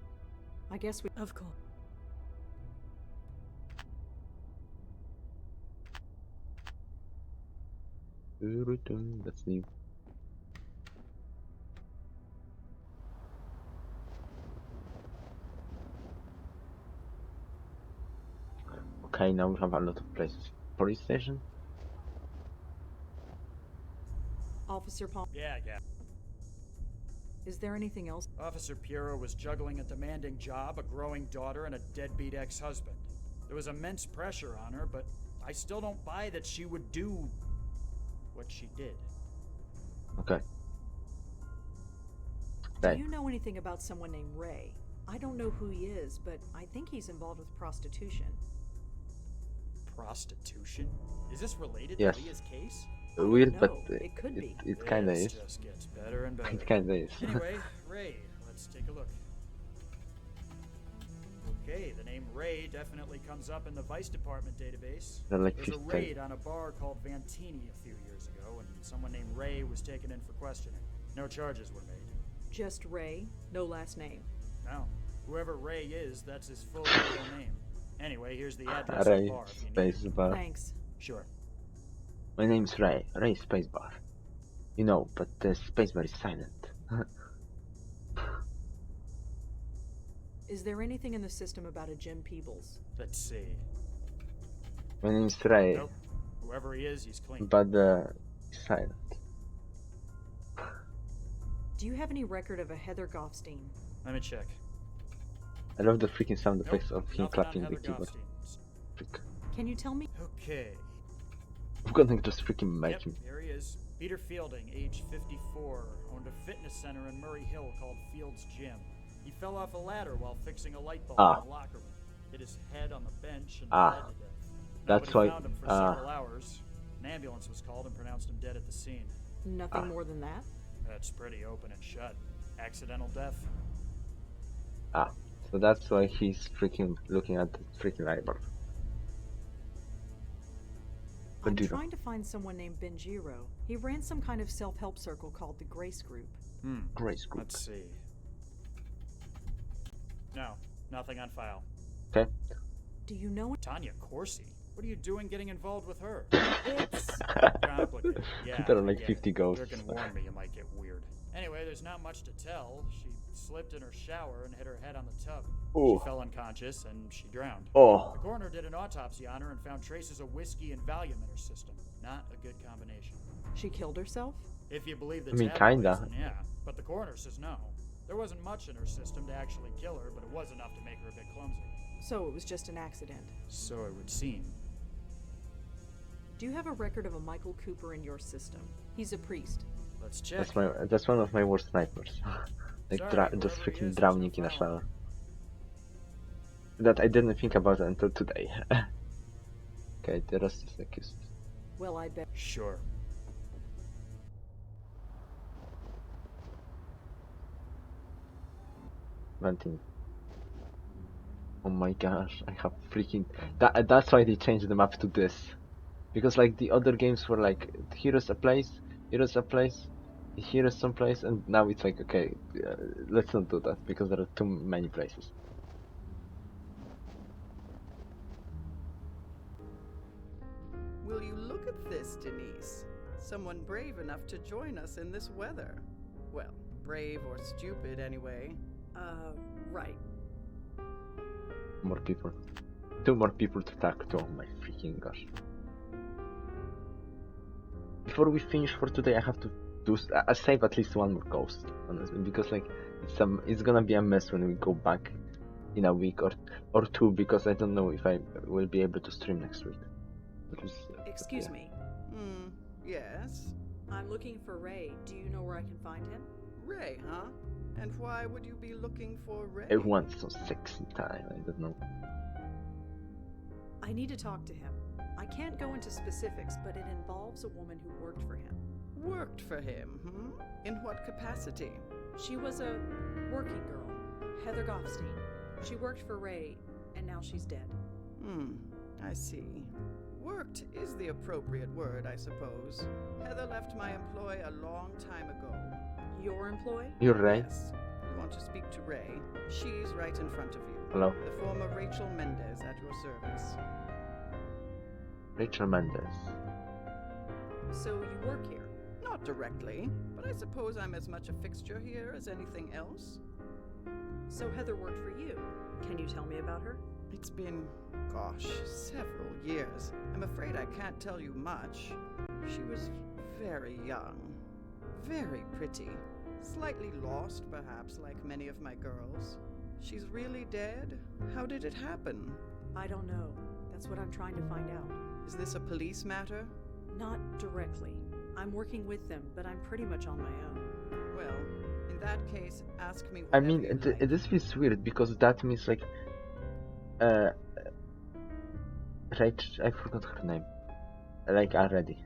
I guess we. Of course. Let's leave. Okay, now we have a lot of places. Police station? Officer Palm. Yeah. Is there anything else? Officer Piero was juggling a demanding job, a growing daughter, and a deadbeat ex-husband. There was immense pressure on her, but I still don't buy that she would do what she did. Okay. Do you know anything about someone named Ray? I don't know who he is, but I think he's involved with prostitution. Prostitution? Is this related Yes. to Leah's case? Weird, but it could be. It kinda is. Just gets better and better. It kinda is. Anyway, Ray, let's take a look. Okay, the name Ray definitely comes up in the Vice Department database. They're like There's a 15. raid on a bar called Vantini a few years ago, and someone named Ray was taken in for questioning. No charges were made. Just Ray, no last name. No. Whoever Ray is, that's his full legal name. Anyway, here's the address of Ray, the bar if you need space it. bar. Thanks. Sure. My name's Ray. Ray Spacebar. You know, but the spacebar is silent. Is there anything in the system about a Jim Peebles? Let's see. My name's Ray. Nope. Whoever he is, he's clean. But it's silent. Do you have any record of a Heather Goffstein? Let me check. I love the freaking sound effects Nope, of him nothing clapping on the Heather keyboard. Goffstein. Freak. Can you tell me? Okay. I'm gonna just freaking make Yep, him. here he is. Peter Fielding, age 54, owned a fitness center in Murray Hill called Field's Gym. He fell off a ladder while fixing a light bulb in the locker room. Hit his head on the bench and bled to death. That's Nobody why. found him for several hours. An ambulance was called and pronounced him dead at the scene. Nothing more than that? That's pretty open and shut. Accidental death. So that's why he's freaking looking at the freaking eyeball. I'm trying to find someone named Benjiro. He ran some kind of self-help circle called the Grace Group. Grace Group. Let's see. No, nothing on file. Okay. Do you know Tanya Corsi? What are you doing getting involved with her? It's complicated. Yeah, There are like I get 50 it. ghosts. You're gonna warn me you might get weird. Anyway, there's not much to tell. She slipped in her shower and hit her head on the tub. Ooh. She fell unconscious and she drowned. Oh. The coroner did an autopsy on her and found traces of whiskey and Valium in her system. Not a good combination. She killed herself? If you believe the I mean, tabloids, kinda. then yeah. But the coroner says no. There wasn't much in her system to actually kill her, but it was enough to make her a bit clumsy. So it was just an accident. So it would seem. Do you have a record of a Michael Cooper in your system? He's a priest. Let's check. That's one of my worst nightmares. Like Sorry, just whoever he freaking is, drowning there's in no a file. shower. That I didn't think about until today. Okay, the rest is accused. Well, I bet. Sure. Venting. Oh my gosh, I have freaking that's why they changed the map to this. Because like the other games were like here's a place, here's someplace, and now it's like okay, let's not do that because there are too many places. Will you look at this, Denise? Someone brave enough to join us in this weather. Well, brave or stupid anyway. Right. More people. 2 more people to talk to. Oh my freaking gosh. Before we finish for today, I have to save at least 1 more ghost, honestly, because like it's gonna be a mess when we go back in a week or 2, because I don't know if I will be able to stream next week. Excuse me. Yes? I'm looking for Ray. Do you know where I can find him? Ray, huh? And why would you be looking for Ray? I want some sexy time. I don't know. I need to talk to him. I can't go into specifics, but it involves a woman who worked for him. Worked for him, In what capacity? She was a working girl, Heather Goffstein. She worked for Ray, and now she's dead. I see. Worked is the appropriate word, I suppose. Heather left my employ a long time ago. Your employee? You're right. Yes. You want to speak to Ray? She's right in front of you. Hello. The former Rachel Mendez at your service. Rachel Mendez. So you work here? Not directly, but I suppose I'm as much a fixture here as anything else. So Heather worked for you. Can you tell me about her? It's been, gosh, several years. I'm afraid I can't tell you much. She was very young, very pretty, slightly lost perhaps like many of my girls. She's really dead? How did it happen? I don't know. That's what I'm trying to find out. Is this a police matter? Not directly. I'm working with them, but I'm pretty much on my own. Well, in that case, ask me I whatever mean, you like. this feels weird because that means like, I forgot her name. Like already.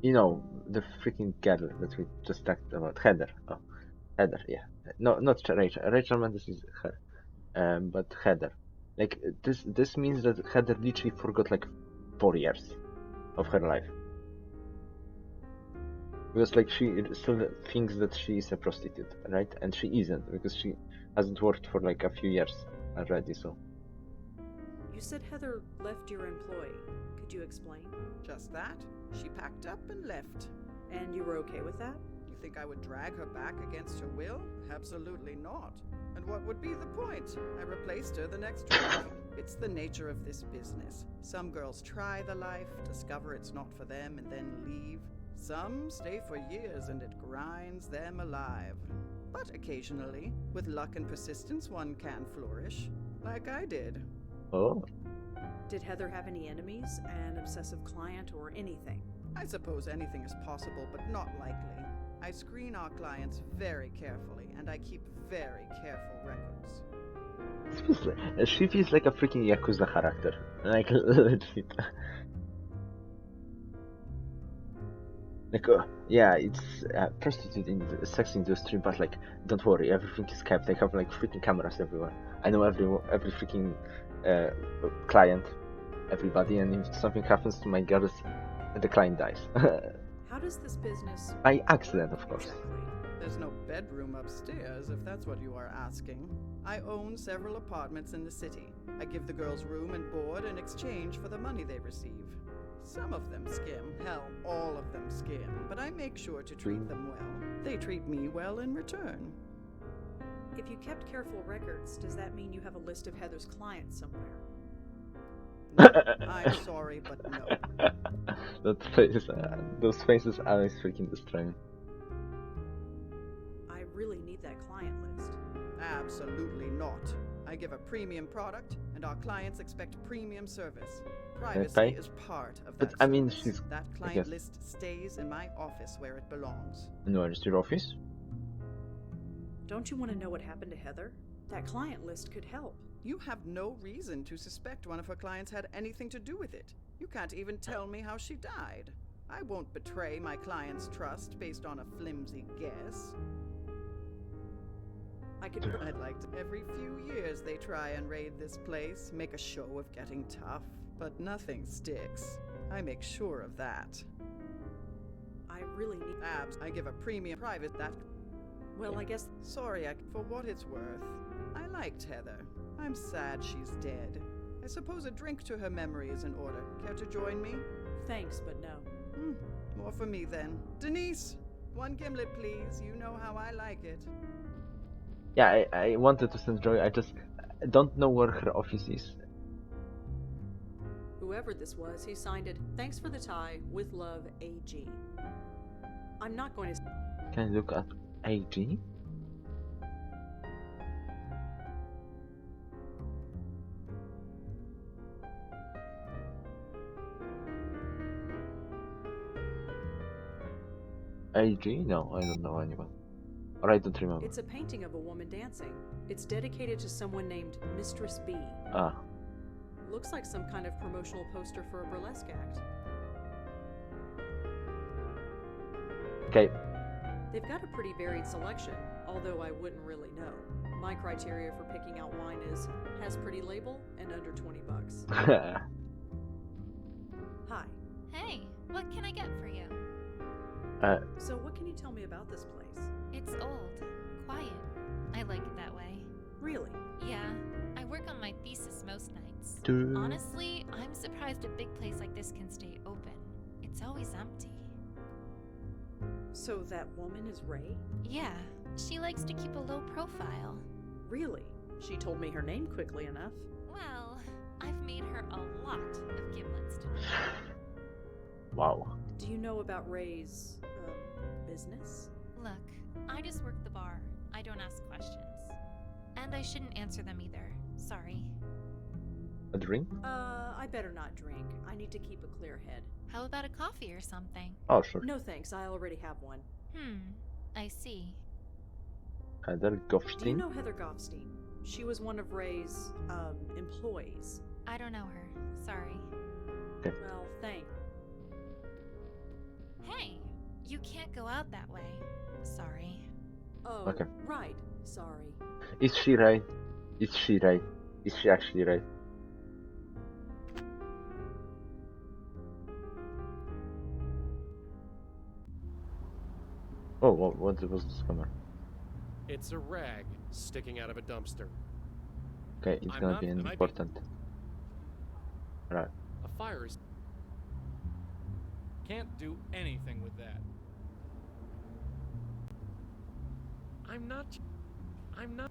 You know, the freaking girl that we just talked about, Heather. Oh, Heather, yeah. No, not Rachel. Rachel Mendes is her. But Heather. Like this means that Heather literally forgot like 4 years of her life. Because like she still thinks that she is a prostitute, right? And she isn't, because she hasn't worked for like a few years already, so. You said Heather left your employee. Could you explain? Just that. She packed up and left. And you were okay with that? You think I would drag her back against her will? Absolutely not. And what would be the point? I replaced her the next week. It's the nature of this business. Some girls try the life, discover it's not for them, and then leave. Some stay for years and it grinds them alive. But occasionally, with luck and persistence, one can flourish. Like I did. Oh. Did Heather have any enemies, an obsessive client, or anything? I suppose anything is possible, but not likely. I screen our clients very carefully, and I keep very careful records. She feels like a freaking Yakuza character. Like, legit. Like, yeah, it's prostitute in the sex industry, but like, don't worry, everything is kept. I have like freaking cameras everywhere. I know every freaking client, everybody, and if something happens to my girls, the client dies. How does this business... By accident, of course. There's no bedroom upstairs, if that's what you are asking. I own several apartments in the city. I give the girls room and board in exchange for the money they receive. Some of them skim, hell, all of them skim, but I make sure to treat them well. They treat me well in return. If you kept careful records, does that mean you have a list of Heather's clients somewhere? No, I'm sorry, but no. Those faces are always freaking destroying. I really need that client list. Absolutely not. I give a premium product, and our clients expect premium service. Privacy is part of that. But I mean, service. That client list stays in my office where it belongs. And where is your office? Don't you want to know what happened to Heather? That client list could help. You have no reason to suspect one of her clients had anything to do with it. You can't even tell me how she died. I won't betray my client's trust based on a flimsy guess. I'd like to. Every few years they try and raid this place, make a show of getting tough, but nothing sticks. I make sure of that. I really need abs. I give a premium private that. Well, I guess. Sorry, for what it's worth. I liked Heather. I'm sad she's dead. I suppose a drink to her memory is in order. Care to join me? Thanks, but no. More for me then. Denise, 1 gimlet, please. You know how I like it. Yeah, I wanted to send Joy. I just don't know where her office is. Whoever this was, he signed it. Thanks for the tie. With love, AG. I'm not going to. Can I look at AG? AG? No, I don't know anyone. Or I don't remember. It's a painting of a woman dancing. It's dedicated to someone named Mistress B. Ah. Looks like some kind of promotional poster for a burlesque act. Okay. They've got a pretty varied selection, although I wouldn't really know. My criteria for picking out wine is has pretty label and under $20. Hi. Hey, what can I get for you? So what can you tell me about this place? It's old, quiet. I like it that way. Really? Yeah, I work on my thesis most nights. Honestly, I'm surprised a big place like this can stay open. It's always empty. So that woman is Ray? Yeah, she likes to keep a low profile. Really? She told me her name quickly enough. Well, I've made her a lot of giblets tonight. Wow. Do you know about Ray's, business? Look, I just work the bar. I don't ask questions. And I shouldn't answer them either. Sorry. A drink? I better not drink. I need to keep a clear head. How about a coffee or something? Oh, sure. No thanks, I already have one. I see. Heather Goffstein? Do you know Heather Goffstein? She was one of Ray's, employees. I don't know her. Sorry. Okay. Well, thanks. Hey, you can't go out that way. Sorry. Oh, okay. Right. Sorry. Is she right? Is she right? Is she actually right? Oh, what was this camera? It's a rag sticking out of a dumpster. Okay, it's gonna be important. Right. A fire is... Can't do anything with that. I'm not... I'm not...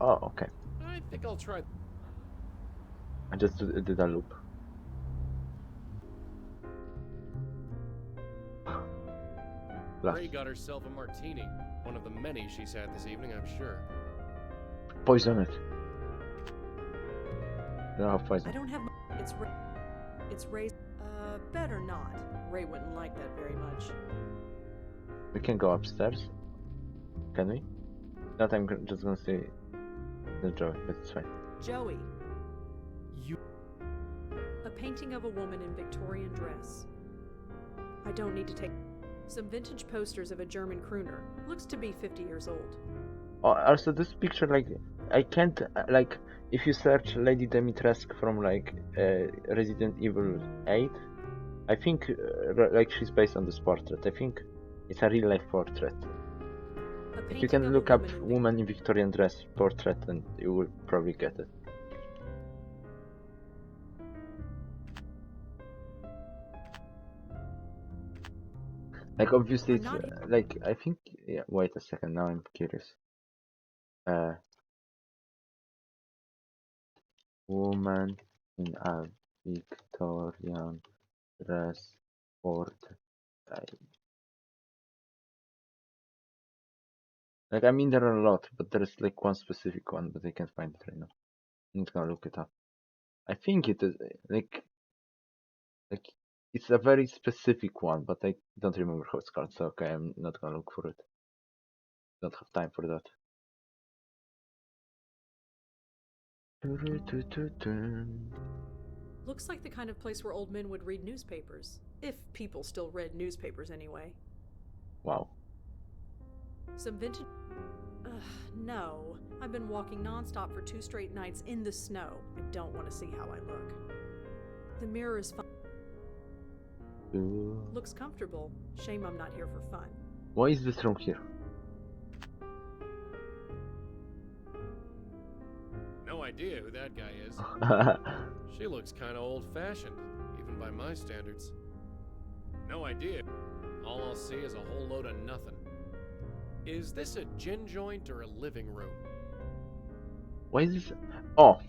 Oh, okay. I think I'll try... I just did a loop. Ray got herself a martini. One of the many she's had this evening, I'm sure. Poison it. No, poison. I don't have... It's Ray's... better not. Ray wouldn't like that very much. We can go upstairs. Can we? Not, I'm just gonna say the Joey, but it's fine. Joey. A painting of a woman in Victorian dress. I don't need to take... Some vintage posters of a German crooner. Looks to be 50 years old. Oh, also this picture, like, I can't, like, if you search Lady Dimitrescu from, like, Resident Evil 8, I think, like, she's based on this portrait. I think it's a real-life portrait. If you can look up woman in Victorian dress portrait, and you will probably get it. Like, obviously, it's, like, I think, yeah, wait a second, now I'm curious. Woman in a Victorian dress portrait. Like, I mean, there are a lot, but there is, like, one specific one, but I can't find it right now. I'm just gonna look it up. I think it is, like, it's a very specific one, but I don't remember how it's called, so okay, I'm not gonna look for it. Don't have time for that. Looks like the kind of place where old men would read newspapers. If people still read newspapers anyway. Wow. Some vintage... no. I've been walking non-stop for 2 straight nights in the snow. I don't want to see how I look. The mirror is fun. Looks comfortable. Shame I'm not here for fun. Why is this room here? No idea who that guy is. She looks kind of old-fashioned, even by my standards. No idea. All I'll see is a whole load of nothing. Is this a gin joint or a living room? Why is this? Oh.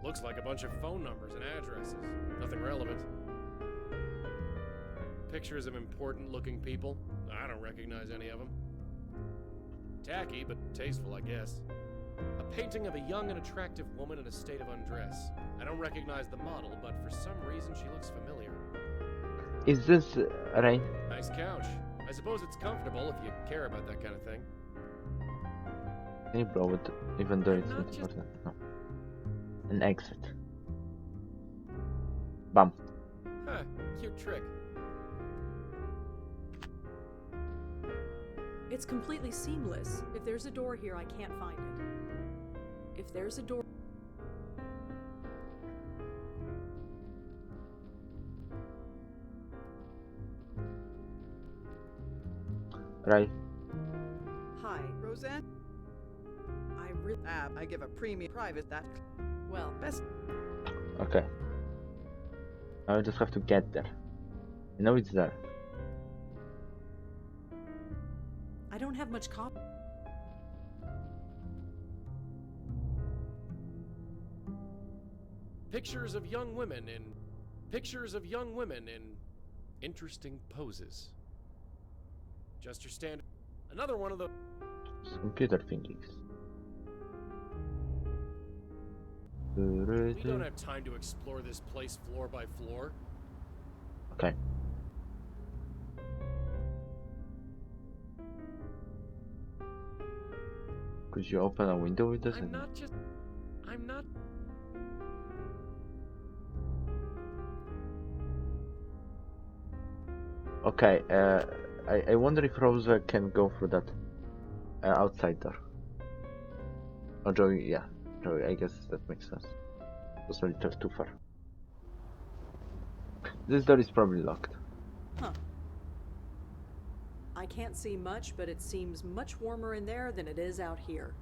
Looks like a bunch of phone numbers and addresses. Nothing relevant. Pictures of important-looking people. I don't recognize any of them. Tacky, but tasteful, I guess. A painting of a young and attractive woman in a state of undress. I don't recognize the model, but for some reason she looks familiar. Is this right? Nice couch. I suppose it's comfortable if you care about that kind of thing. Can you blow it, even though it's not important? No. An exit. Bam. Huh, cute trick. It's completely seamless. If there's a door here, I can't find it. If there's a door... Right. Hi, Roseanne. I give a premium private that. Well, best. Okay. Now I just have to get there. You know it's there. I don't have much copy. Pictures of young women in interesting poses. Just your standard. Another one of the computer thingies. We don't have time to explore this place floor by floor. Okay. Could you open a window with this? I'm not. Okay, I wonder if Rosa can go through that outside door. Or Joey, yeah. Joey, I guess that makes sense. It's a little too far. This door is probably locked. Huh. I can't see much, but it seems much warmer in there than it is out here.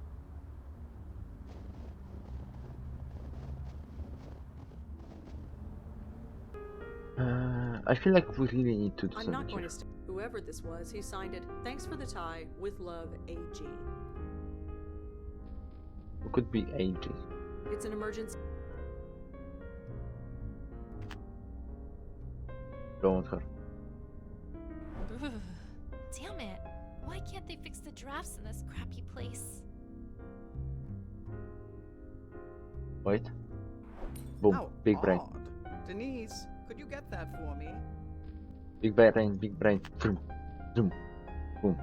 I feel like we really need to do I'm something not going here. to whoever this was, he signed it. Thanks for the tie. With love, AG. Who could be AG? It's an emergency. Don't want her. Ugh, damn it. Why can't they fix the drafts in this crappy place? Wait. Boom. How Big brain. odd. Denise, could you get that for me? Big brain, big brain. Zoom. Zoom. Boom.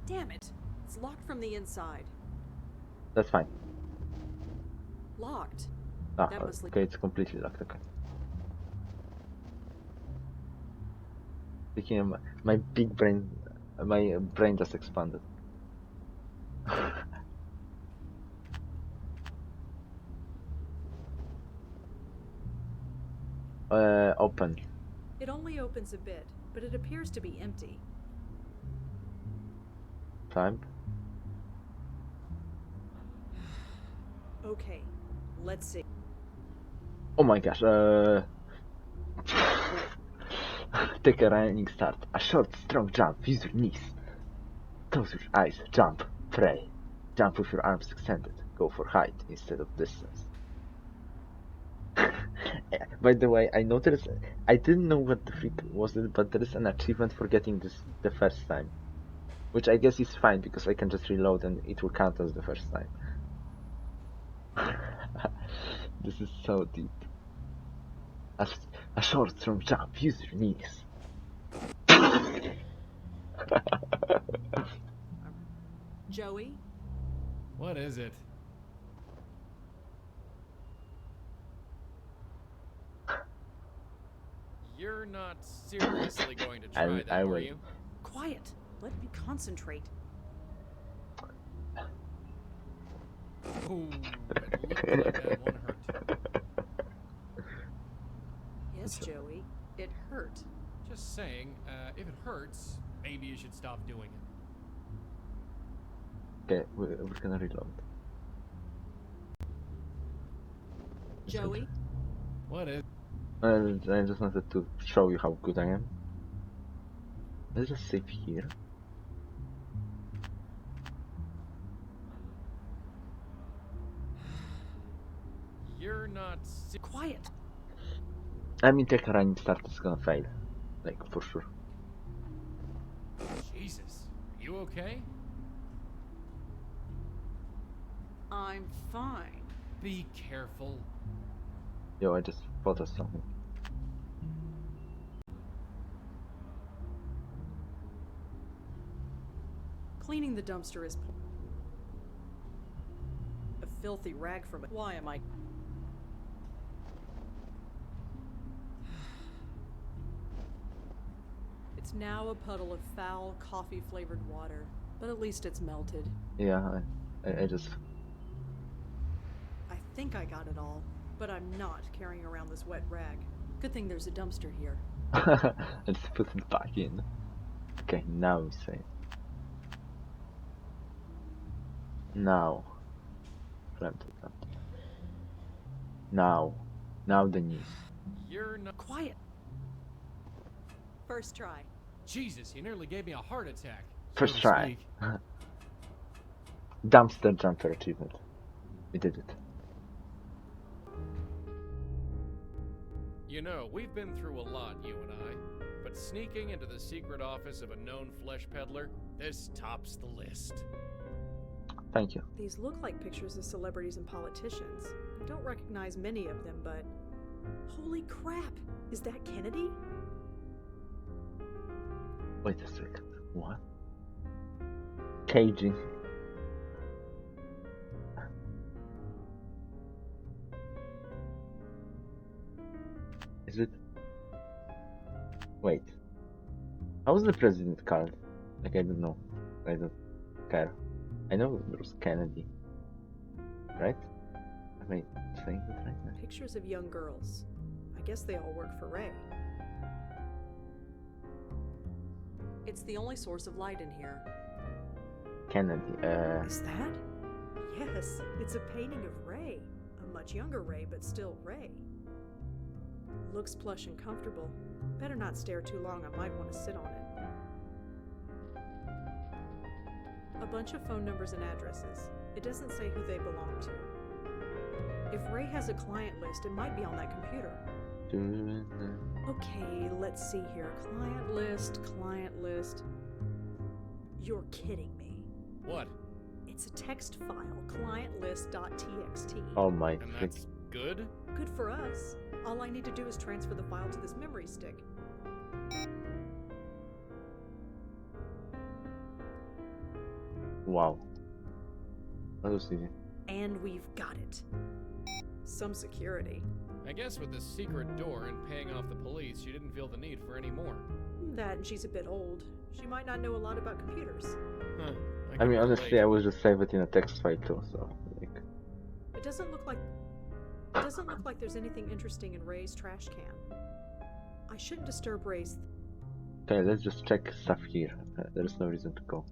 Damn it. It's locked from the inside. That's fine. Locked. Ah, That must okay, it's completely locked. Okay. Speaking of my big brain, my brain just expanded. Open. It only opens a bit, but it appears to be empty. Time. Okay, let's see. Oh my gosh. Take a running start. A short, strong jump. Use your knees. Close your eyes. Jump. Pray. Jump with your arms extended. Go for height instead of distance. By the way, I noticed. I didn't know what the freak was it, but there is an achievement for getting this the first time, which I guess is fine because I can just reload and it will count as the first time. This is so deep. A short, strong jump. Use your knees. Joey? What is it? You're not seriously going to try that, are you? Quiet. Let me concentrate. Ooh, it looked like that one hurt. Yes, Joey. It hurt. Just saying, if it hurts, maybe you should stop doing it. Okay, we're gonna reload. Joey? What is? I just wanted to show you how good I am. Let's just save here. You're not quiet. I mean, take a running start is gonna fail, like for sure. Jesus, you okay? I'm fine. Be careful. Yo, I just thought of something. Cleaning the dumpster is a filthy rag from it. Why am I? It's now a puddle of foul, coffee-flavored water, but at least it's melted. Yeah, I just... I think I got it all, but I'm not carrying around this wet rag. Good thing there's a dumpster here. I just put it back in. Okay, now we say it. Now. Now the news. You're not quiet. First try. Jesus, you nearly gave me a heart attack. First try. Dumpster jumper achievement. We did it. You know, we've been through a lot, you and I. But sneaking into the secret office of a known flesh peddler, this tops the list. Thank you. These look like pictures of celebrities and politicians. I don't recognize many of them, but... Holy crap! Is that Kennedy? Wait a second. What? KG. Is it? Wait. How was the president called? Like, I don't know. I don't care. I know it was Kennedy. Right? Am I saying that right now? Pictures of young girls. I guess they all work for Ray. It's the only source of light in here. Kennedy, Is that? Yes, it's a painting of Ray. A much younger Ray, but still Ray. Looks plush and comfortable. Better not stare too long, I might want to sit on it. A bunch of phone numbers and addresses. It doesn't say who they belong to. If Ray has a client list, it might be on that computer. Okay, let's see here. Client list. You're kidding me. What? It's a text file, clientlist.txt. Oh my. And that's good? Good for us. All I need to do is transfer the file to this memory stick. Wow. That was easy. And we've got it. Some security. I guess with this secret door and paying off the police, you didn't feel the need for any more. That and she's a bit old. She might not know a lot about computers. Huh. I mean, honestly, I will just save it in a text file too, so like... It doesn't look like there's anything interesting in Ray's trash can. I shouldn't disturb Ray's... Okay, let's just check stuff here. There's no reason to go.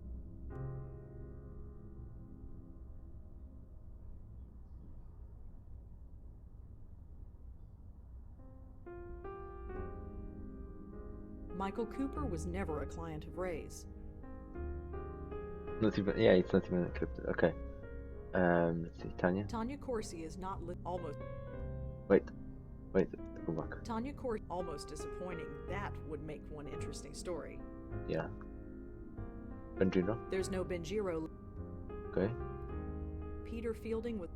Michael Cooper was never a client of Ray's. Not even, yeah, it's not even encrypted. Okay. Let's see, Tanya. Tanya Corsi is not almost. Wait, go back. Tanya Corsi almost disappointing. That would make one interesting story. Yeah. Benjiro. There's no Benjiro. Okay. Peter Fielding with.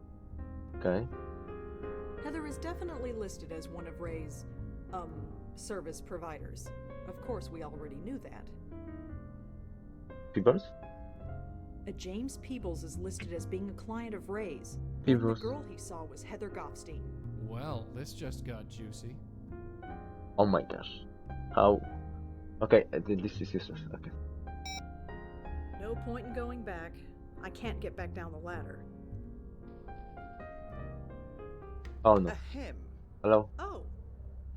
Okay. Heather is definitely listed as one of Ray's, service providers. Of course, we already knew that. Peebles? A James Peebles is listed as being a client of Ray's. Peebles. The girl he saw was Heather Goffstein. Well, this just got juicy. Oh my gosh. How? Okay, this is useless. Okay. No point in going back. I can't get back down the ladder. Oh no. Ahem. Hello? Oh.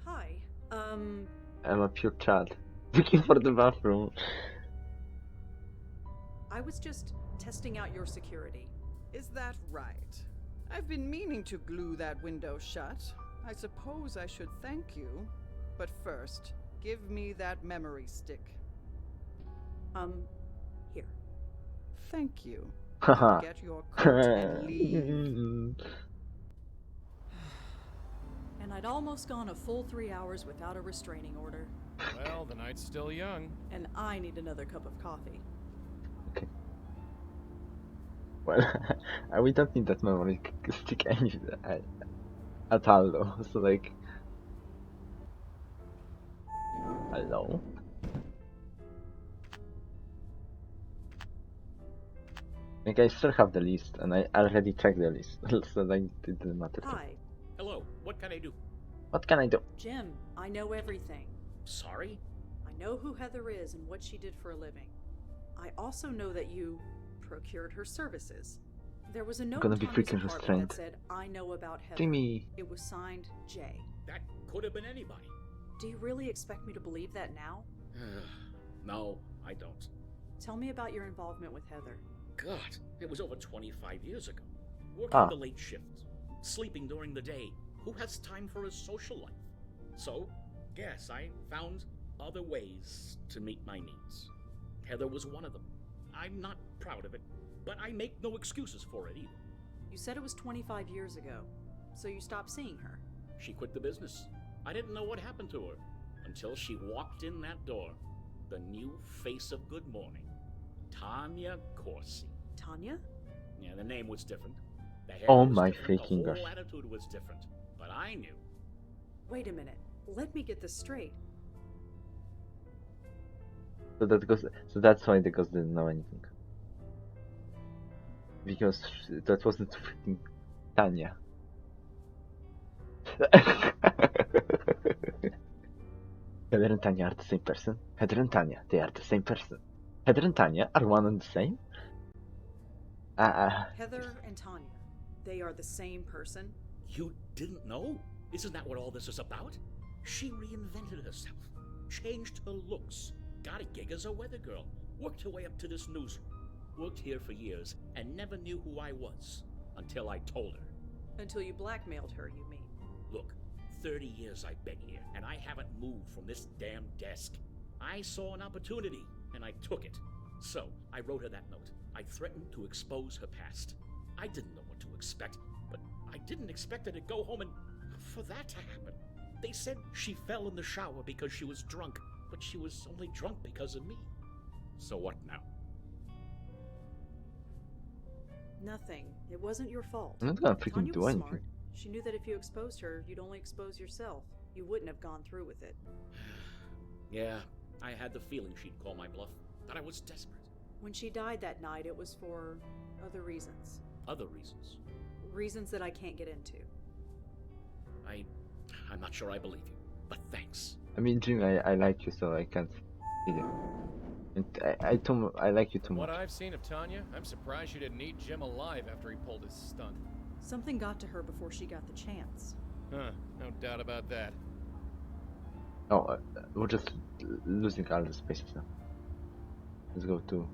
Hi. I'm a pure child. Looking for the bathroom. I was just testing out your security. Is that right? I've been meaning to glue that window shut. I suppose I should thank you. But first, give me that memory stick. Here. Thank you. Haha. Get your coat and leave. And I'd almost gone a full 3 hours without a restraining order. Well, the night's still young. And I need another cup of coffee. Okay. Well, we don't need that memory stick at all though, so like... Hello? Like, I still have the list, and I already checked the list, so like, it didn't matter. Hi. Hello, what can I do? What can I do? Jim, I know everything. Sorry? I know who Heather is and what she did for a living. I also know that you procured her services. There was a note gonna in be Tanya's freaking apartment restrained. that said, I know about Heather. Jimmy. It was signed J. That could have been anybody. Do you really expect me to believe that now? No, I don't. Tell me about your involvement with Heather. God, it was over 25 years ago. Working the late shift, sleeping during the day. Who has time for a social life? So, yes, I found other ways to meet my needs. Heather was one of them. I'm not proud of it, but I make no excuses for it either. You said it was 25 years ago, so you stopped seeing her. She quit the business. I didn't know what happened to her until she walked in that door. The new face of Good Morning, Tanya Corsi. Tanya? Yeah, the name was different. The hair Oh was my different, freaking the gosh. whole attitude was different. But I knew. Wait a minute. Let me get this straight. So that's why the ghost didn't know anything. Because that wasn't freaking Tanya. Heather and Tanya are the same person. Heather and Tanya, they are the same person. Heather and Tanya are one and the same? Heather and Tanya, they are the same person? You didn't know? Isn't that what all this is about? She reinvented herself, changed her looks, got a gig as a weather girl, worked her way up to this newsroom, worked here for years, and never knew who I was until I told her. Until you blackmailed her, you mean? Look, 30 years I've been here, and I haven't moved from this damn desk. I saw an opportunity, and I took it. So, I wrote her that note. I threatened to expose her past. I didn't know what to expect, but I didn't expect her to go home and for that to happen. They said she fell in the shower because she was drunk, but she was only drunk because of me. So what now? Nothing. It wasn't your fault. I'm not gonna freaking Tanya do was anything. smart. She knew that if you exposed her, you'd only expose yourself. You wouldn't have gone through with it. Yeah, I had the feeling she'd call my bluff, that I was desperate. When she died that night, it was for other reasons. Other reasons? Reasons that I can't get into. I'm not sure I believe you, but thanks. I mean, Jim, I like you, so I can't kill you. And I like you too much. What I've seen of Tanya, I'm surprised she didn't eat Jim alive after he pulled his stunt. Something got to her before she got the chance. Huh, no doubt about that. Oh, we're just losing all the spaces now. Let's go to...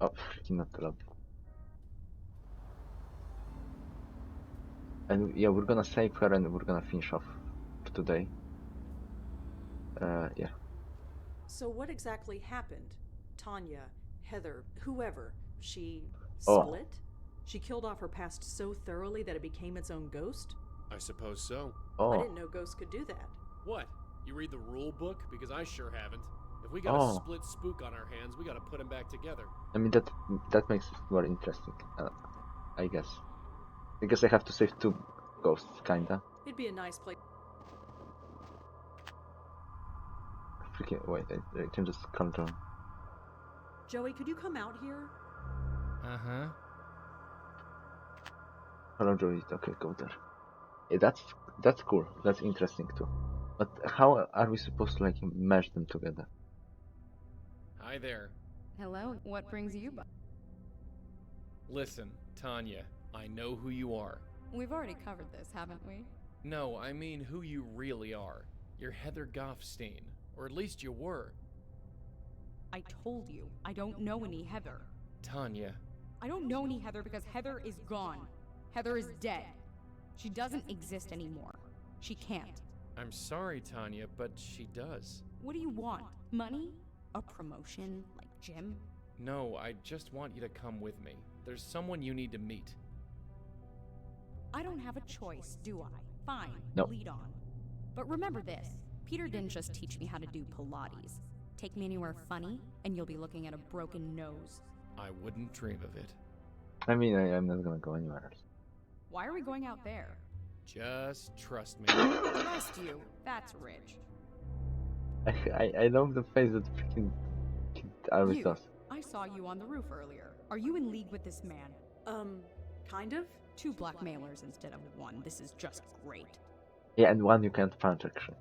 Oh, freaking not the lobby. And yeah, we're gonna save her and we're gonna finish off for today. Yeah. So what exactly happened? Tanya, Heather, whoever, she Oh. split? She killed off her past so thoroughly that it became its own ghost? I suppose so. I didn't know ghosts could do that. What? You read the rule book? Because I sure haven't. If we got a Oh. split spook on our hands, we gotta put them back together. I mean, that makes it more interesting, I guess. Because I have to save two ghosts, kinda. It'd be a nice place. Freaking wait, I can just calm down. Joey, could you come out here? Uh-huh. Hello, Joey. Okay, go there. Yeah, that's cool. That's interesting too. But how are we supposed to like merge them together? Hi there. Hello, what brings you by? Listen, Tanya, I know who you are. We've already covered this, haven't we? No, I mean who you really are. You're Heather Goffstein. Or at least you were. I told you, I don't know any Heather. Tanya. I don't know any Heather because Heather is gone. Heather is dead. She doesn't exist anymore. She can't. I'm sorry, Tanya, but she does. What do you want? Money? A promotion? Like Jim? No, I just want you to come with me. There's someone you need to meet. I don't have a choice, do I? Fine, No. lead on. But remember this, Peter didn't just teach me how to do Pilates. Take me anywhere funny, and you'll be looking at a broken nose. I wouldn't dream of it. I mean, I'm not gonna go anywhere else. Why are we going out there? Just trust me. Trust you. That's rich. I love the face that freaking kid always does. I saw you on the roof earlier. Are you in league with this man? Kind of? 2 blackmailers instead of 1. This is just great. Yeah, and 1 you can't punch actually.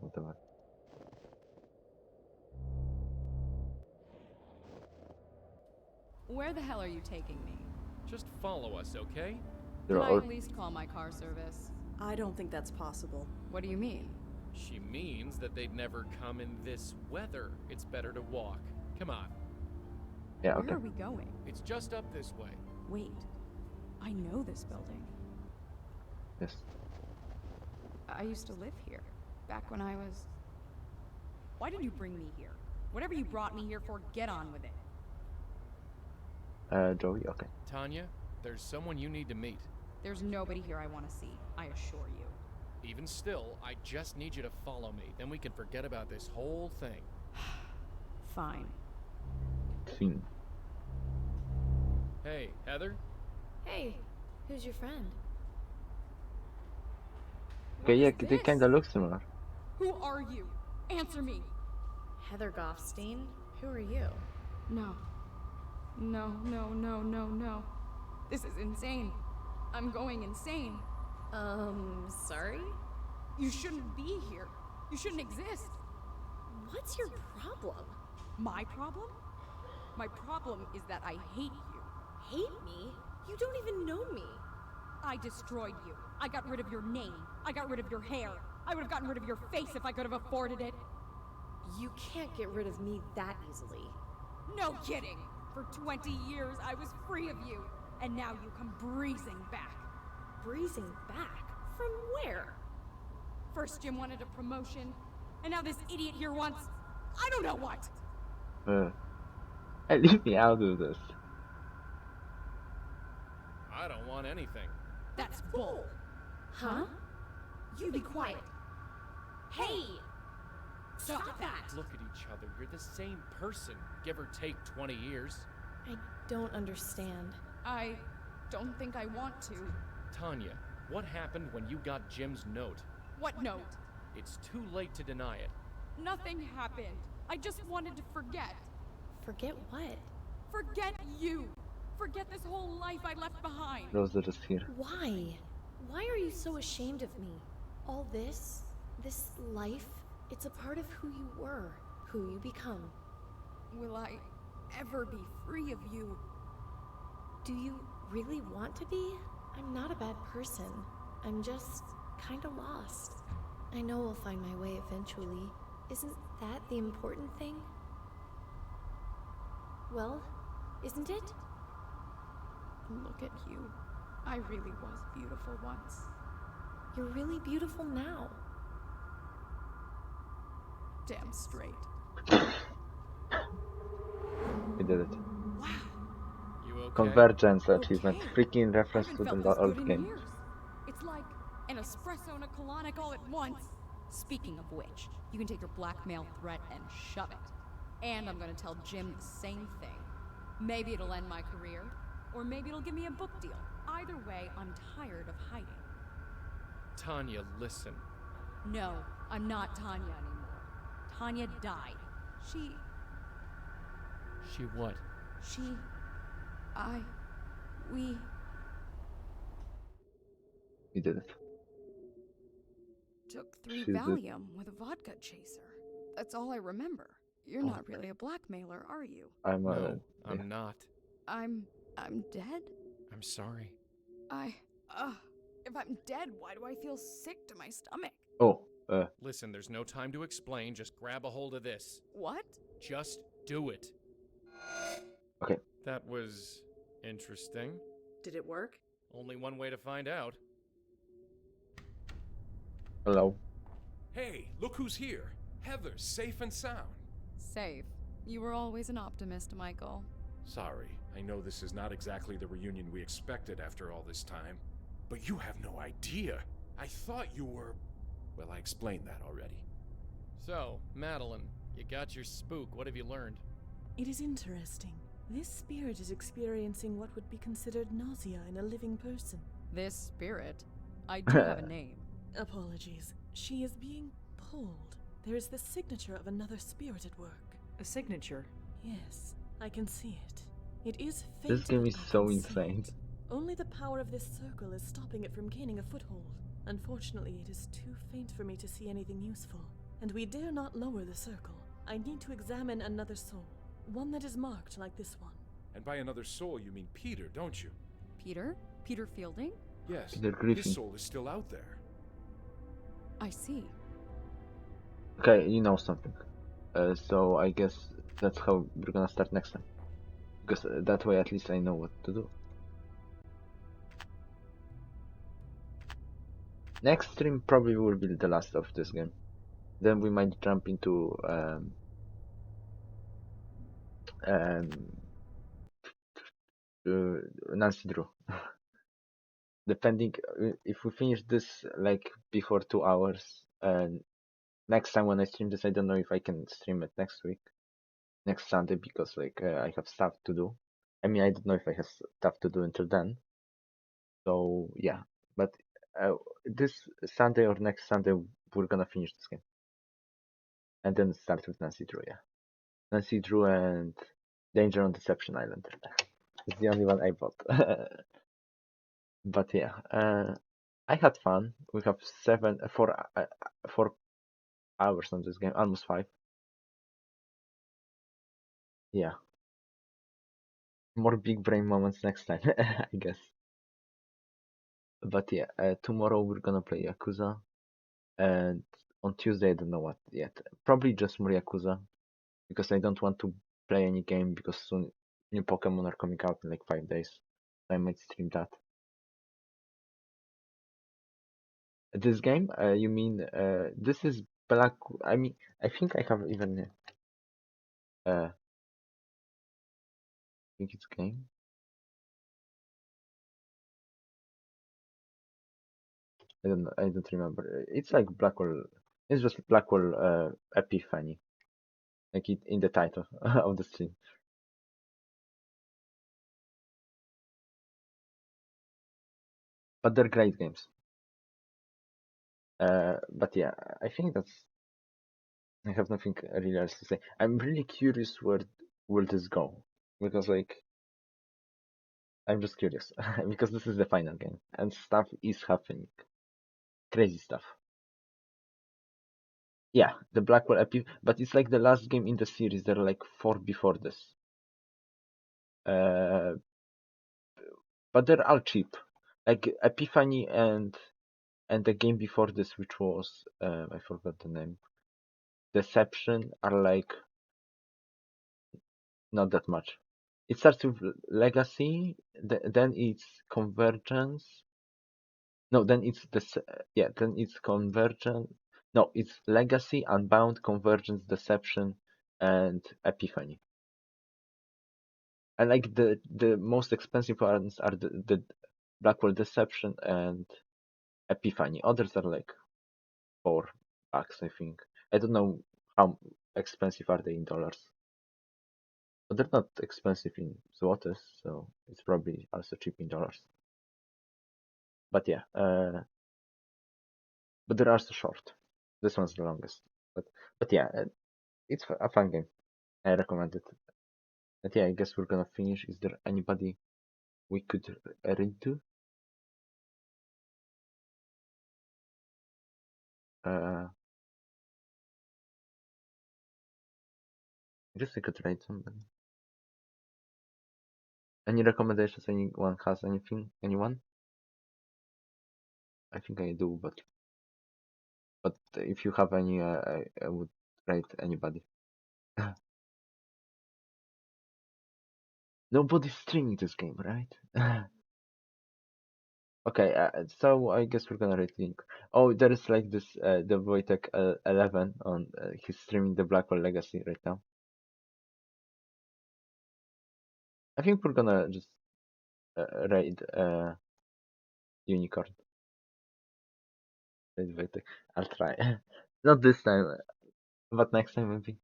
Whatever. Where the hell are you taking me? Just follow us, okay? Can I at least call my car service? I don't think that's possible. What do you mean? She means that they'd never come in this weather. It's better to walk. Come on. Yeah, okay. Where are we going? It's just up this way. Wait. I know this building. Yes. I used to live here. Back when I was... Why did you bring me here? Whatever you brought me here for, get on with it. Joey, okay. Tanya, there's someone you need to meet. There's nobody here I want to see, I assure you. Even still, I just need you to follow me. Then we can forget about this whole thing. Fine. Scene. Hey, Heather? Hey, who's your friend? Okay, yeah, they kinda look similar. Who are you? Answer me! Heather Goffstein? Who are you? No. No. This is insane. I'm going insane. Sorry? You shouldn't be here. You shouldn't exist. What's your problem? My problem? My problem is that I hate you. Hate me? You don't even know me. I destroyed you. I got rid of your name. I got rid of your hair. I would have gotten rid of your face if I could have afforded it. You can't get rid of me that easily. No kidding. For 20 years, I was free of you. And now you come breezing back. Breezing back? From where? First Jim wanted a promotion, and now this idiot here wants... I don't know what! Hey, leave me out of this. I don't want anything. That's bull. Huh? You be quiet. Hey! Stop that! Look at each other. You're the same person, give or take 20 years. I don't understand. I don't think I want to. Tanya, what happened when you got Jim's note? What note? It's too late to deny it. Nothing happened. I just wanted to forget. Forget what? Forget you. Forget this whole life I left behind. Rosa just here. Why? Why are you so ashamed of me? All this life, it's a part of who you were, who you become. Will I ever be free of you? Do you really want to be? I'm not a bad person. I'm just kinda lost. I know I'll find my way eventually. Isn't that the important thing? Well, isn't it? Look at you. I really was beautiful once. You're really beautiful now. Damn straight. We did it. Wow. You okay? Convergence achievement. Freaking reference to the old game. It's like an espresso and a colonic all at once. Speaking of which, you can take your blackmail threat and shove it. And I'm gonna tell Jim the same thing. Maybe it'll end my career, or maybe it'll give me a book deal. Either way, I'm tired of hiding. Tanya, listen. No, I'm not Tanya anymore. Tanya died. She what? We did it. Took 3 She did. Valium with a vodka chaser. That's all I remember. You're not really a blackmailer, are you? I'm No, I'm not. I'm dead? I'm sorry. If I'm dead, why do I feel sick to my stomach? Oh, Listen, there's no time to explain. Just grab a hold of this. What? Just do it. Okay. That was interesting. Did it work? Only one way to find out. Hello. Hey, look who's here. Heather, safe and sound. Safe. You were always an optimist, Michael. Sorry, I know this is not exactly the reunion we expected after all this time. But you have no idea. I thought you were... Well, I explained that already. So, Madeline, you got your spook. What have you learned? It is interesting. This spirit is experiencing what would be considered nausea in a living person. This spirit? I do have a name. Apologies. She is being pulled. There is the signature of another spirit at work. A signature. Yes, I can see it. It is This faint, game but is I can so see insane. it. Only the power of this circle is stopping it from gaining a foothold. Unfortunately, it is too faint for me to see anything useful. And we dare not lower the circle. I need to examine another soul. One that is marked like this one. And by another soul, you mean Peter, don't you? Peter? Peter Fielding? Yes. Peter Griffin. His soul is still out there. I see. Okay, you know something. So I guess that's how we're gonna start next time. Because that way at least I know what to do. Next stream probably will be the last of this game. Then we might jump into Nancy Drew. Depending if we finish this like before 2 hours, and next time when I stream this, I don't know if I can stream it next week, next Sunday, because like I have stuff to do. I mean, I don't know if I have stuff to do until then. So yeah, but this Sunday or next Sunday we're gonna finish this game, and then start with Nancy Drew. Yeah, Nancy Drew and Danger on Deception Island. It's the only one I bought. But yeah, I had fun. We have 4 hours on this game, almost 5. Yeah, more big brain moments next time, I guess. But yeah, tomorrow we're gonna play Yakuza, and on Tuesday I don't know what yet. Probably just more Yakuza, because I don't want to play any game because soon new Pokemon are coming out in like 5 days. I might stream that. This game, you mean this is Black? I mean, I think I have even I think it's game. I don't know. I don't remember. It's like Blackwell. It's just Blackwell Epiphany, like it in the title of the stream. But they're great games. But yeah, I think that's. I have nothing really else to say. I'm really curious where will this go, because like I'm just curious because this is the final game and stuff is happening, crazy stuff. Yeah, the Blackwell Epi, but it's like the last game in the series. There are like 4 before this. But they're all cheap. Like Epiphany and the game before this, which was I forgot the name. Deception, are like not that much. It starts with Legacy, then it's Convergence. No, then it's then it's Convergence. No, it's Legacy, Unbound, Convergence, Deception, and Epiphany. And like the most expensive ones are the Blackwell Deception and Epiphany. Others are like $4, I think. I don't know how expensive are they in dollars. But they're not expensive in zlotys, so it's probably also cheap in dollars. But yeah, but they're also short. This one's the longest. But yeah, it's a fun game. I recommend it. But yeah, I guess we're gonna finish. Is there anybody we could read to? I guess I could write somebody. Any recommendations? Anyone has anything? Anyone? I think I do, but if you have any, I would write anybody. Nobody's streaming this game, right? Okay, so I guess we're gonna rate link. Oh, there is like this the Wojtek 11 on he's streaming the Blackwell Legacy right now. I think we're gonna just raid Unicorn. Raid Wojtek. I'll try. Not this time, but next time maybe.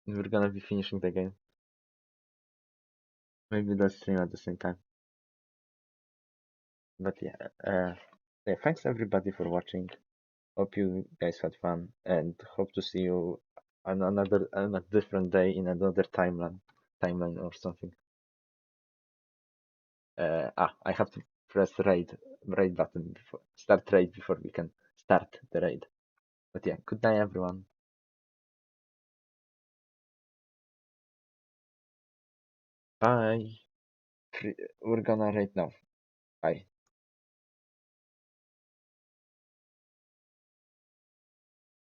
We're gonna be finishing the game. Maybe they'll stream at the same time. But yeah, thanks everybody for watching. Hope you guys had fun and hope to see you on a different day in another timeline or something. I have to press raid button before start raid before we can start the raid. But yeah, good night everyone. Bye. We're gonna raid now. Bye.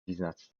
These nuts.